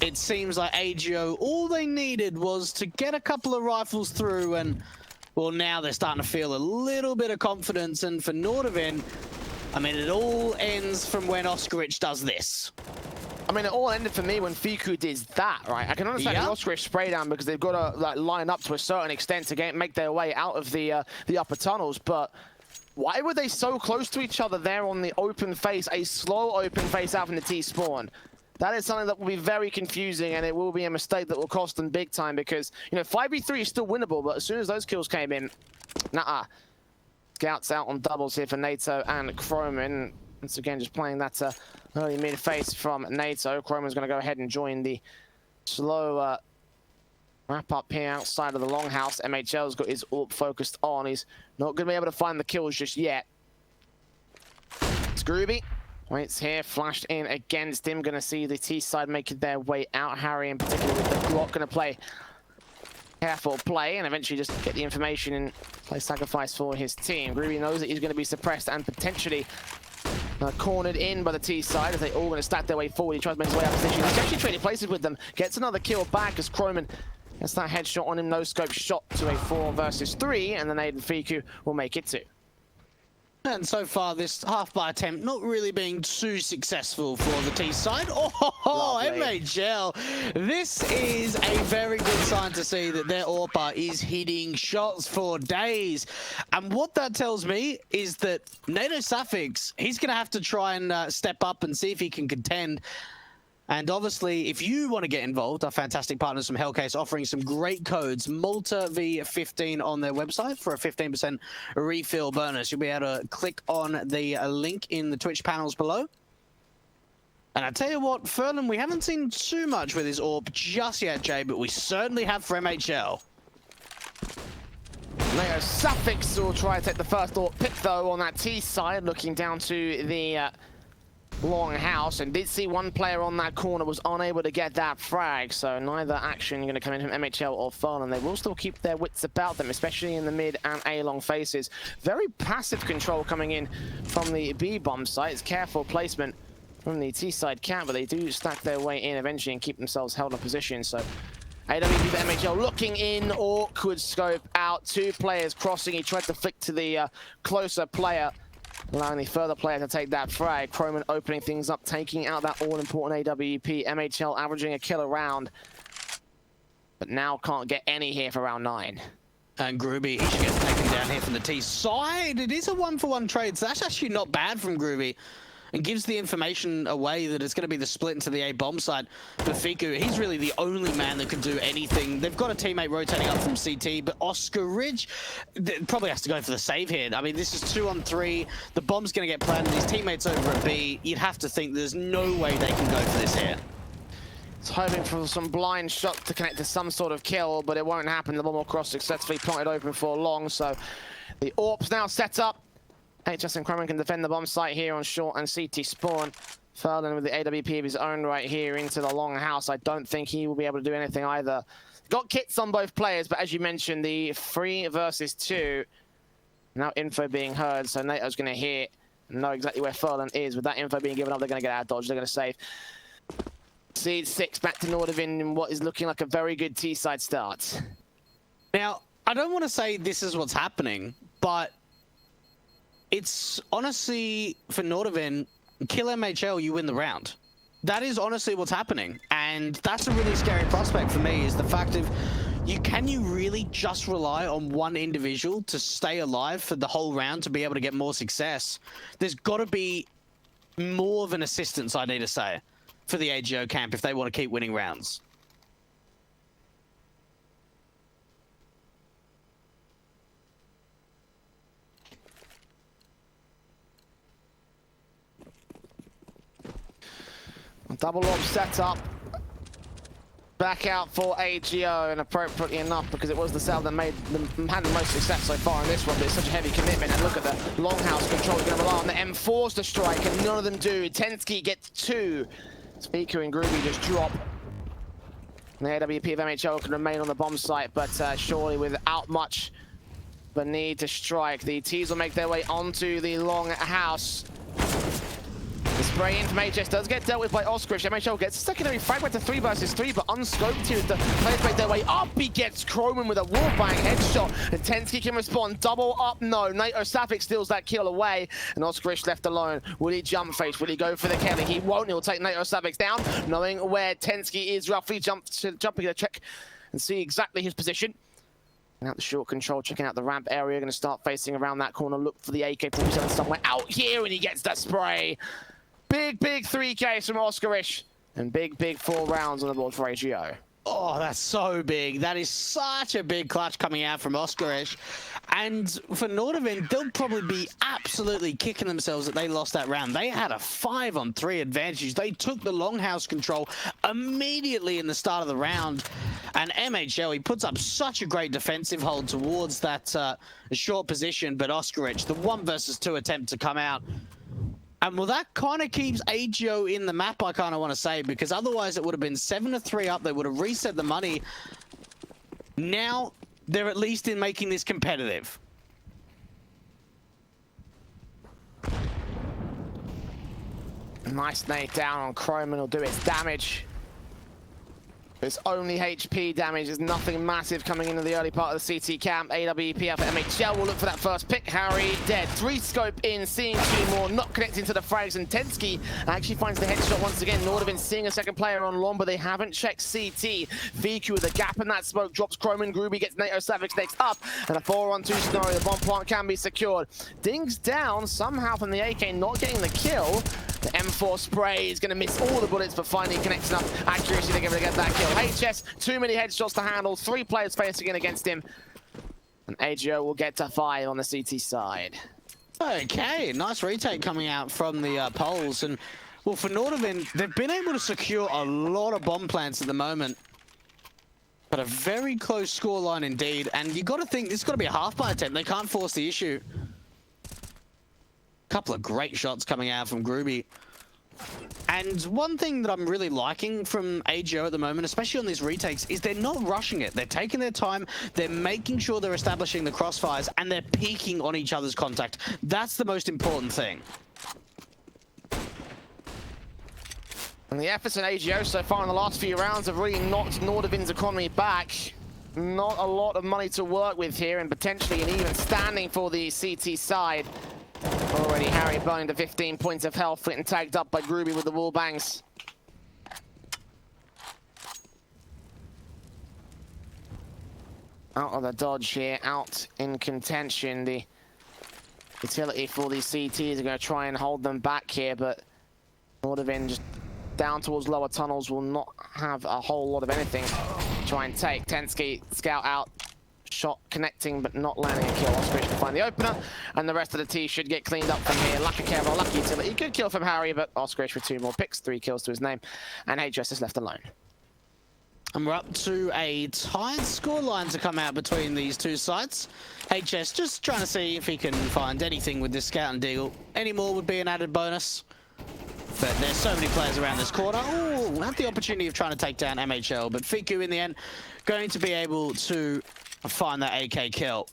It seems like AGO, all they needed was to get a couple of rifles through, and well, now they're starting to feel a little bit of confidence. And for NORDAVIND, I mean, it all ends from when Oscarich does this. I mean, it all ended for me when Fiku did that, right? I can understand the Oscarich spray down because they've got to like line up to a certain extent to make their way out of the upper tunnels, but why were they so close to each other there on the open face, a slow open face out from the T-spawn? That is something that will be very confusing, and it will be a mistake that will cost them big time because, you know, 5v3 is still winnable, but as soon as those kills came in, Scouts out on doubles here for NATO and Chroman. Once again, just playing that early mid face from NATO. Chroman's going to go ahead and join the slow wrap up here outside of the longhouse. MHL's got his AWP focused on. He's not going to be able to find the kills just yet. Scrooby waits here, flashed in against him. Going to see the T side making their way out. Harry in particular with the Glock going to play careful play and eventually just get the information and play sacrifice for his team. Groovy knows that he's going to be suppressed and potentially cornered in by the T side as they all going to stack their way forward. He tries to make his way out of position. He's actually trading places with them. Gets another kill back as Croman gets that headshot on him. No scope shot to a 4 versus 3, and then Aiden Fiku will make it 2. And so far, this half-bar attempt not really being too successful for the T side. Oh, MHL. This is a very good sign to see that their AWPer is hitting shots for days. And what that tells me is that NATO Suffix, he's going to have to try and step up and see if he can contend. And obviously, if you want to get involved, our fantastic partners from Hellcase offering some great codes, Malta V15 on their website for a 15% refill bonus. You'll be able to click on the link in the Twitch panels below. And I tell you what, Furlan, we haven't seen too much with his AWP just yet, Jay, but we certainly have for MHL. NATO Suffix will try to take the first AWP pick, though, on that T side, looking down to the long house, and did see one player on that corner was unable to get that frag, so neither action going to come in from MHL or Furlan. They will still keep their wits about them, especially in the mid and A-long faces. Very passive control coming in from the B-bomb site. It's careful placement from the T-side camp, but they do stack their way in eventually and keep themselves held in position. So AWP for MHL looking in, awkward scope out, 2 players crossing. He tried to flick to the closer player, allowing the further player to take that frag. Croman opening things up, taking out that all-important AWP. MHL averaging a kill a round, but now can't get any here for round 9. And Groovy, he should get taken down here from the T side. It is a 1-for-1 trade, so that's actually not bad from Groovy. And gives the information away that it's going to be the split into the A-bomb side. But Fiku, he's really the only man that can do anything. They've got a teammate rotating up from CT, but Oscar Ridge probably has to go for the save here. I mean, this is 2-on-3. The bomb's going to get planted. His teammates over at B. You'd have to think there's no way they can go for this here. It's hoping for some blind shot to connect to some sort of kill, but it won't happen. The bomb will cross successfully planted open for long, so the AWP's now set up. HS and Croman can defend the bomb site here on short and CT spawn. Furlan with the AWP of his own right here into the long house. I don't think he will be able to do anything either. Got kits on both players, but as you mentioned, the 3 versus 2. Now info being heard, so NATO's going to hit and know exactly where Furlan is. With that info being given up, they're going to get out of dodge. They're going to save. Seed 6 back to NORDAVIND in what is looking like a very good T-side start. Now, I don't want to say this is what's happening, but it's honestly, for NORDAVIND, kill MHL, you win the round. That is honestly what's happening. And that's a really scary prospect for me, is the fact of, can you really just rely on one individual to stay alive for the whole round to be able to get more success? There's got to be more of an assistance, I need to say, for the AGO camp if they want to keep winning rounds. Double AWP set up. Back out for AGO, and appropriately enough, because it was the cell that had the most success so far in this one, but it's such a heavy commitment. And look at the longhouse control. He's going to rely on the M4s to strike, and none of them do. Tensky gets 2. Speaker and Groovy just drop. And the AWP of MHL can remain on the bomb site, but surely without much the need to strike. The T's will make their way onto the long house. The spray in from HS does get dealt with by Oskrish. MHL gets a secondary fragment to 3 versus 3, but unscoped here as the players make their way up. He gets Croman with a wallbang headshot, and Tensky can respond. Double up, no. NATO Sapphic steals that kill away, and Oskrish left alone. Will he jump face? Will he go for the Kelly? He won't. He'll take NATO Sapphic down, knowing where Tensky is roughly jumping to check and see exactly his position. Out the short control, checking out the ramp area. Going to start facing around that corner. Look for the AK-47 somewhere out here, and he gets the spray. Big 3Ks from Oskarish, and big 4 rounds on the board for AGO. Oh, that's so big. That is such a big clutch coming out from Oskarish. And for NORDAVIND, they'll probably be absolutely kicking themselves that they lost that round. They had a 5-on-3 advantage. They took the longhouse control immediately in the start of the round. And MHL, he puts up such a great defensive hold towards that short position. But Oskarish, the 1 versus 2 attempt to come out. And well, that kind of keeps AGO in the map, I kind of want to say, because otherwise it would have been 7-3 up. They would have reset the money. Now they're at least in making this competitive. Nice nade down on Chrome and will do its damage. It's only HP damage. There's nothing massive coming into the early part of the CT camp. AWP out for MHL will look for that first pick. Harry dead. 3 scope in, seeing 2 more, not connecting to the frags. And Tensky actually finds the headshot once again. NORDAVIND seeing a second player on long, but they haven't checked CT. VQ with a gap in that smoke drops Chrome and Groovy gets NATO Savage next up. And a 4-on-2 scenario. The bomb plant can be secured. Dings down somehow from the AK, not getting the kill. The M4 spray is going to miss all the bullets, but finally connects enough accuracy to get that kill. HS, too many headshots to handle, 3 players facing in against him. And AGO will get to 5 on the CT side. Okay, nice retake coming out from the poles. And, well, for NORDAVIND, they've been able to secure a lot of bomb plants at the moment. But a very close scoreline indeed. And you got to think, this has got to be a half-by attempt. They can't force the issue. Couple of great shots coming out from Groovy. And one thing that I'm really liking from AGO at the moment, especially on these retakes, is they're not rushing it. They're taking their time, they're making sure they're establishing the crossfires, and they're peeking on each other's contact. That's the most important thing. And the efforts in AGO so far in the last few rounds have really knocked NORDAVIND's economy back. Not a lot of money to work with here, and potentially an even standing for the CT side. Already Harry burning to 15 points of health, getting tagged up by Groovy with the wall bangs. Out of the dodge here, out in contention. The utility for these CTs are going to try and hold them back here, but NORDAVIND just down towards lower tunnels will not have a whole lot of anything to try and take. Tensky, scout out. Shot connecting but not landing a kill. Osprey to find the opener, and the rest of the T should get cleaned up from here. Lucky Carol, lucky utility. Good kill from Harry, but Osprey with 2 more picks, 3 kills to his name, and HS is left alone. And we're up to a tight scoreline to come out between these 2 sides. HS just trying to see if he can find anything with this Scout and Deagle. Any more would be an added bonus. But there's so many players around this corner. Oh, had the opportunity of trying to take down MHL, but Fiku in the end going to be able to find that AK kill.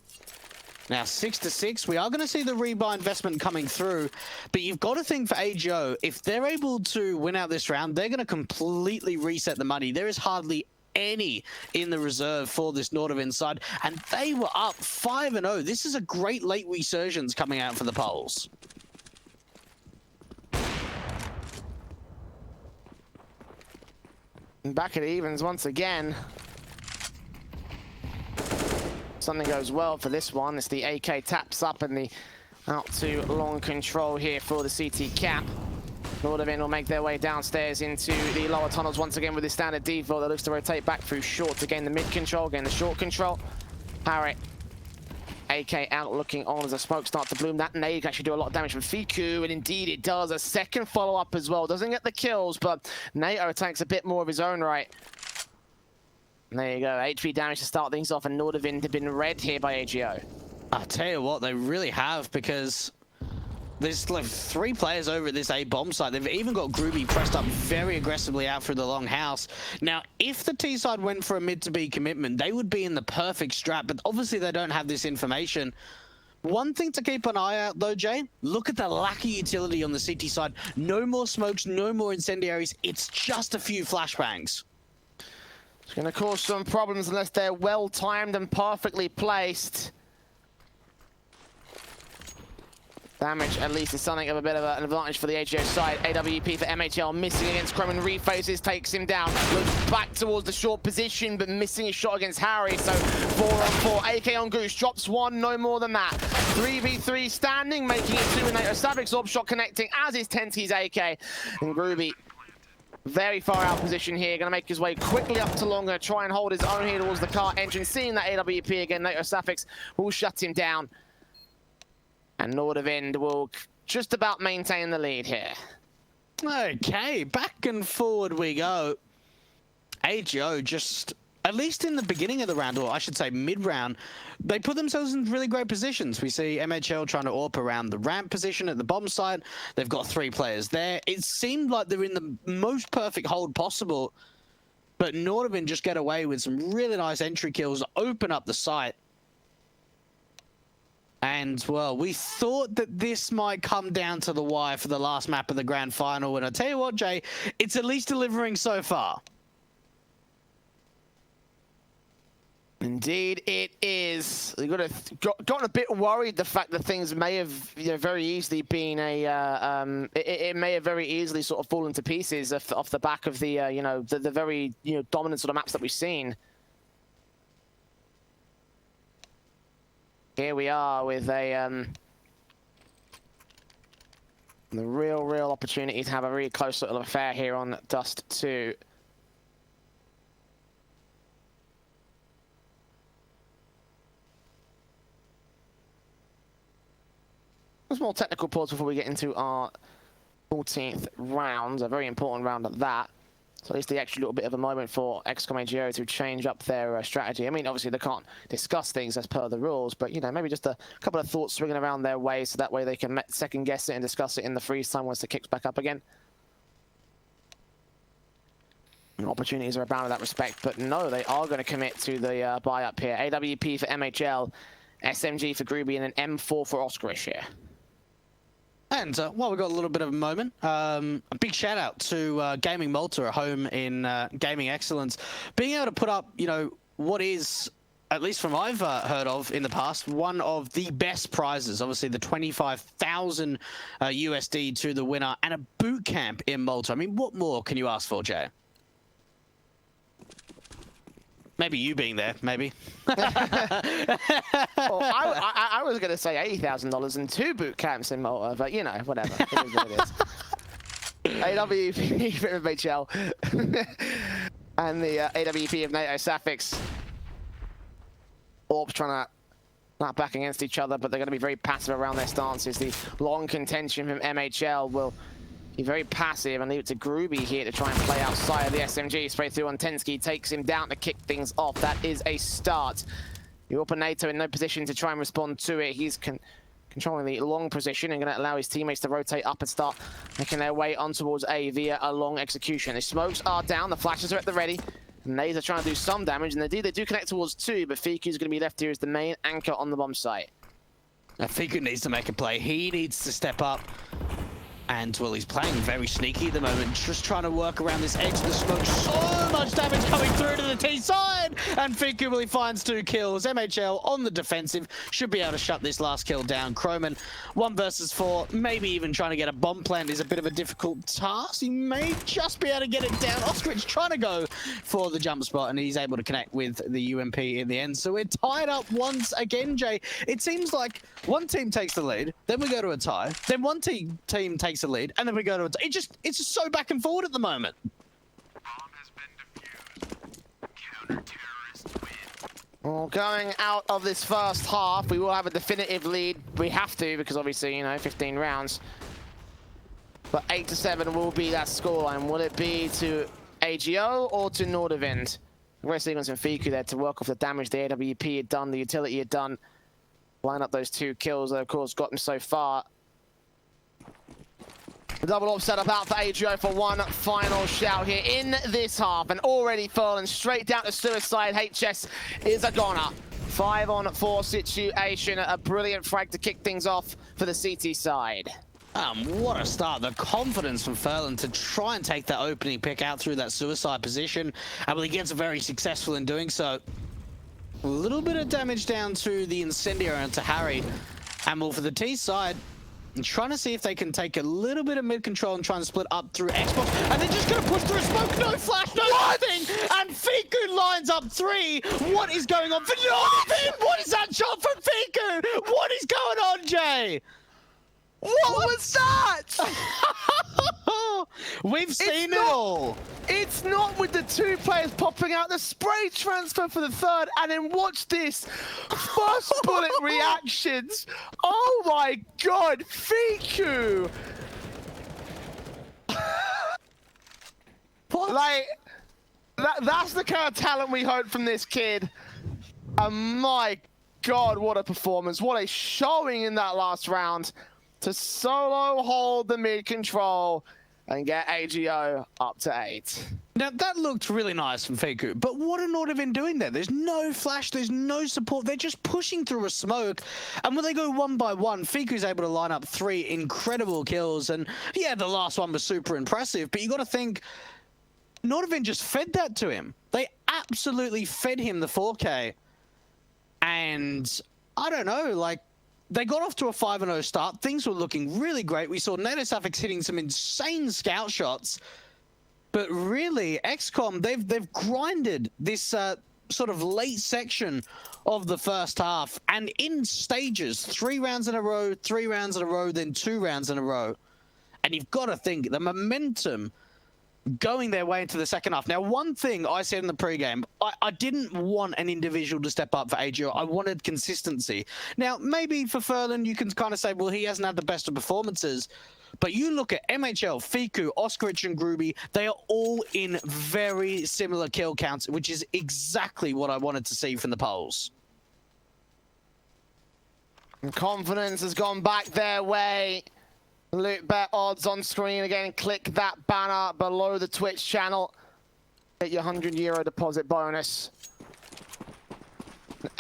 Now 6-6, we are going to see the rebuy investment coming through, but you've got to think for AGO, if they're able to win out this round, they're going to completely reset the money. There is hardly any in the reserve for this NORDAVIND side, and they were up 5-0. This is a great late resurgence coming out for the polls. And back at evens once again. Something goes well for this one. It's the AK taps up and the out to long control here for the CT cap. NORDAVIND will make their way downstairs into the lower tunnels once again with his standard default that looks to rotate back through short to gain the mid control, gain the short control. Harry, AK out looking on as the smoke starts to bloom. That nade can actually do a lot of damage from Fiku, and indeed it does. A second follow-up as well. Doesn't get the kills, but NATO takes a bit more of his own right. There you go, HP damage to start things off, and NORDAVIND have been read here by AGO. I tell you what, they really have, because there's like 3 players over at this A bomb site. They've even got Groovy pressed up very aggressively out through the long house. Now, if the T side went for a mid to B commitment, they would be in the perfect strat, but obviously they don't have this information. One thing to keep an eye out though, Jay, look at the lack of utility on the CT side. No more smokes, no more incendiaries. It's just a few flashbangs. It's going to cause some problems unless they're well-timed and perfectly placed. Damage, at least, is something of a bit of an advantage for the AGO side. AWP for MHL missing against Chrome and rephases, takes him down. Looks back towards the short position, but missing his shot against Harry. So 4-on-4. AK on Goose, drops 1, no more than that. 3v3 standing, making it 2 with NATO Savage. Orb shot connecting, as is Tensky's AK. And Groovy, very far out position here, going to make his way quickly up to long, going to try and hold his own here towards the car engine. Seeing that AWP again, NATO Suffix will shut him down. And NORDAVIND will just about maintain the lead here. Okay, back and forward we go. AGO just, at least in the beginning of the round, or I should say mid-round, they put themselves in really great positions. We see MHL trying to AWP around the ramp position at the bomb site. They've got 3 players there. It seemed like they're in the most perfect hold possible, but NORDAVIND just get away with some really nice entry kills, open up the site. And, well, we thought that this might come down to the wire for the last map of the grand final. And I tell you what, Jay, it's at least delivering so far. Indeed, it is. We gotten a bit worried the fact that things may have, very easily been a. It may have very easily sort of fallen to pieces off the back of the, the very, dominant sort of maps that we've seen. Here we are with a the real opportunity to have a really close little affair here on Dust 2. A small technical pause before we get into our 14th round, a very important round at that. So at least the extra little bit of a moment for XCOM AGO to change up their strategy. I mean, obviously they can't discuss things as per the rules, but maybe just a couple of thoughts swinging around their way, so that way they can second guess it and discuss it in the freeze time once it kicks back up again. And opportunities are abound in that respect, but no, they are going to commit to the buy up here. AWP for MHL, SMG for Groovy, and an M4 for Oscarish here. And while we've got a little bit of a moment, a big shout out to Gaming Malta, a home in gaming excellence, being able to put up, what is, at least from I've heard of in the past, one of the best prizes. Obviously, the 25,000 USD to the winner, and a boot camp in Malta. I mean, what more can you ask for, Jay? Maybe you being there, maybe. Well, I was going to say $80,000 and 2 boot camps in Malta, but whatever. It is what it is. AWP for MHL and the AWP of NATO Sapphics. Orbs trying to snap back against each other, but they're going to be very passive around their stances. The long contention from MHL will be very passive and leave it to Groovy here to try and play outside of the SMG. Spray through on Tensky, takes him down to kick things off. That is a start. Europa NATO in no position to try and respond to it. He's controlling the long position and going to allow his teammates to rotate up and start making their way on towards A via a long execution. The smokes are down, the flashes are at the ready. And Nays are trying to do some damage, and they do connect towards 2, but Fiku's going to be left here as the main anchor on the bomb site. Now, Fiku needs to make a play. He needs to step up. And, well, he's playing very sneaky at the moment, just trying to work around this edge of the smoke. So much damage coming through to the T side! And Fiku really finds 2 kills. MHL on the defensive should be able to shut this last kill down. Croman, 1 versus 4, maybe even trying to get a bomb plant is a bit of a difficult task. He may just be able to get it down. Oscarich trying to go for the jump spot, and he's able to connect with the UMP in the end. So we're tied up once again, Jay. It seems like one team takes the lead, then we go to a tie, then one team takes a lead, and then we go to a tie. It's just so back and forward at the moment. Well, going out of this first half, we will have a definitive lead. We have to, because obviously, 15 rounds. But 8-7 will be that scoreline. Will it be to AGO or to NORDAVIND? West Eagles and Fiku there to work off the damage the AWP had done, the utility had done. Line up those 2 kills that, of course, got them so far. The double up set up out for AGO for one final shout here in this half, and already fallen straight down to suicide. HS is a goner. 5-on-4 situation, a brilliant frag to kick things off for the CT side. What a start. The confidence from Furlan to try and take that opening pick out through that suicide position. And he gets very successful in doing so. A little bit of damage down to the incendiary and to Harry. And well, for the T side, trying to see if they can take a little bit of mid-control and try and split up through Xbox. And they're just going to push through smoke. No flash, no nothing. And Fiku lines up 3. What is going on for NORDAVIND? What is that shot from Fiku? What is going on, Jay? What was that? We've seen it all. It's not with the 2 players popping out. The spray transfer for the 3rd, and then watch this. First bullet reactions. Oh my god, Fiku. What? Like, that's the kind of talent we hope from this kid. And my god, what a performance. What a showing in that last round. To solo hold the mid control and get AGO up to 8. Now, that looked really nice from Fiku, but what are NORDAVIND doing there? There's no flash, there's no support. They're just pushing through a smoke, and when they go one by one, Fiku's able to line up 3 incredible kills, and yeah, the last one was super impressive, but you got to think, NORDAVIND just fed that to him. They absolutely fed him the 4K, and I don't know, like, they got off to a 5-0 start. Things were looking really great. We saw NATO Suffix hitting some insane scout shots. But really, XCOM, they've grinded this sort of late section of the first half. And in stages, 3 rounds in a row, 3 rounds in a row, then 2 rounds in a row. And you've got to think, the momentum going their way into the second half. Now, one thing I said in the pregame, I didn't want an individual to step up for AGO. I wanted consistency. Now, maybe for Furlan, you can kind of say, well, he hasn't had the best of performances. But you look at MHL, Fiku, Oscarich, and Groovy, they are all in very similar kill counts, which is exactly what I wanted to see from the polls. And confidence has gone back their way. Loot bet odds on screen again. Click that banner below the Twitch channel. Get your €100 deposit bonus.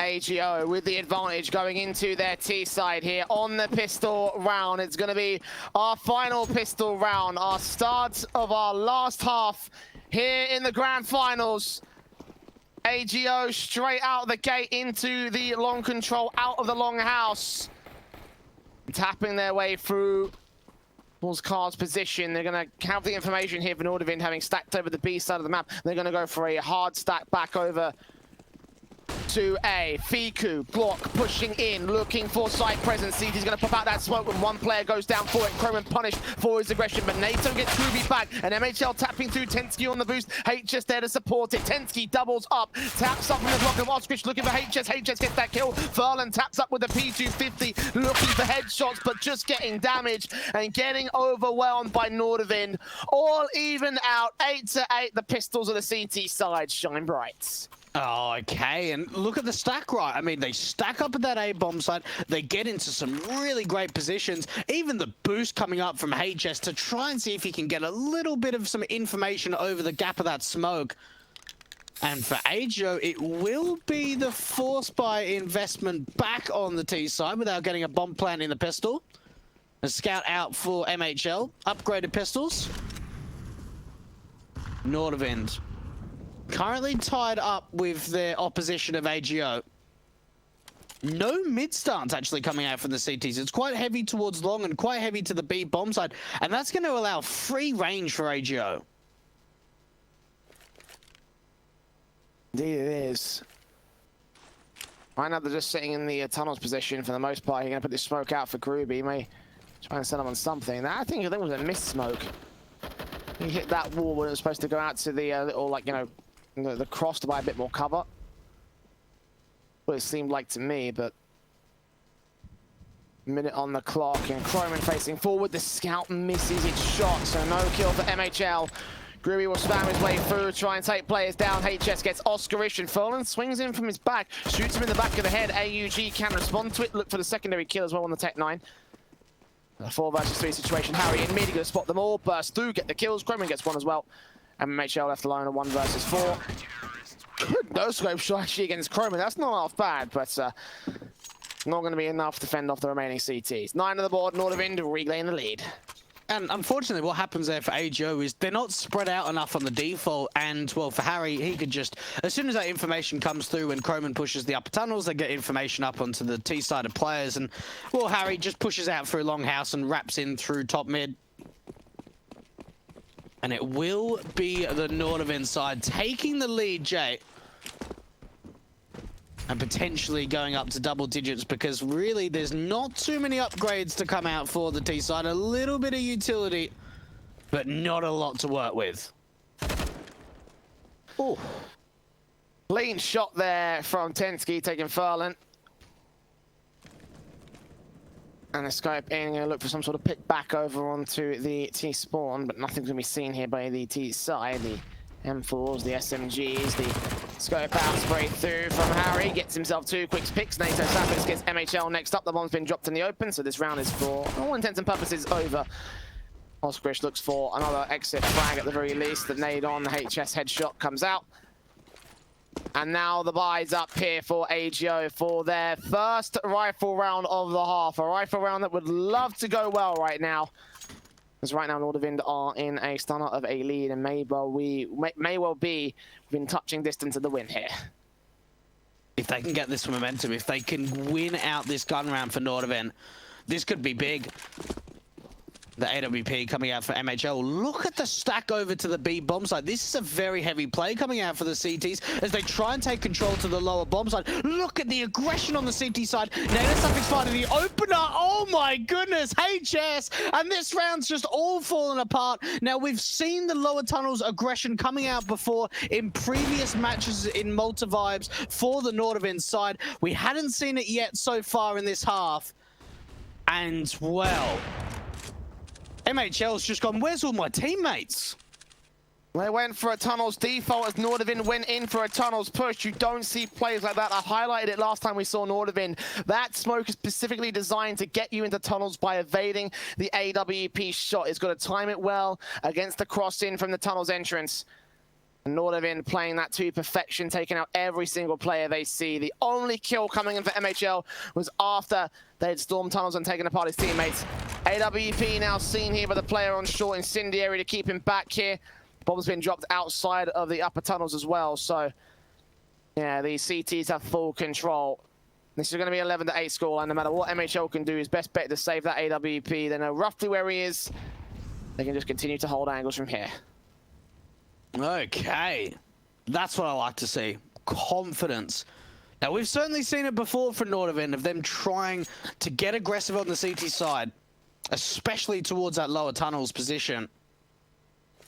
AGO with the advantage going into their T side here on the pistol round. It's going to be our final pistol round, our start of our last half here in the grand finals. AGO straight out the gate into the long control, out of the long house. Tapping their way through Card's position. They're going to have the information here for NORDAVIND, having stacked over the B side of the map. They're going to go for a hard stack back over to A. Fiku, block, pushing in, looking for site presence. He's going to pop out that smoke when one player goes down for it. Croman punished for his aggression, but NATO gets Groovy back, and MHL tapping through. Tensky on the boost. HS there to support it. Tensky doubles up, taps up from the block of Oscarich, looking for HS. HS gets that kill. Furlan taps up with the P250, looking for headshots, but just getting damaged and getting overwhelmed by NORDAVIND. All even out, 8-8. The pistols of the CT side shine bright. Oh, okay, and look at the stack, right? I mean, they stack up at that A-bomb site, they get into some really great positions, even the boost coming up from HS to try and see if he can get a little bit of some information over the gap of that smoke. And for AGO, it will be the force buy investment back on the T side without getting a bomb plant in the pistol. A scout out for MHL, upgraded pistols. NORDAVIND currently tied up with their opposition of AGO. No mid-starts actually coming out from the CTs. It's quite heavy towards long and quite heavy to the B bomb side. And that's going to allow free range for AGO. Indeed it is. Right now they're just sitting in the tunnels position for the most part. You're going to put this smoke out for Groovy. He may try and set him on something. I think it was a missed smoke. He hit that wall when it was supposed to go out to the little, like, you know, the cross to buy a bit more cover. What it seemed like to me, but minute on the clock and Croman facing forward. The scout misses its shot, so no kill for MHL. Groovy will spam his way through, try and take players down. HS gets Oscarich, and Furlan swings in from his back, shoots him in the back of the head. AUG can respond to it, look for the secondary kill as well on the Tech 9. A 4 versus 3 situation. Harry immediately going to spot them all, burst through, get the kills. Croman gets one as well. And MHL left alone, a 1 versus 4. Good no-scope shot actually against Croman. That's not half bad, but not going to be enough to fend off the remaining CTs. 9 on the board, NORDAVIND regaining the lead. And unfortunately, what happens there for AGO is they're not spread out enough on the default. And, well, for Harry, he could just, as soon as that information comes through when Croman pushes the upper tunnels, they get information up onto the T-side of players. And, well, Harry just pushes out through Longhouse and wraps in through top mid. And it will be the NORDAVIND side taking the lead, Jay. And potentially going up to double digits, because really there's not too many upgrades to come out for the T side. A little bit of utility, but not a lot to work with. Oh, clean shot there from Tensky taking Furlan. And a scope in, going to look for some sort of pick back over onto the T spawn, but nothing's going to be seen here by the T side. The M4s, the SMGs, the scope out, spray through from Harry, gets himself 2 quick picks. NATO Sappers gets MHL next up. The bomb's been dropped in the open, so this round is for all intents and purposes over. Oskrich looks for another exit frag at the very least. The nade on the HS headshot comes out. And now the buy's up here for AGO for their first rifle round of the half. A rifle round that would love to go well right now. Because right now NORDAVIND are in a stunner of a lead and may well be within touching distance of the win here. If they can get this momentum, if they can win out this gun round for NORDAVIND, this could be big. The AWP coming out for MHL. Look at the stack over to the B bomb side. This is a very heavy play coming out for the CTs as they try and take control to the lower bomb side. Look at the aggression on the CT side. NORDAVIND's finding the opener. Oh my goodness, HS. And this round's just all falling apart. Now, we've seen the lower tunnels aggression coming out before in previous matches in Malta vibes for the NORDAVIND side. We hadn't seen it yet so far in this half. And, well, MHL's just gone, where's all my teammates? They went for a tunnels default as NORDAVIND went in for a tunnels push. You don't see plays like that. I highlighted it last time we saw NORDAVIND. That smoke is specifically designed to get you into tunnels by evading the AWP shot. It's got to time it well against the cross-in from the tunnels entrance. NORDAVIND playing that to perfection, taking out every single player they see. The only kill coming in for MHL was after they had stormed tunnels and taken apart his teammates. AWP now seen here by the player on short incendiary to keep him back here. Bomb's been dropped outside of the upper tunnels as well. So, yeah, the CTs have full control. This is going to be 11-8 score, and no matter what MHL can do, his best bet to save that AWP. They know roughly where he is. They can just continue to hold angles from here. Okay, that's what I like to see. Confidence. Now, we've certainly seen it before for NORDAVIND of them trying to get aggressive on the CT side, especially towards that lower tunnels position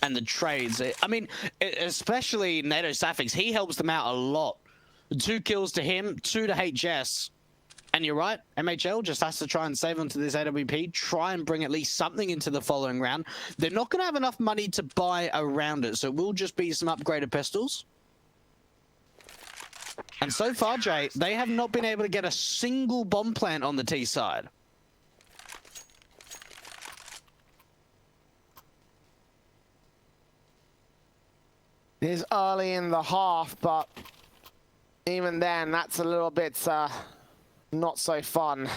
and the trades. I mean, especially NORDAVIND, he helps them out a lot. 2 kills to him, 2 to HS. And you're right, MHL just has to try and save onto this AWP, try and bring at least something into the following round. They're not going to have enough money to buy around it, so it will just be some upgraded pistols. And so far, Jay, they have not been able to get a single bomb plant on the T side. It is early in the half, but even then, that's a little bit not so fun.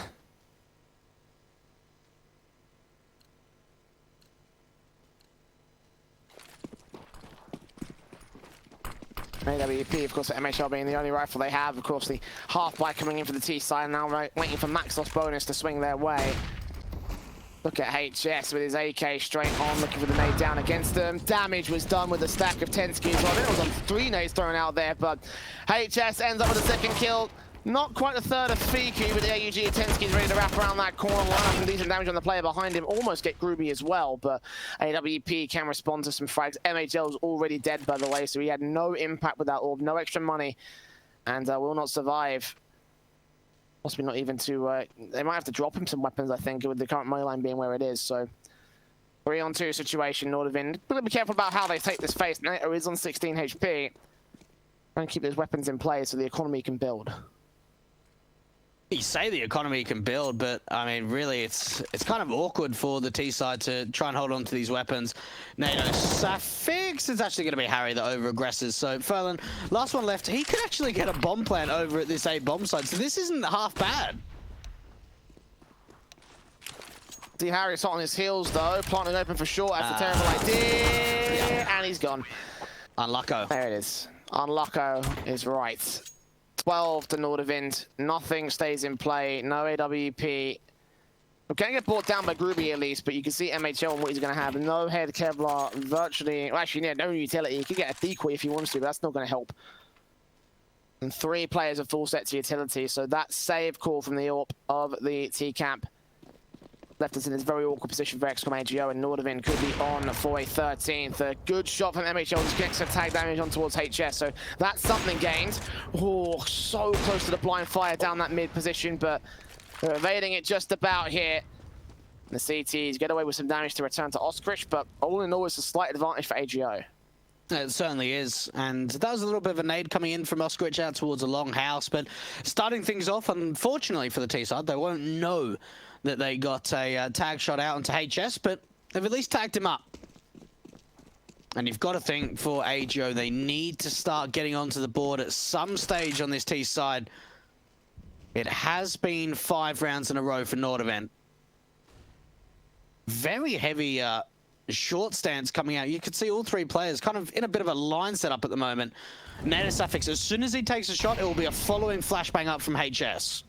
AWP, of course, for MHL being the only rifle they have. Of course, the half buy coming in for the T side, now waiting for Maxos bonus to swing their way. Look at HS with his AK straight on, looking for the nade down against them. Damage was done with a stack of 10 skis. Well, I think it was on 3 nades thrown out there, but HS ends up with a second kill. Not quite a third of Fiku, but the AUG of 10 skis ready to wrap around that corner. Line up some decent damage on the player behind him. Almost get Groovy as well, but AWP can respond to some frags. MHL's already dead, by the way, so he had no impact with that orb, no extra money, and will not survive. Possibly not even to... they might have to drop him some weapons, I think, with the current money line being where it is, so... 3-on-2 situation, NORDAVIND. But be careful about how they take this face. NATO is on 16 HP. Try and keep those weapons in play so the economy can build. You say the economy can build, but I mean, really, it's kind of awkward for the T side to try and hold on to these weapons. NORDAVIND is actually going to be Harry, the over-aggressors. So, Ferlin, last one left. He could actually get a bomb plant over at this A bomb site, so this isn't half bad. See Harry's hot on his heels, though. Planting open for short. That's a terrible idea. Yeah. And he's gone. Unlucko. There it is. Unlucko is right. 12 to NORDAVIND. Nothing stays in play. No AWP. We're going to get brought down by Groovy at least, but you can see MHL and what he's going to have. No head Kevlar, virtually... Well, actually, yeah, no utility. He could get a decoy if he wants to, but that's not going to help. And 3 players of full set to utility, so that save call from the AWP of the T-Camp left us in this very awkward position for XCOM AGO, and NORDAVIND could be on for a 13th. A good shot from MHL, just gets some tag damage on towards HS, so that's something gained. Oh, so close to the blind fire down that mid position, but they're evading it just about here. The CTs get away with some damage to return to Oskrich, but all in all, it's a slight advantage for AGO. It certainly is, and that was a little bit of a nade coming in from Oskrich out towards a long house, but starting things off, unfortunately for the T side, they won't know that they got a tag shot out into HS, but They've at least tagged him up. And you've got to think for AGO, they need to start getting onto the board at some stage on this T side. It has been 5 rounds in a row for NORDAVIND. Very heavy short stance coming out. You can see all 3 players kind of in a bit of a line setup at the moment. NATO Suffix, as soon as he takes a shot, it will be a following flashbang up from HS.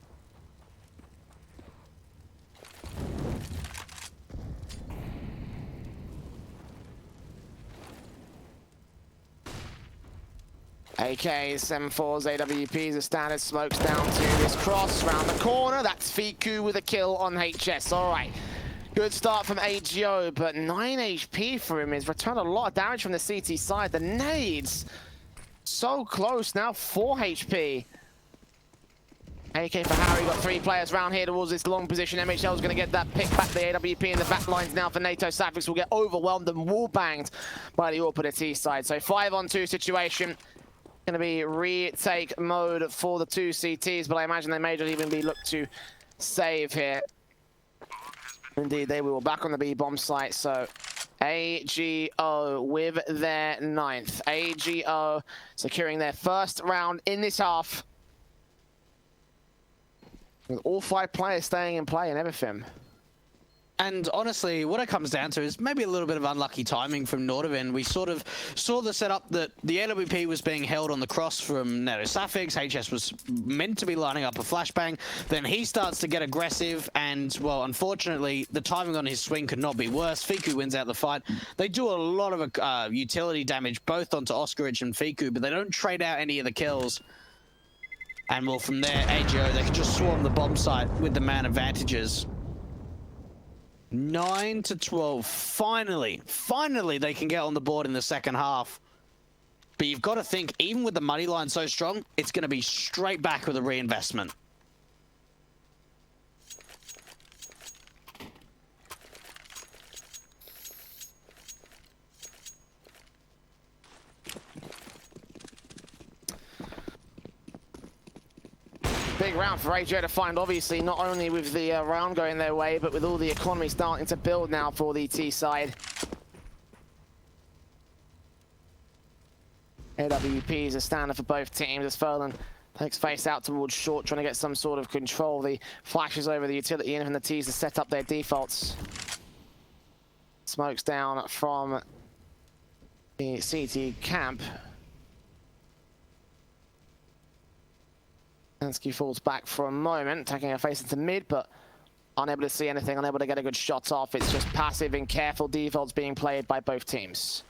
AKs, 7-4s, AWPs, a standard smokes down to this cross round the corner. That's Fiku with a kill on HS. All right. Good start from AGO, but 9 HP for him. He's returned a lot of damage from the CT side. The nades, so close now, 4 HP. AK for Harry, got 3 players round here towards this long position. MHL is going to get that pick back. The AWP in the back lines now for NATO Sapphics will get overwhelmed and wall banged by the AWP T side. So 5-on-2 situation. Going to be retake mode for the 2 CTs, but I imagine they may just even be looked to save here. Indeed, they will back on the B bomb site. So AGO with their 9th. AGO securing their first round in this half. With all 5 players staying in play and everything. And honestly, what it comes down to is maybe a little bit of unlucky timing from NORDAVIND. We sort of saw the setup that the AWP was being held on the cross from NATO Sapphics. HS was meant to be lining up a flashbang. Then he starts to get aggressive, and, well, unfortunately, the timing on his swing could not be worse. Fiku wins out the fight. They do a lot of utility damage, both onto Oscarich and Fiku, but they don't trade out any of the kills. And, well, from there, AGO, they can just swarm the bomb site with the man advantages. 9-12. Finally, they can get on the board in the second half. But you've got to think, even with the money line so strong, it's going to be straight back with a reinvestment. Big round for AGO to find, obviously, not only with the round going their way, but with all the economy starting to build now for the T side. AWP is a standard for both teams as Furlan takes face out towards short, trying to get some sort of control. The flashes over the utility in from the T's to set up their defaults. Smokes down from the CT camp. Ansky falls back for a moment, taking a face into mid, but unable to see anything, unable to get a good shot off. It's just passive and careful defaults being played by both teams.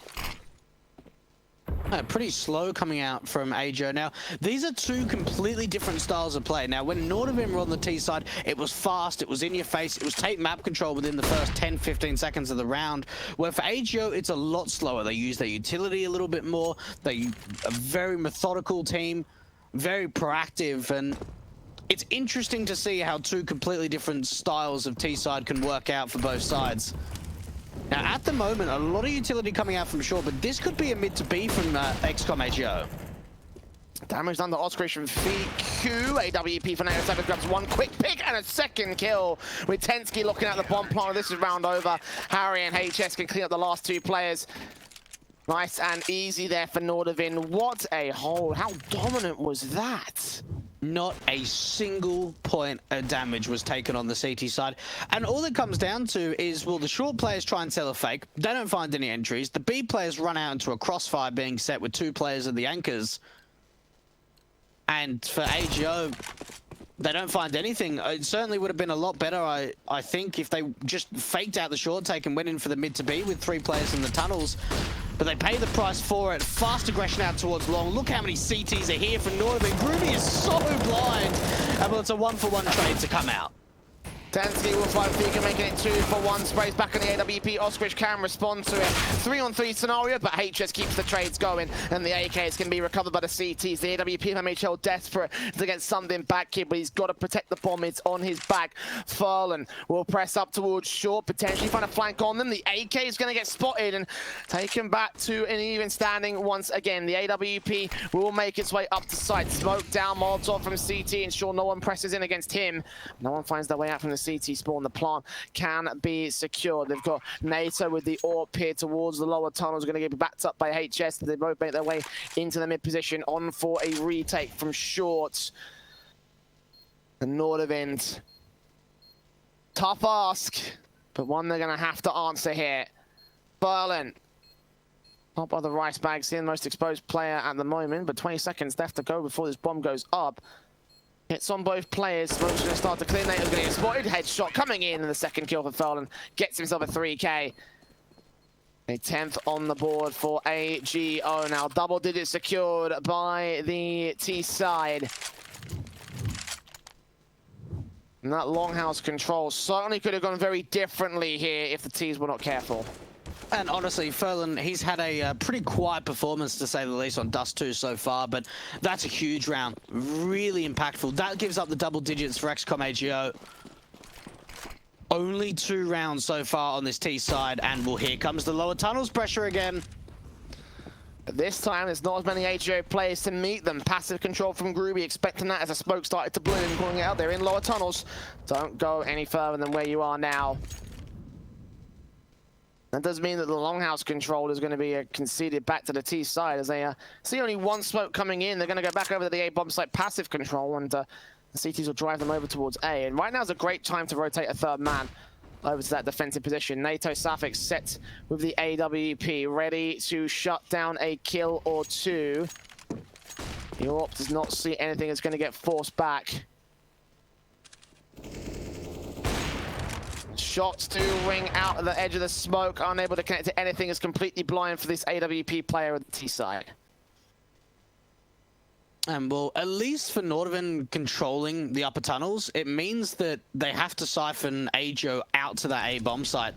Pretty slow coming out from AGO. Now, these are 2 completely different styles of play. Now, when NORDAVIND were on the T side, it was fast, it was in your face, it was take map control within the first 10-15 seconds of the round. Where for AGO, it's a lot slower. They use their utility a little bit more. They're a very methodical team, very proactive, and it's interesting to see how 2 completely different styles of T-side can work out for both sides. Now, at the moment, a lot of utility coming out from short, but this could be a mid to B from XCOM AGO. Damage done to Oscarich from Fiku. AWP for NATO 7 grabs 1 quick pick and a 2nd kill with Tensky looking at the bomb plant. This is round over. Harry and HS can clean up the last 2 players. Nice and easy there for NORDAVIND. What a hold. How dominant was that? Not a single point of damage was taken on the CT side. And all it comes down to is, well, the short players try and sell a fake. They don't find any entries. The B players run out into a crossfire being set with 2 players at the anchors. And for AGO, they don't find anything. It certainly would have been a lot better, I think, if they just faked out the short take and went in for the mid to B with 3 players in the tunnels. But they pay the price for it. Fast aggression out towards long. Look how many CTs are here for NORDAVIND. Groovy is so blind. And well, it's a 1-for-1 trade to come out. Tensky will find Fiku, making it 2-for-1. Sprays back on the AWP. Oscarich can respond to it. 3-on-3 scenario, but HS keeps the trades going, and the AKs can be recovered by the CTs. The AWP and MHL desperate to get something back here, but he's got to protect the bomb. It's on his back. Furlan will press up towards short, potentially find a flank on them. The AK is going to get spotted and taken back to an even standing once again. The AWP will make its way up to site. Smoke down Molotov from CT, ensure no one presses in against him. No one finds their way out from the CT spawn. The plant can be secured. They've got NATO with the AWP here towards the lower tunnels, going to get backed up by HS. They both make their way into the mid position, on for a retake from short. The NORDAVIND. Tough ask, but one they're going to have to answer here. Berlin. Top of the rice bag, seeing the most exposed player at the moment, but 20 seconds left to go before this bomb goes up. Hits on both players. Smoke's going to start to clear. Nato's going to get spotted. Headshot coming in, and the second kill for Ferland. Gets himself a 3K. A 10th on the board for AGO now. Double digits secured by the T side. And that longhouse control certainly could have gone very differently here if the T's were not careful. And honestly, Ferland, he's had a pretty quiet performance, to say the least, on Dust 2 so far, but that's a huge round. Really impactful. That gives up the double digits for XCOM AGO. Only 2 rounds so far on this T side, and well, here comes the lower tunnels pressure again. This time, there's not as many AGO players to meet them. Passive control from Groovy, expecting that as the smoke started to bloom, calling it out there in lower tunnels. Don't go any further than where you are now. That does mean that the longhouse control is going to be conceded back to the T side as they see only one smoke coming in. They're going to go back over to the A bomb site passive control, and the CTs will drive them over towards A. And right now is a great time to rotate a third man over to that defensive position. NATO Safix set with the AWP, ready to shut down a kill or two. Europe does not see anything that's going to get forced back. Shots to ring out at the edge of the smoke, unable to connect to anything, is completely blind for this AWP player at the T side. And well, at least for NORDAVIND controlling the upper tunnels, it means that they have to siphon AGO out to that A bomb site.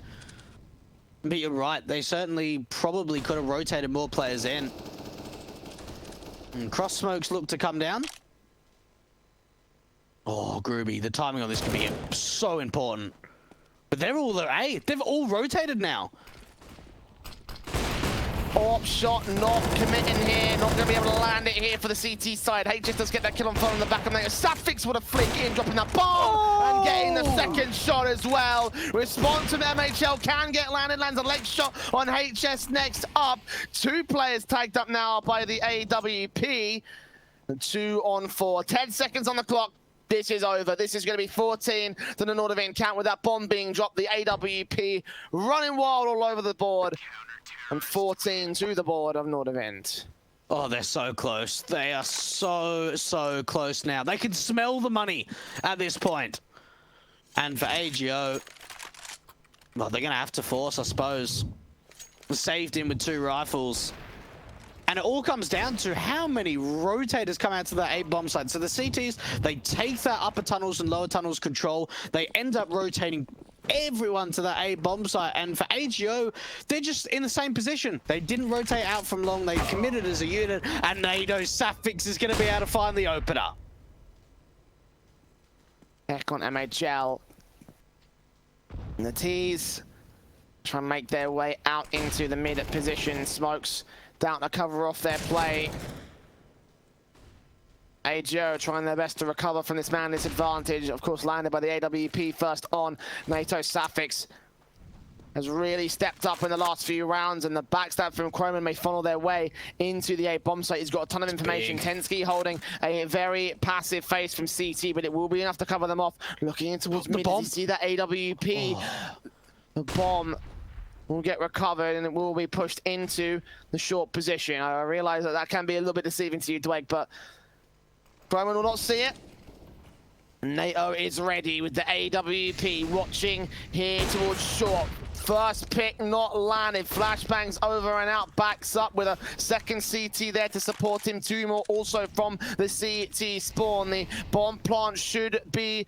But you're right, they certainly probably could have rotated more players in. And cross smokes look to come down. Oh, Groovy, the timing on this could be so important. But they're all there, A. They've all rotated now. AWP shot not committing here, not going to be able to land it here for the CT side. HS does get that kill on phone in the back of NATO. Safix with a flick in, dropping that bomb and getting the second shot as well. Response from MHL can get landed, lands a leg shot on HS next up. 2 players tagged up now by the AWP. And 2 on 4. 10 seconds on the clock. This is over. This is going to be 14 to the NORDAVIND count with that bomb being dropped. The AWP running wild all over the board. And 14 to the board of NORDAVIND. Oh, they're so close. They are so close now. They can smell the money at this point. And for AGO, well, they're going to have to force, I suppose. Saved in with 2 rifles. And it all comes down to how many rotators come out to the A bomb site. So the CTs, they take that upper tunnels and lower tunnels control. They end up rotating everyone to the A bomb site. And for AGO, they're just in the same position. They didn't rotate out from long. They committed as a unit. And NATO Safix is going to be able to find the opener. Back on MHL. And the T's try and make their way out into the mid position. Smokes down to cover off their play. AGO trying their best to recover from this man disadvantage. Of course, landed by the AWP first on. NATO Safix has really stepped up in the last few rounds, and the backstab from Croman may funnel their way into the A bomb site. He's got a ton of information. Tensky holding a very passive face from CT, but it will be enough to cover them off. Looking in towards mid, you see that AWP. The bomb will get recovered, and it will be pushed into the short position. I realize that that can be a little bit deceiving to you, Dwayne, but Croman will not see it. NATO is ready with the AWP, watching here towards short. First pick not landed. Flashbangs over and out, backs up with a second CT there to support him. 2 more also from the CT spawn. The bomb plant should be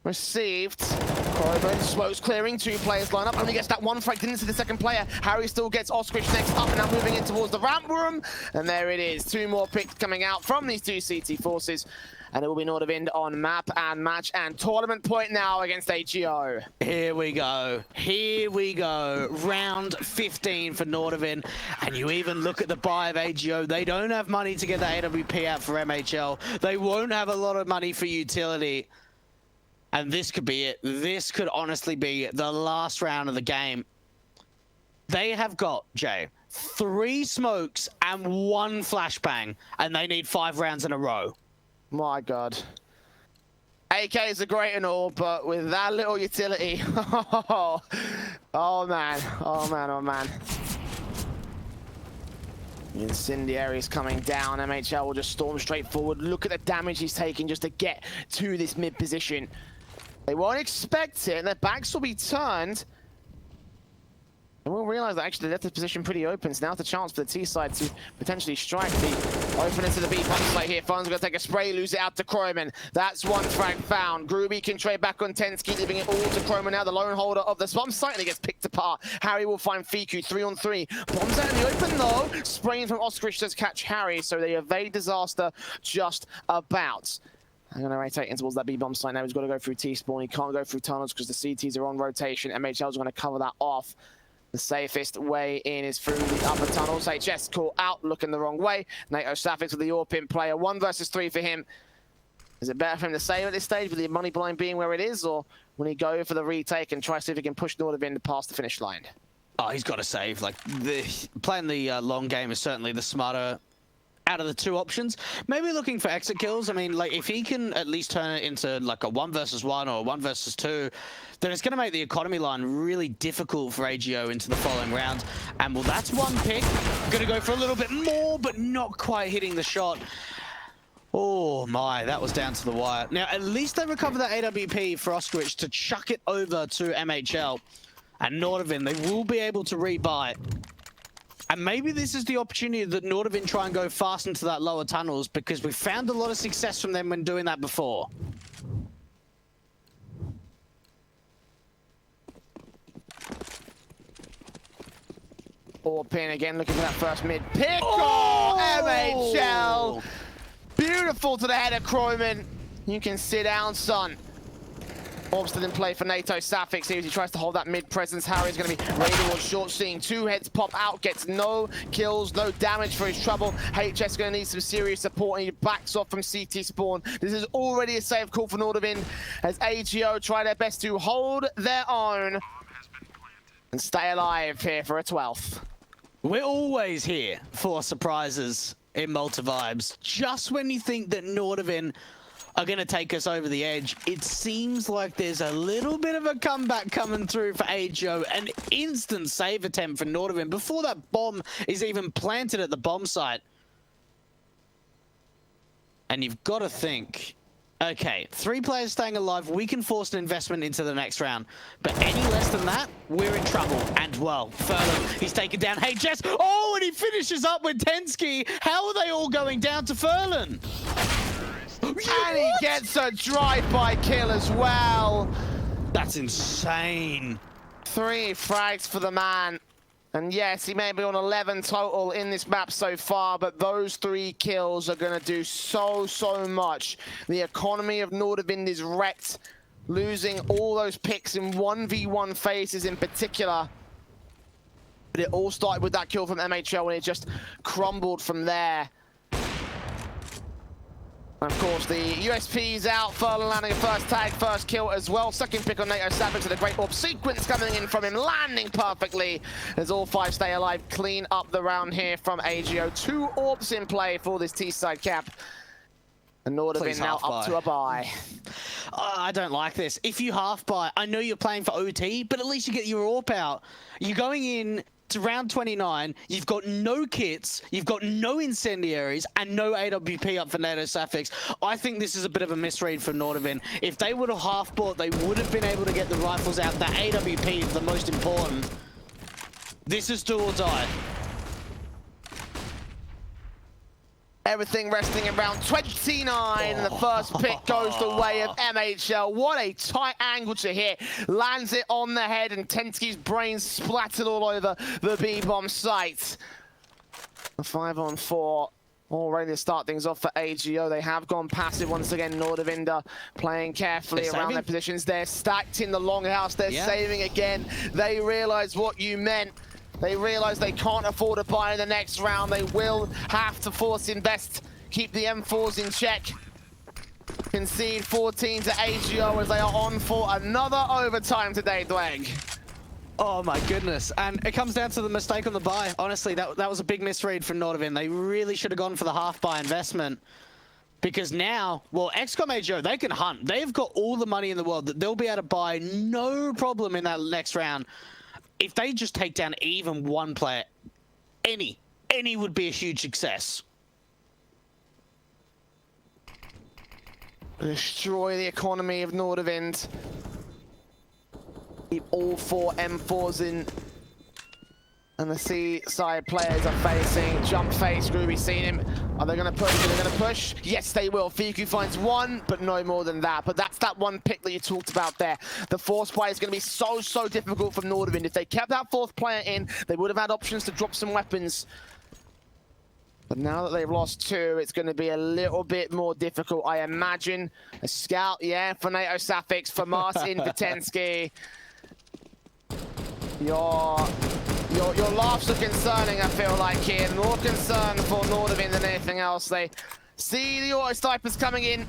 received. Croman, smokes clearing, 2 players line up, only gets that 1 frag into the second player. Harry still gets Ostrich next up, and now moving in towards the ramp room. And there it is, 2 more picks coming out from these 2 CT forces. And it will be NORDAVIND on map and match and tournament point now against AGO. Here we go. Here we go. Round 15 for NORDAVIND. And you even look at the buy of AGO. They don't have money to get the AWP out for MHL. They won't have a lot of money for utility. And this could be it. This could honestly be the last round of the game. They have got, Jay, 3 smokes and 1 flashbang, and they need 5 rounds in a row. My God. AK is a great and all, but with that little utility, oh man, oh man, oh man. Incendiary is coming down. MHL will just storm straight forward. Look at the damage he's taking just to get to this mid position. They won't expect it, and their backs will be turned. And we'll realize that actually they left this position pretty open. So now's the chance for the T side to potentially strike the open into the B bomb site here. Fun's gonna take a spray, lose it out to Kroman. That's 1 frag found. Groovy can trade back on Tensky, leaving it all to Kroman now, the lone holder of the bomb site, and he gets picked apart. Harry will find Fiku 3-on-3. Bombs out in the open though. Spraying from Oscarich does catch Harry, so they evade disaster just about. I'm going to rotate in towards that B-bomb site now. He's got to go through T-spawn. He can't go through tunnels because the CTs are on rotation. MHL's going to cover that off. The safest way in is through the upper tunnels. HS caught out, looking the wrong way. NATO Safix with the AWP player. 1 versus 3 for him. Is it better for him to save at this stage with the money blind being where it is, or will he go for the retake and try to see if he can push NORDAVIND past the finish line? Oh, he's got to save. Like, playing the long game is certainly the smarter out of the 2 options. Maybe looking for exit kills. I mean, like, if he can at least turn it into like a 1 versus 1 or a 1 versus 2, then it's going to make the economy line really difficult for AGO into the following round. And well, that's 1 pick. Going to go for a little bit more, but not quite hitting the shot. Oh my, that was down to the wire. Now, at least they recover that AWP for Oscarich to chuck it over to MHL. And NORDAVIND, they will be able to rebuy. And maybe this is the opportunity that NORDAVIND try and go fast into that lower tunnels, because we've found a lot of success from them when doing that before. Pin again, looking for that first mid pick. Oh, MHL! Beautiful to the head of Kroman. You can sit down, son. Orb still in play for NATO Safix here as he tries to hold that mid presence. Harry's going to be ready towards short, seeing 2 heads pop out, gets no kills, no damage for his trouble. HS going to need some serious support, and he backs off from CT spawn. This is already a safe call for NORDAVIND as AGO try their best to hold their own and stay alive here for a 12th. We're always here for surprises in Malta Vibes. Just when you think that NORDAVIND are going to take us over the edge, it seems like there's a little bit of a comeback coming through for AGO. An instant save attempt for NORDAVIND before that bomb is even planted at the bomb site. And you've got to think, okay, 3 players staying alive, we can force an investment into the next round. But any less than that, we're in trouble. And well, Furlan, he's taken down HS. Oh, and he finishes up with Tensky. How are they all going down to Furlan? And he gets a drive-by kill as well. That's insane. 3 frags for the man. And yes, he may be on 11 total in this map so far, but those 3 kills are going to do so much. The economy of NORDAVIND is wrecked, losing all those picks in 1v1 phases in particular. But it all started with that kill from MHL, and it just crumbled from there. And of course, the USP's out. Furlan landing a first tag, first kill as well. Second pick on NATO Savage with a great orb sequence coming in from him, landing perfectly as all 5 stay alive. Clean up the round here from AGO. 2 orbs in play for this T-side cap. And NORDAVIND now up to a bye. I don't like this. If you half buy, I know you're playing for OT, but at least you get your orb out. You're going in to round 29, you've got no kits, you've got no incendiaries, and no AWP up for NATO Safix. I think this is a bit of a misread for NORDAVIND. If they would have half bought, they would have been able to get the rifles out. The AWP is the most important. This is do or die. Everything resting in round 29, and the first pick goes the way of MHL. What a tight angle to hit. Lands it on the head, and Tensky's brains splattered all over the B-bomb site. A 5-on-4. All ready to start things off for AGO. They have gone passive once again. NORDAVIND playing carefully around their positions. They're stacked in the longhouse. They're saving again. They realize what you meant. They realize they can't afford to buy in the next round. They will have to force invest, keep the M4s in check. concede 14 to AGO as they are on for another overtime today, Dwayne. Oh my goodness. And it comes down to the mistake on the buy. Honestly, that was a big misread from NORDAVIND. They really should have gone for the half buy investment. Because now, well, XCOM AGO, they can hunt. They've got all the money in the world that they'll be able to buy no problem in that next round. If they just take down even one player, any would be a huge success. Destroy the economy of NORDAVIND. Keep all 4 M4s in. And the C-side players are facing jump face. Groovy seen him. Are they going to push? Are they going to push? Yes, they will. Fiku finds one, but no more than that. But that's that one pick that you talked about there. The force play is going to be so difficult from NORDAVIND. If they kept that 4th player in, they would have had options to drop some weapons. But now that they've lost 2, it's going to be a little bit more difficult, I imagine. A scout, yeah, for NATO Suffix, for Marcin Vitensky. Your laughs are concerning, I feel like, here. More concern for NORDAVIND than anything else. They see the auto snipers coming in.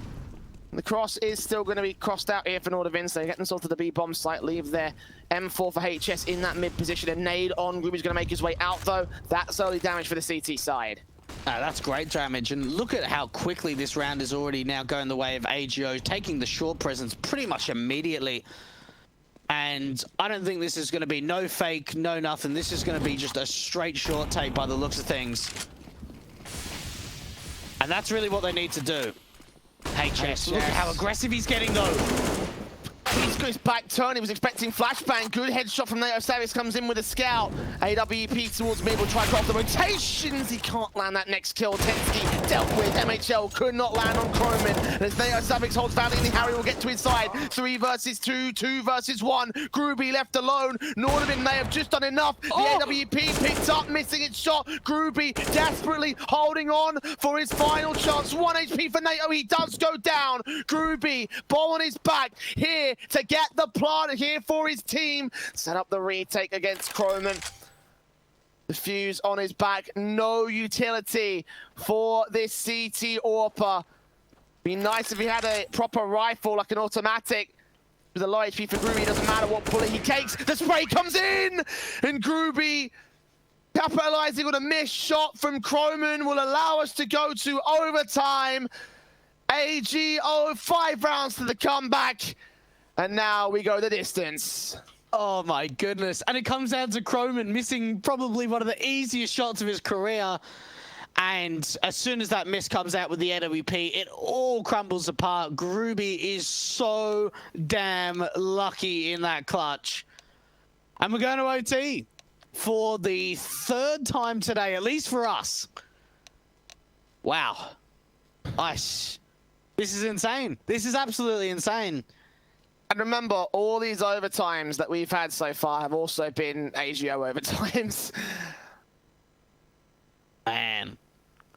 The cross is still going to be crossed out here for NORDAVIND, so they get themselves to the B-bomb site, leave their M4 for HS in that mid position. A nade on. Groovy's going to make his way out, though. That's early damage for the CT side. That's great damage, and look at how quickly this round is already now going the way of AGO, taking the short presence pretty much immediately. And I don't think this is going to be no fake, no nothing. This is going to be just a straight short take by the looks of things. And that's really what they need to do. HS, look at how aggressive he's getting, though. He's got his back turn. He was expecting flashbang. Good headshot from NATO Savage. Comes in with a scout. AWP towards mid. Will try to cut off the rotations. He can't land that next kill. Tensky dealt with. MHL could not land on Croman. And as NATO Savage holds valiantly, Harry will get to his side. 3 versus 2. 2 versus 1. Groovy left alone. NORDAVIND may have just done enough. The AWP picked up, missing its shot. Groovy desperately holding on for his final chance. 1 HP for NATO. He does go down. Groovy, ball on his back here to get the plant here for his team. Set up the retake against Croman. The fuse on his back. No utility for this CT AWPer. Be nice if he had a proper rifle, like an automatic. With a low HP for Groovy, doesn't matter what bullet he takes. The spray comes in! And Groovy, capitalizing on a missed shot from Croman, will allow us to go to overtime. AGO, 5 rounds to the comeback. And now we go the distance. Oh my goodness. And it comes down to Croman missing probably one of the easiest shots of his career. And as soon as that miss comes out with the AWP, it all crumbles apart. Groovy is so damn lucky in that clutch. And we're going to OT for the 3rd time today, at least for us. Wow. This is insane. This is absolutely insane. And remember, all these overtimes that we've had so far have also been AGO overtimes. Man,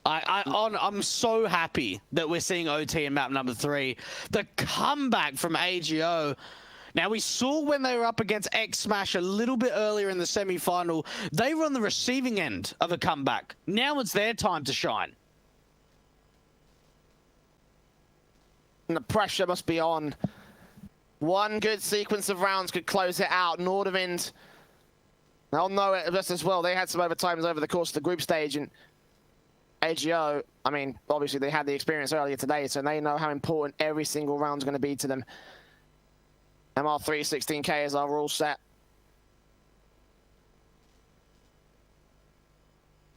I'm so happy that we're seeing OT in map number 3. The comeback from AGO. Now, we saw when they were up against X-Smash a little bit earlier in the semi-final, they were on the receiving end of a comeback. Now it's their time to shine. And the pressure must be on. One good sequence of rounds could close it out. NORDAVIND, they'll know it just as well. They had some overtimes over the course of the group stage, and AGO, I mean, obviously they had the experience earlier today, so they know how important every single round's going to be to them. MR3 16K is our rule set.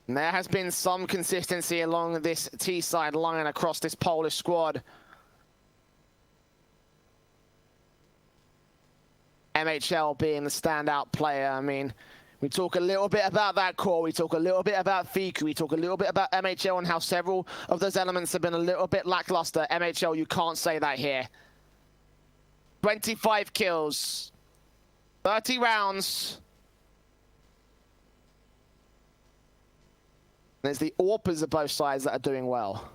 And there has been some consistency along this T-side line across this Polish squad. MHL being the standout player. I mean, we talk a little bit about that core, we talk a little bit about Fiku, we talk a little bit about MHL and how several of those elements have been a little bit lackluster. MHL, you can't say that here. 25 kills, 30 rounds. There's the AWPers of both sides that are doing well.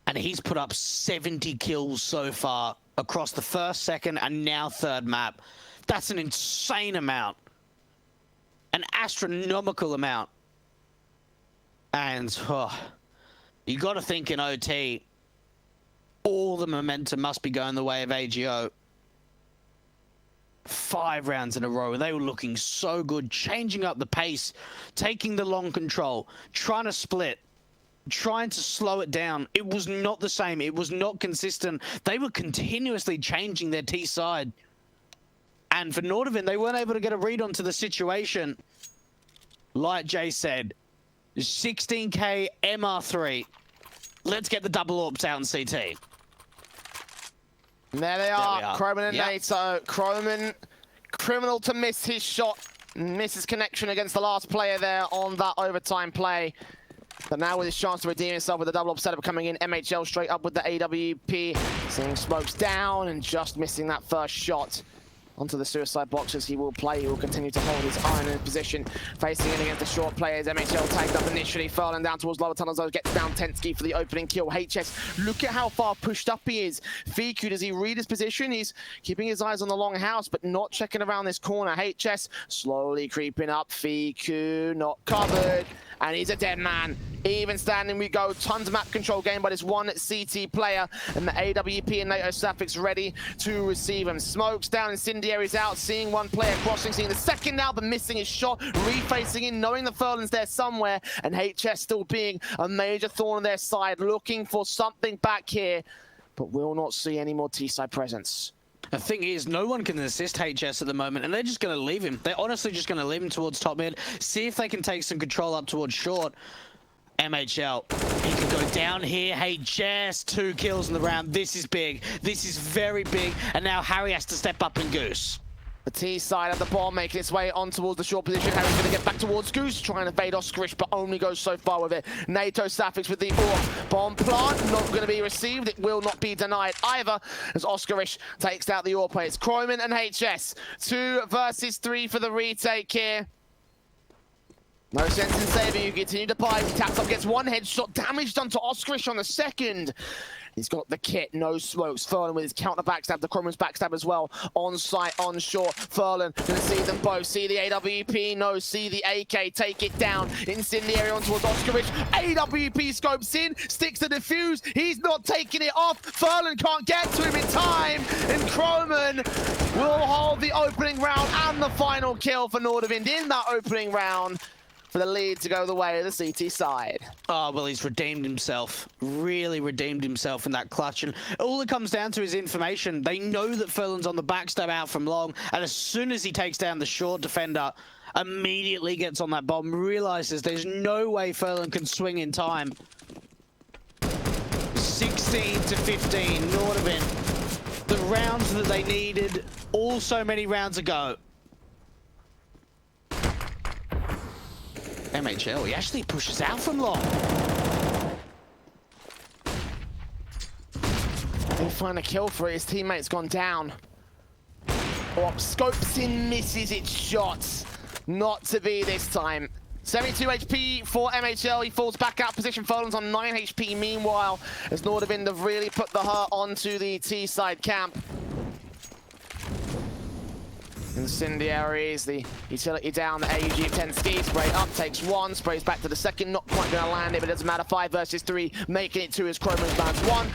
And he's put up 70 kills so far across the 1st, 2nd, and now 3rd map. That's an insane amount. An astronomical amount. And you got to think in OT, all the momentum must be going the way of AGO. 5 rounds in a row, they were looking so good, changing up the pace, taking the long control, trying to split, trying to slow it down. It was not the same. It was not consistent. They were continuously changing their T side. And for NORDAVIND, they weren't able to get a read onto the situation. Like Jay said, 16k MR3. Let's get the double AWPs out in CT. There they are, Croman and NATO. Croman, criminal to miss his shot, misses connection against the last player there on that overtime play. But now with his chance to redeem himself with the double up setup coming in, MHL straight up with the AWP. Seeing smokes down and just missing that first shot. Onto the suicide boxes he will play. He will continue to hold his iron in position, facing in against the short players. MHL tagged up initially, furling down towards lower tunnels. Gets down Tensky for the opening kill. HS, look at how far pushed up he is. Fiku, does he read his position? He's keeping his eyes on the long house, but not checking around this corner. HS slowly creeping up. Fiku not covered, and he's a dead man. Even standing we go. Tons of map control game by this one CT player, and the AWP and NATO Sapphics ready to receive him. Smokes down, incendiaries out, seeing one player crossing, seeing the second now, but missing his shot, refacing in, knowing the Furlan's there somewhere, and HS still being a major thorn on their side, looking for something back here, but will not see any more T-side presence. The thing is, no one can assist HS at the moment, and they're just going to leave him. They're honestly just going to leave him towards top mid, see if they can take some control up towards short. MHL, he can go down here. HS, 2 kills in the round. This is big. This is very big. And now Harry has to step up and Goose. The T side of the bomb making its way on towards the short position. Harry's going to get back towards Goose, trying to fade Oscarish, but only goes so far with it. NATO Sapphics with the AWP. Bomb plant, not going to be received. It will not be denied either, as Oscarish takes out the AWP. It's Croman and HS. 2 versus 3 for the retake here. No sense in saving, you continue to pipe. He taps up, gets 1 headshot, damage done to Oscarish on the second. He's got the kit, no smokes. Furlan with his counter backstab, the Croman's backstab as well. On site, on shore. Furlan gonna see them both. See the AWP, no, see the AK, take it down. Incendiary on towards Oscarish. AWP scopes in, sticks the defuse. He's not taking it off. Furlan can't get to him in time. And Croman will hold the opening round and the final kill for NORDAVIND in that opening round, for the lead to go the way of the CT side. Oh, well, he's redeemed himself. Really redeemed himself in that clutch. And all it comes down to is information. They know that Furlan's on the backstab out from long, and as soon as he takes down the short defender, immediately gets on that bomb, realizes there's no way Furlan can swing in time. 16 to 15, NORDAVIND. The rounds that they needed all so many rounds ago. MHL, he actually pushes out from long. He'll find a kill for it. His teammate's gone down. Oh, scopes in, misses its shots. Not to be this time. 72 HP for MHL. He falls back out position. Furlan's on 9 HP meanwhile, as NORDAVIND have really put the hurt onto the T-side camp. Incendiaries, the utility down, the AUG of 10 ski, spray up, takes 1, sprays back to the second, not quite going to land it, but it doesn't matter. 5 versus 3, making it 2 as Croman lands 1.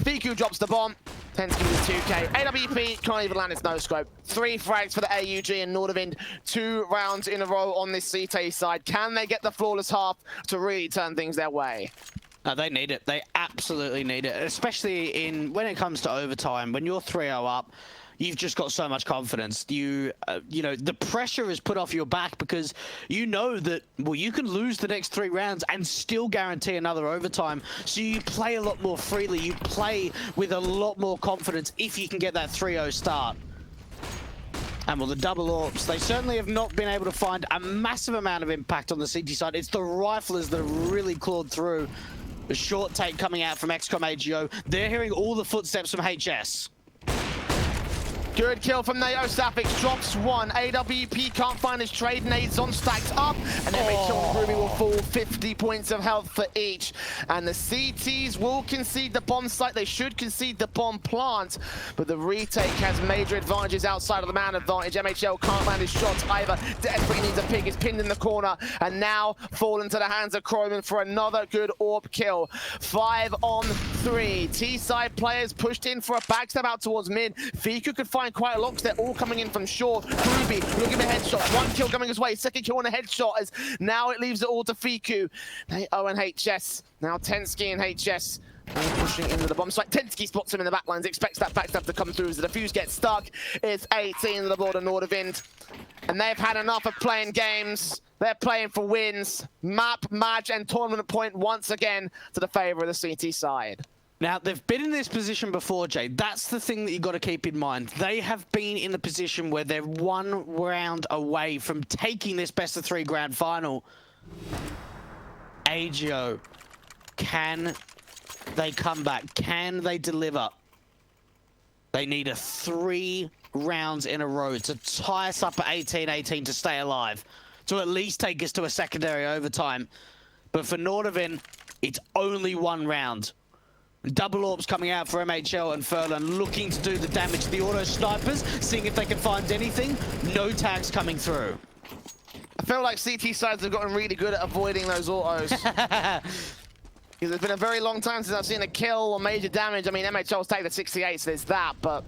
Fiku drops the bomb, 10 ski with 2k. AWP can't even land its no scope. 3 frags for the AUG and NORDAVIND, 2 rounds in a row on this CT side. Can they get the flawless half to really turn things their way? They need it. They absolutely need it, especially when it comes to overtime. When you're 3-0 up, you've just got so much confidence. You know, the pressure is put off your back because you know that, well, you can lose the next 3 rounds and still guarantee another overtime. So you play a lot more freely. You play with a lot more confidence if you can get that 3-0 start. And well, the double AWPs, they certainly have not been able to find a massive amount of impact on the CT side. It's the riflers that have really clawed through. The short take coming out from XCOM AGO. They're hearing all the footsteps from HS. Good kill from NATO. Safix drops one. AWP can't find his trade. Nades on, stacks up, and MHL and Ruby will fall 50 points of health for each. And the CTs will concede the bomb site. They should concede the bomb plant, but the retake has major advantages outside of the man advantage. MHL can't land his shots either. Desperately needs a pick. Is pinned in the corner, and now fall into the hands of Croman for another good AWP kill. 5 on 3. T-side players pushed in for a backstab out towards mid. Fiku could find quite a lot because they're all coming in from short. Ruby looking at headshots. One kill coming his way. Second kill on a headshot as now it leaves it all to Fiku. Oh, and HS. Now Tensky and HS pushing into the bomb site. Tensky spots him in the backlines, expects that backstab to come through as the defuse gets stuck. It's 18 to the board of NORDAVIND. And they've had enough of playing games. They're playing for wins. Map, match, and tournament point once again to the favor of the CT side. Now, they've been in this position before, Jay. That's the thing that you've got to keep in mind. They have been in the position where they're one round away from taking this best-of-3 grand final. AGO, can they come back? Can they deliver? They need a 3 rounds in a row to tie us up at 18-18 to stay alive, to at least take us to a secondary overtime. But for NORDAVIND, it's only 1 round. Double AWPs coming out for MHL and Furlan, looking to do the damage. The auto snipers, seeing if they can find anything. No tags coming through. I feel like CT sides have gotten really good at avoiding those autos. It's been a very long time since I've seen a kill or major damage. I mean, MHL's taken the 68, so there's that, but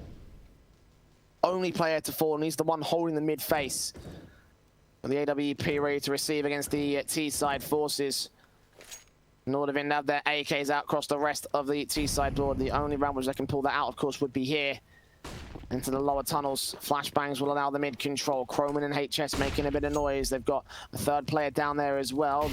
only player to fall, and he's the one holding the mid face. And the AWP ready to receive against the T-side forces. NORDAVIND have their AKs out across the rest of the T-side board. The only round which they can pull that out, of course, would be here. Into the lower tunnels. Flashbangs will allow the mid control. Croman and HS making a bit of noise. They've got a third player down there as well.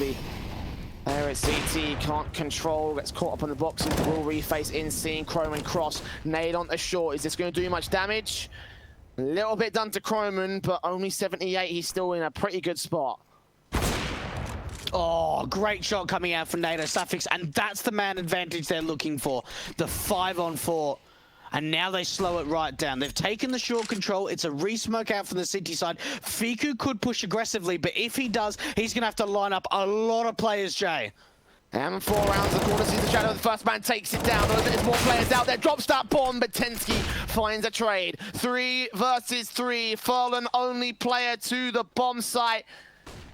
There is CT, can't control, gets caught up on the boxes, will reface in scene. Croman cross, nade onto short. Is this going to do much damage? A little bit done to Croman, but only 78. He's still in a pretty good spot. Oh, great shot coming out from NATO Suffix, and that's the man advantage they're looking for. The 5-on-4. And now they slow it right down. They've taken the short control. It's a re-smoke out from the city side. Fiku could push aggressively, but if he does, he's going to have to line up a lot of players, Jay. And 4 rounds, the corner sees the shadow. The first man takes it down. There's more players out there. Drops that bomb, but Tensky finds a trade. 3 versus 3. Furlan only player to the bomb site.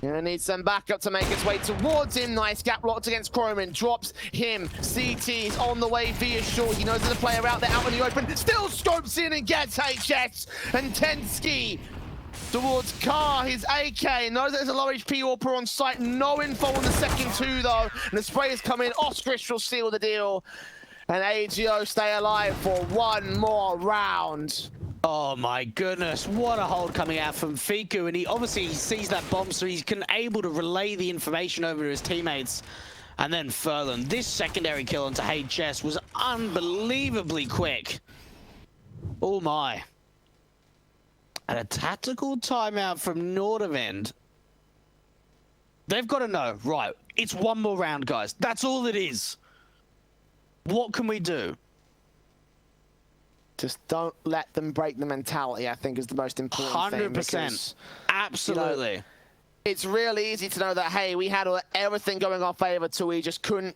Gonna need some backup to make its way towards him. Nice gap locked against Croman. Drops him. CT's on the way via short. He knows there's a player out there out in the open. Still scopes in and gets HS. And Tensky towards Carr, his AK. Knows there's a low HP AWPer on site. No info on the second 2 though. And the sprayers come in. Oskrish will seal the deal. And AGO stay alive for 1 more round. Oh my goodness, what a hold coming out from Fiku, and he obviously sees that bomb, so he's able to relay the information over to his teammates. And then Furlan, this secondary kill onto HS was unbelievably quick. Oh my. And a tactical timeout from NORDAVIND. They've got to know, right, it's 1 more round, guys. That's all it is. What can we do? Just don't let them break the mentality, I think, is the most important thing. 100%. Absolutely. You know, it's really easy to know that, hey, we had everything going our favor till we just got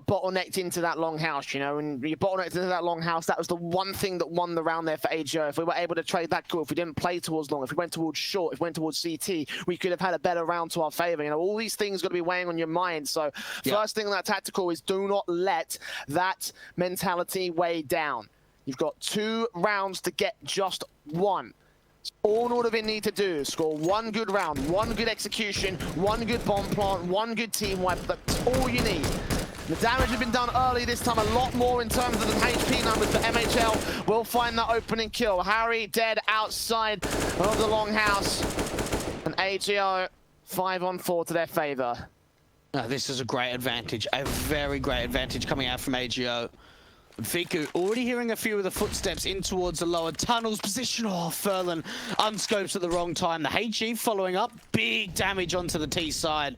bottlenecked into that long house, you know, and you bottlenecked into that long house. That was the one thing that won the round there for AGO. If we were able to trade that cool, if we didn't play towards long, if we went towards short, if we went towards CT, we could have had a better round to our favor. You know, all these things got to be weighing on your mind. So first thing on that tactical is do not let that mentality weigh down. You've got 2 rounds to get just 1. All NORDAVIND need to do, score 1 good round, 1 good execution, 1 good bomb plant, 1 good team wipe. That's all you need. The damage has been done early this time, a lot more in terms of the HP numbers, but MHL will find that opening kill. Harry dead outside of the longhouse, and AGO 5-on-4 to their favor. This is a great advantage, a very great advantage coming out from AGO. Fiku already hearing a few of the footsteps in towards the lower tunnels position. Oh, Furlan unscopes at the wrong time. The HE following up, big damage onto the T side.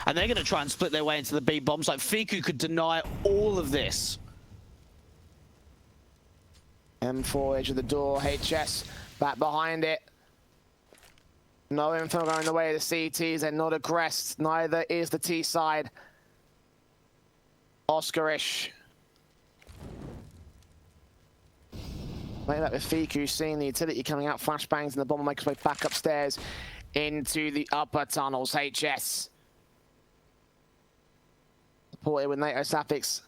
And they're going to try and split their way into the B bombs. Like, Fiku could deny all of this. M4 edge of the door, HS back behind it. No info going the way of the CTs, they're not aggressed, neither is the T side. Oscarish. Like that with Fiku, seeing the utility coming out, flashbangs, and the bomber makes way back upstairs into the upper tunnels. HS. Supported with NATO Sapix.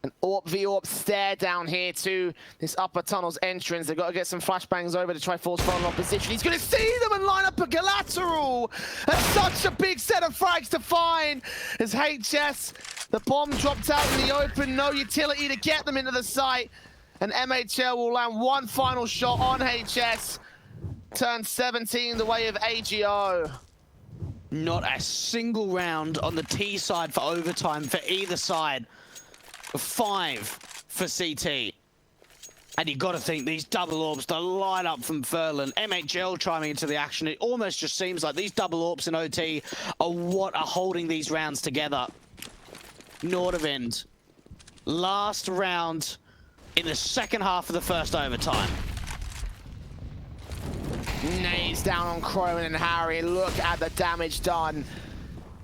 An AWP v AWP stare down here to this upper tunnel's entrance. They've got to get some flashbangs over to try force Fallen opposition. He's going to see them and line up a collateral. And such a big set of frags to find as HS. The bomb dropped out in the open. No utility to get them into the site. And MHL will land one final shot on HS. Turn 17 the way of AGO. Not a single round on the T side for overtime for either side. 5 for CT. And you got to think these double orbs, the line up from Furlan, MHL chiming into the action. It almost just seems like these double orbs in OT are what are holding these rounds together. NORDAVIND, last round in the second half of the first overtime. Nades down on Crowan and Harry. Look at the damage done.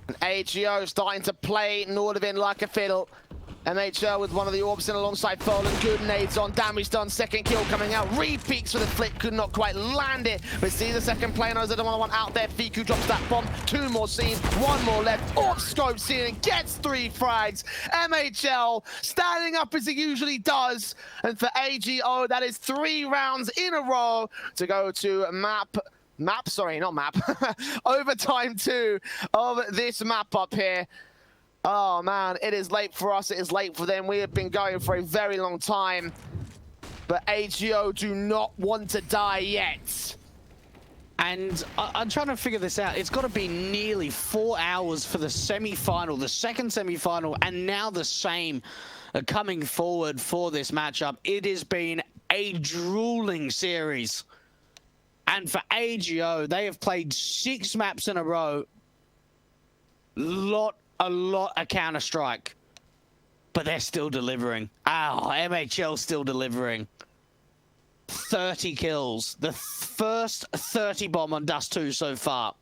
And AGO starting to play NORDAVIND like a fiddle. MHL with one of the orbs in alongside Fallen. Good nades on, damage done, second kill coming out. Repeats for the flip, could not quite land it. But see the second player knows they don't want out there. Fiku drops that bomb, 2 more scenes, 1 more left. AWP scopes in and gets 3 frags. MHL standing up as he usually does. And for AGO, that is 3 rounds in a row to go to overtime 2 of this map up here. Oh man, it is late for us, it is late for them. We have been going for a very long time. But AGO do not want to die yet. And I'm trying to figure this out. It's got to be nearly 4 hours for the semi-final, the second semi-final, and now the same coming forward for this matchup. It has been a drooling series. And for AGO, they have played 6 maps in a row. A lot of Counter-Strike, but they're still delivering. MHL still delivering. 30 kills. The first 30 bomb on Dust 2 so far.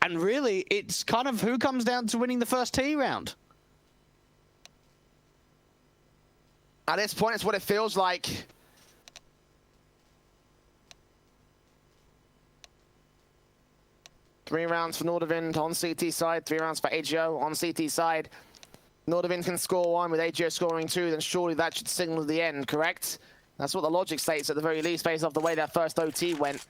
And really, it's kind of who comes down to winning the first T round. At this point, it's what it feels like. Three rounds for NORDAVIND on CT side, 3 rounds for AGO on CT side. NORDAVIND can score 1 with AGO scoring 2, then surely that should signal the end, correct? That's what the logic states at the very least, based off the way that first OT went.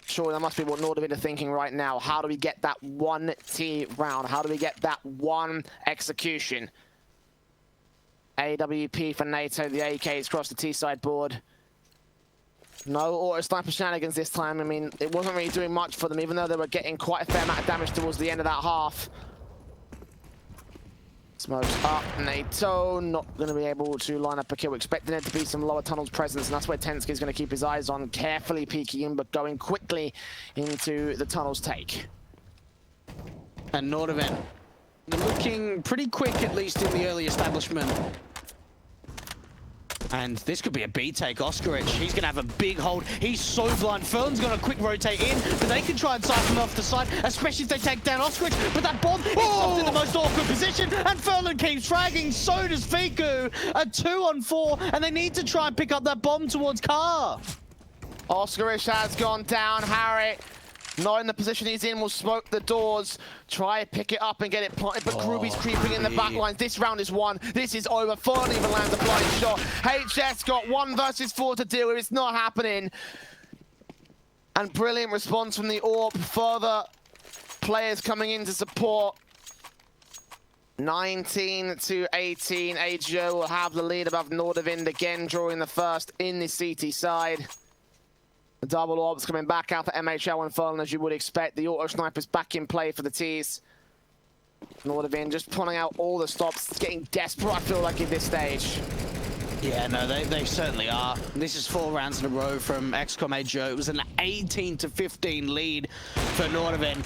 Surely that must be what NORDAVIND are thinking right now. How do we get that 1 T round? How do we get that 1 execution? AWP for NATO, the AKs across the T side board. No auto sniper shenanigans this time. I mean, it wasn't really doing much for them, even though they were getting quite a fair amount of damage towards the end of that half. Smokes up, NATO not going to be able to line up a kill. Expecting there to be some lower tunnels presence, and that's where Tensky is going to keep his eyes on, carefully peeking in, but going quickly into the tunnels take. And NORDAVIND looking pretty quick, at least in the early establishment. And this could be a B take. Oscarish, he's going to have a big hold. He's so blind. Furlan's going to quick rotate in, but they can try and siphon him off the side, especially if they take down Oscarish. But that bomb is locked in the most awkward position, and Furlan keeps fragging. So does Fiku. A 2-on-4, and they need to try and pick up that bomb towards Car. Oscarish has gone down. Harry, not in the position he's in, will smoke the doors. Try to pick it up and get it planted, but Groovey's creeping in the back lines. This round is won. This is over. Furlan even lands a blind shot. HS got 1 versus 4 to deal with. It's not happening. And brilliant response from the AWP. Further players coming in to support. 19 to 18. AGO will have the lead above NORDAVIND again, drawing the first in the CT side. The double orbs coming back out for MHL and Furlan, as you would expect. The auto sniper's back in play for the T's. NORDAVIND just pulling out all the stops. It's getting desperate, I feel like, at this stage. Yeah, no, they certainly are. This is 4 rounds in a row from XCOM AGO. It was an 18 to 15 lead for NORDAVIND.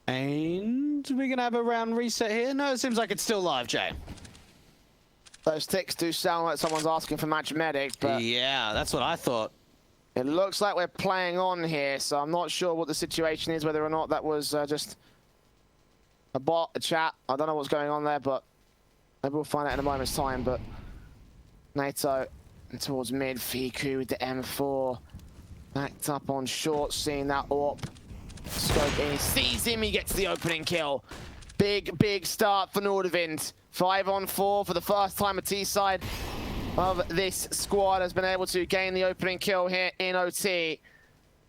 And and we're going to have a round reset here. No, it seems like it's still live, Jay. Those ticks do sound like someone's asking for match medic, but yeah, that's what I thought. it looks like we're playing on here, so I'm not sure what the situation is, whether or not that was just a bot, a chat. I don't know what's going on there, but maybe we'll find out in a moment's time. But NATO towards mid, Fiku with the M4. Backed up on short, seeing that AWP. Scope in, he sees him, he gets the opening kill. Big start for NORDAVIND. 5-on-4 for the first time a T-side of this squad has been able to gain the opening kill here in OT.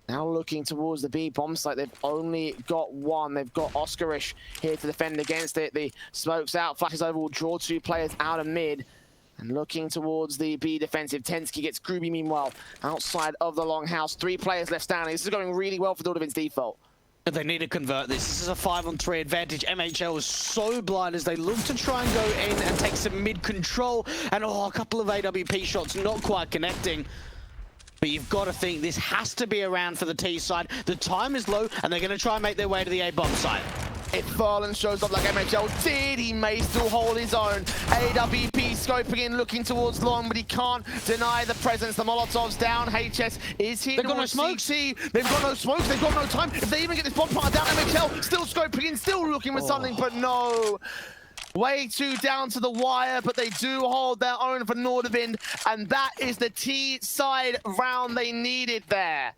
Now looking towards the B bomb site, they've only got one. They've got Oscarish here to defend against it. The smoke's out, flashes over, will draw two players out of mid. And looking towards the B defensive, Tensky gets Groovy meanwhile outside of the longhouse. 3 players left standing. This is going really well for NORDAVIND's default. They need to convert this. This is a 5-on-3 advantage. MHL is so blind as they look to try and go in and take some mid control. And a couple of AWP shots not quite connecting. But you've got to think this has to be around for the T side. The time is low, and they're going to try and make their way to the A bomb site. If Furlan shows up like MHL did, he may still hold his own. AWP scoping in, looking towards long, but he can't deny the presence. The Molotov's down. HS is here. They've got no smokes. They've got no smokes. They've got no time. If they even get this bomb part down, MHL still scoping in, still looking for something, but no. Way too down to the wire, but they do hold their own for NORDAVIND, and that is the T-side round they needed there.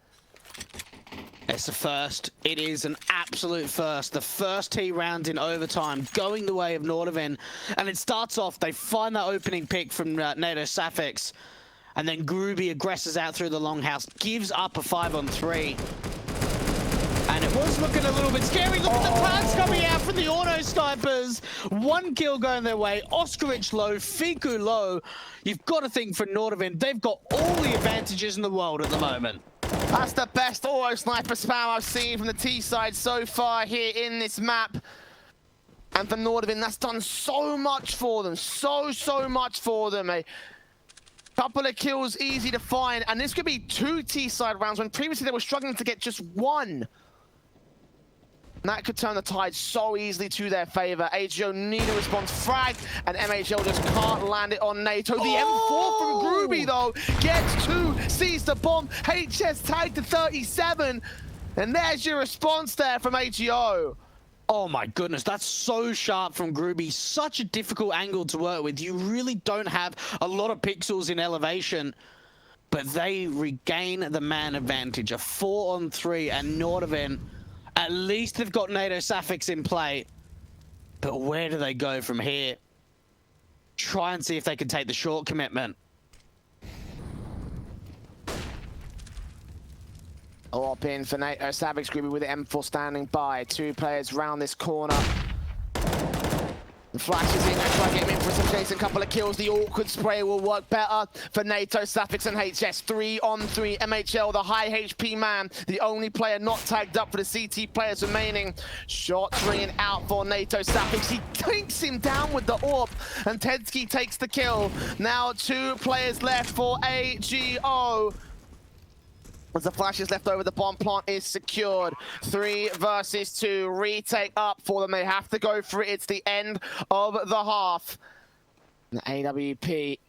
It's a first. It is an absolute first. The first T round in overtime, going the way of NORDAVIND. And it starts off, they find that opening pick from NATO Safix. And then Groovy aggresses out through the longhouse, gives up a 5-on-3. And it was looking a little bit scary. Look at the plans coming out from the auto snipers. 1 kill going their way. Oscarich low, Fiku low. You've got to think for NORDAVIND, they've got all the advantages in the world at the moment. That's the best auto sniper spam I've seen from the T side so far here in this map. And for NORDAVIND, that's done so much for them. So much for them. A couple of kills easy to find. And this could be 2 T side rounds when previously they were struggling to get just 1. And that could turn the tide so easily to their favor. AGO need a response frag, and MHL just can't land it on NATO. The M4 from Groovy, though, gets 2, sees the bomb. HS tagged to 37, and there's your response there from AGO. Oh my goodness, that's so sharp from Groovy. Such a difficult angle to work with. You really don't have a lot of pixels in elevation, but they regain the man advantage. A 4-on-3, and NORDAVIND, at least they've got NATO Safix in play. But where do they go from here? Try and see if they can take the short commitment. Up in for NATO Safix, Groovy with the M4 standing by. 2 players round this corner. The flashes in, try to get him in for some chasing, couple of kills. The awkward spray will work better for NATO Safix and HS. 3-on-3, MHL, the high HP man, the only player not tagged up for the CT players remaining. Shots ringing out for NATO Safix. He takes him down with the AWP, and Tensky takes the kill. Now 2 players left for AGO. As the flash is left over, the bomb plant is secured. 3 versus 2. Retake up for them. They have to go for it. It's the end of the half. The AWP.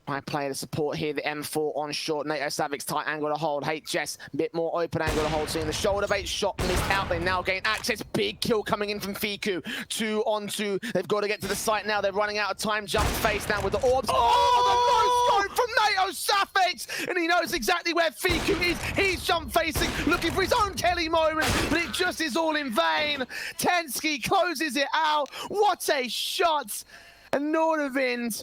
I play the support here. The M4 on short. NATO Safix tight angle to hold. HS a bit more open angle to hold. Seeing the shoulder bait shot missed out. They now gain access. Big kill coming in from Fiku. 2-on-2. They've got to get to the site now. They're running out of time. Jump face now with the orbs. Oh, the no scope from NATO Safix! And he knows exactly where Fiku is. He's jump facing, looking for his own Kelly moment, but it just is all in vain. Tensky closes it out. What a shot! And NORDAVIND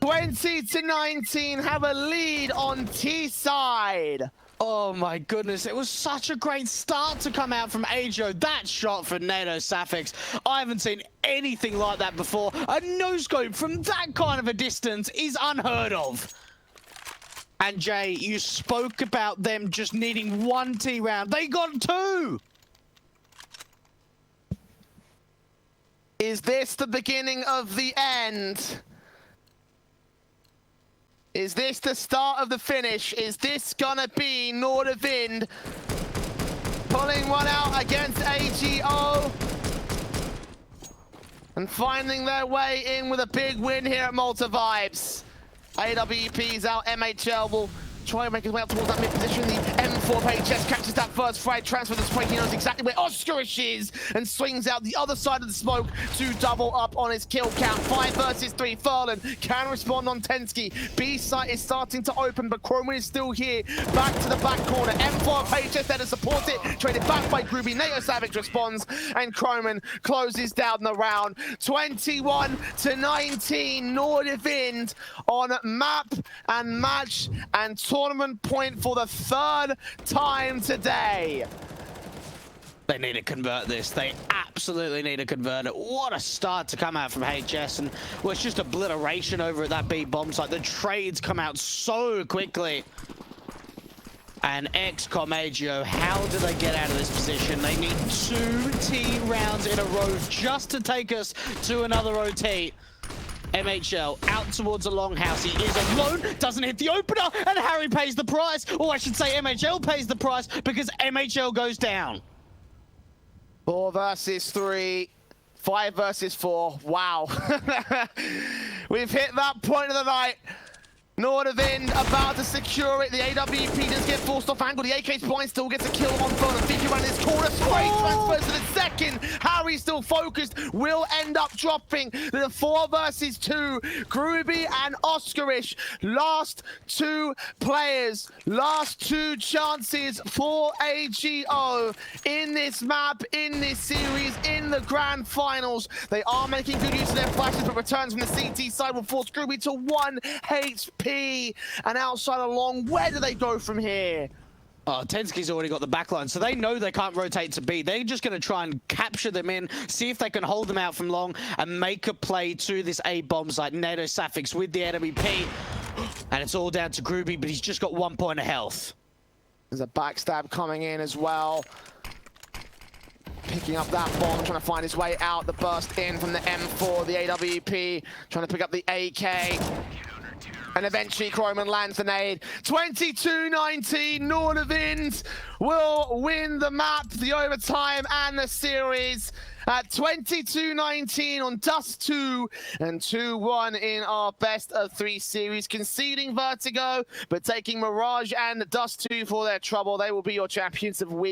20-19 have a lead on T-side. Oh my goodness, it was such a great start to come out from AGO. That shot for NATO Safix, I haven't seen anything like that before. A no-scope from that kind of a distance is unheard of. And Jay, you spoke about them just needing 1 T round. They got 2! Is this the beginning of the end? Is this the start of the finish? Is this gonna be NORDAVIND pulling one out against AGO. And finding their way in with a big win here at Malta Vibes. AWP's out, MHL will try and make his way up towards that mid position. The M4 of HS catches that first frag, transfer to Spike. He knows exactly where Oskarish is and swings out the other side of the smoke to double up on his kill count. 5 versus 3. Furlan can respond on Tensky. B site is starting to open, but Croman is still here. Back to the back corner. M4 of HS there to support it. Traded back by Groovy. NATO Savage responds, and Croman closes down the round. 21-19. NORDAVIND on map and match and tournament point for the 3rd time today. They need to convert this. They absolutely need to convert it. What a start to come out from HS, and well, it's just obliteration over at that B bomb site. The trades come out so quickly. And XCOM AGO, how do they get out of this position? They need 2 T rounds in a row just to take us to another OT. MHL out towards a longhouse. He is alone, doesn't hit the opener, and Harry pays the price. Or I should say MHL pays the price because MHL goes down. 4 versus 3. 5 versus 4. Wow. We've hit that point of the night. NORDAVIND about to secure it. The AWP does get forced off angle. The AK's blind still gets a kill on Furlan. Figure around his corner. Straight transfers to the second. Harry still focused. Will end up dropping the 4 versus 2. Groovy and Oskarish. Last 2 players. Last 2 chances for AGO in this map, in this series, in the grand finals. They are making good use of their flashes, but returns from the CT side will force Groovy to 1 HP. And outside along, where do they go from here? Oh, Tensky's already got the backline, so they know they can't rotate to B. They're just going to try and capture them in, see if they can hold them out from long, and make a play to this A bomb site. NATO Suffix with the AWP, and it's all down to Groovy, but he's just got 1 point of health. There's a backstab coming in as well. Picking up that bomb, trying to find his way out. The burst in from the M4, the AWP, trying to pick up the AK. And eventually Croman lands the nade. 22-19, NORDAVIND will win the map, the overtime, and the series at 22-19 on Dust 2 and 2-1 in our best of 3 series. Conceding Vertigo, but taking Mirage and Dust 2 for their trouble. They will be your champions of week.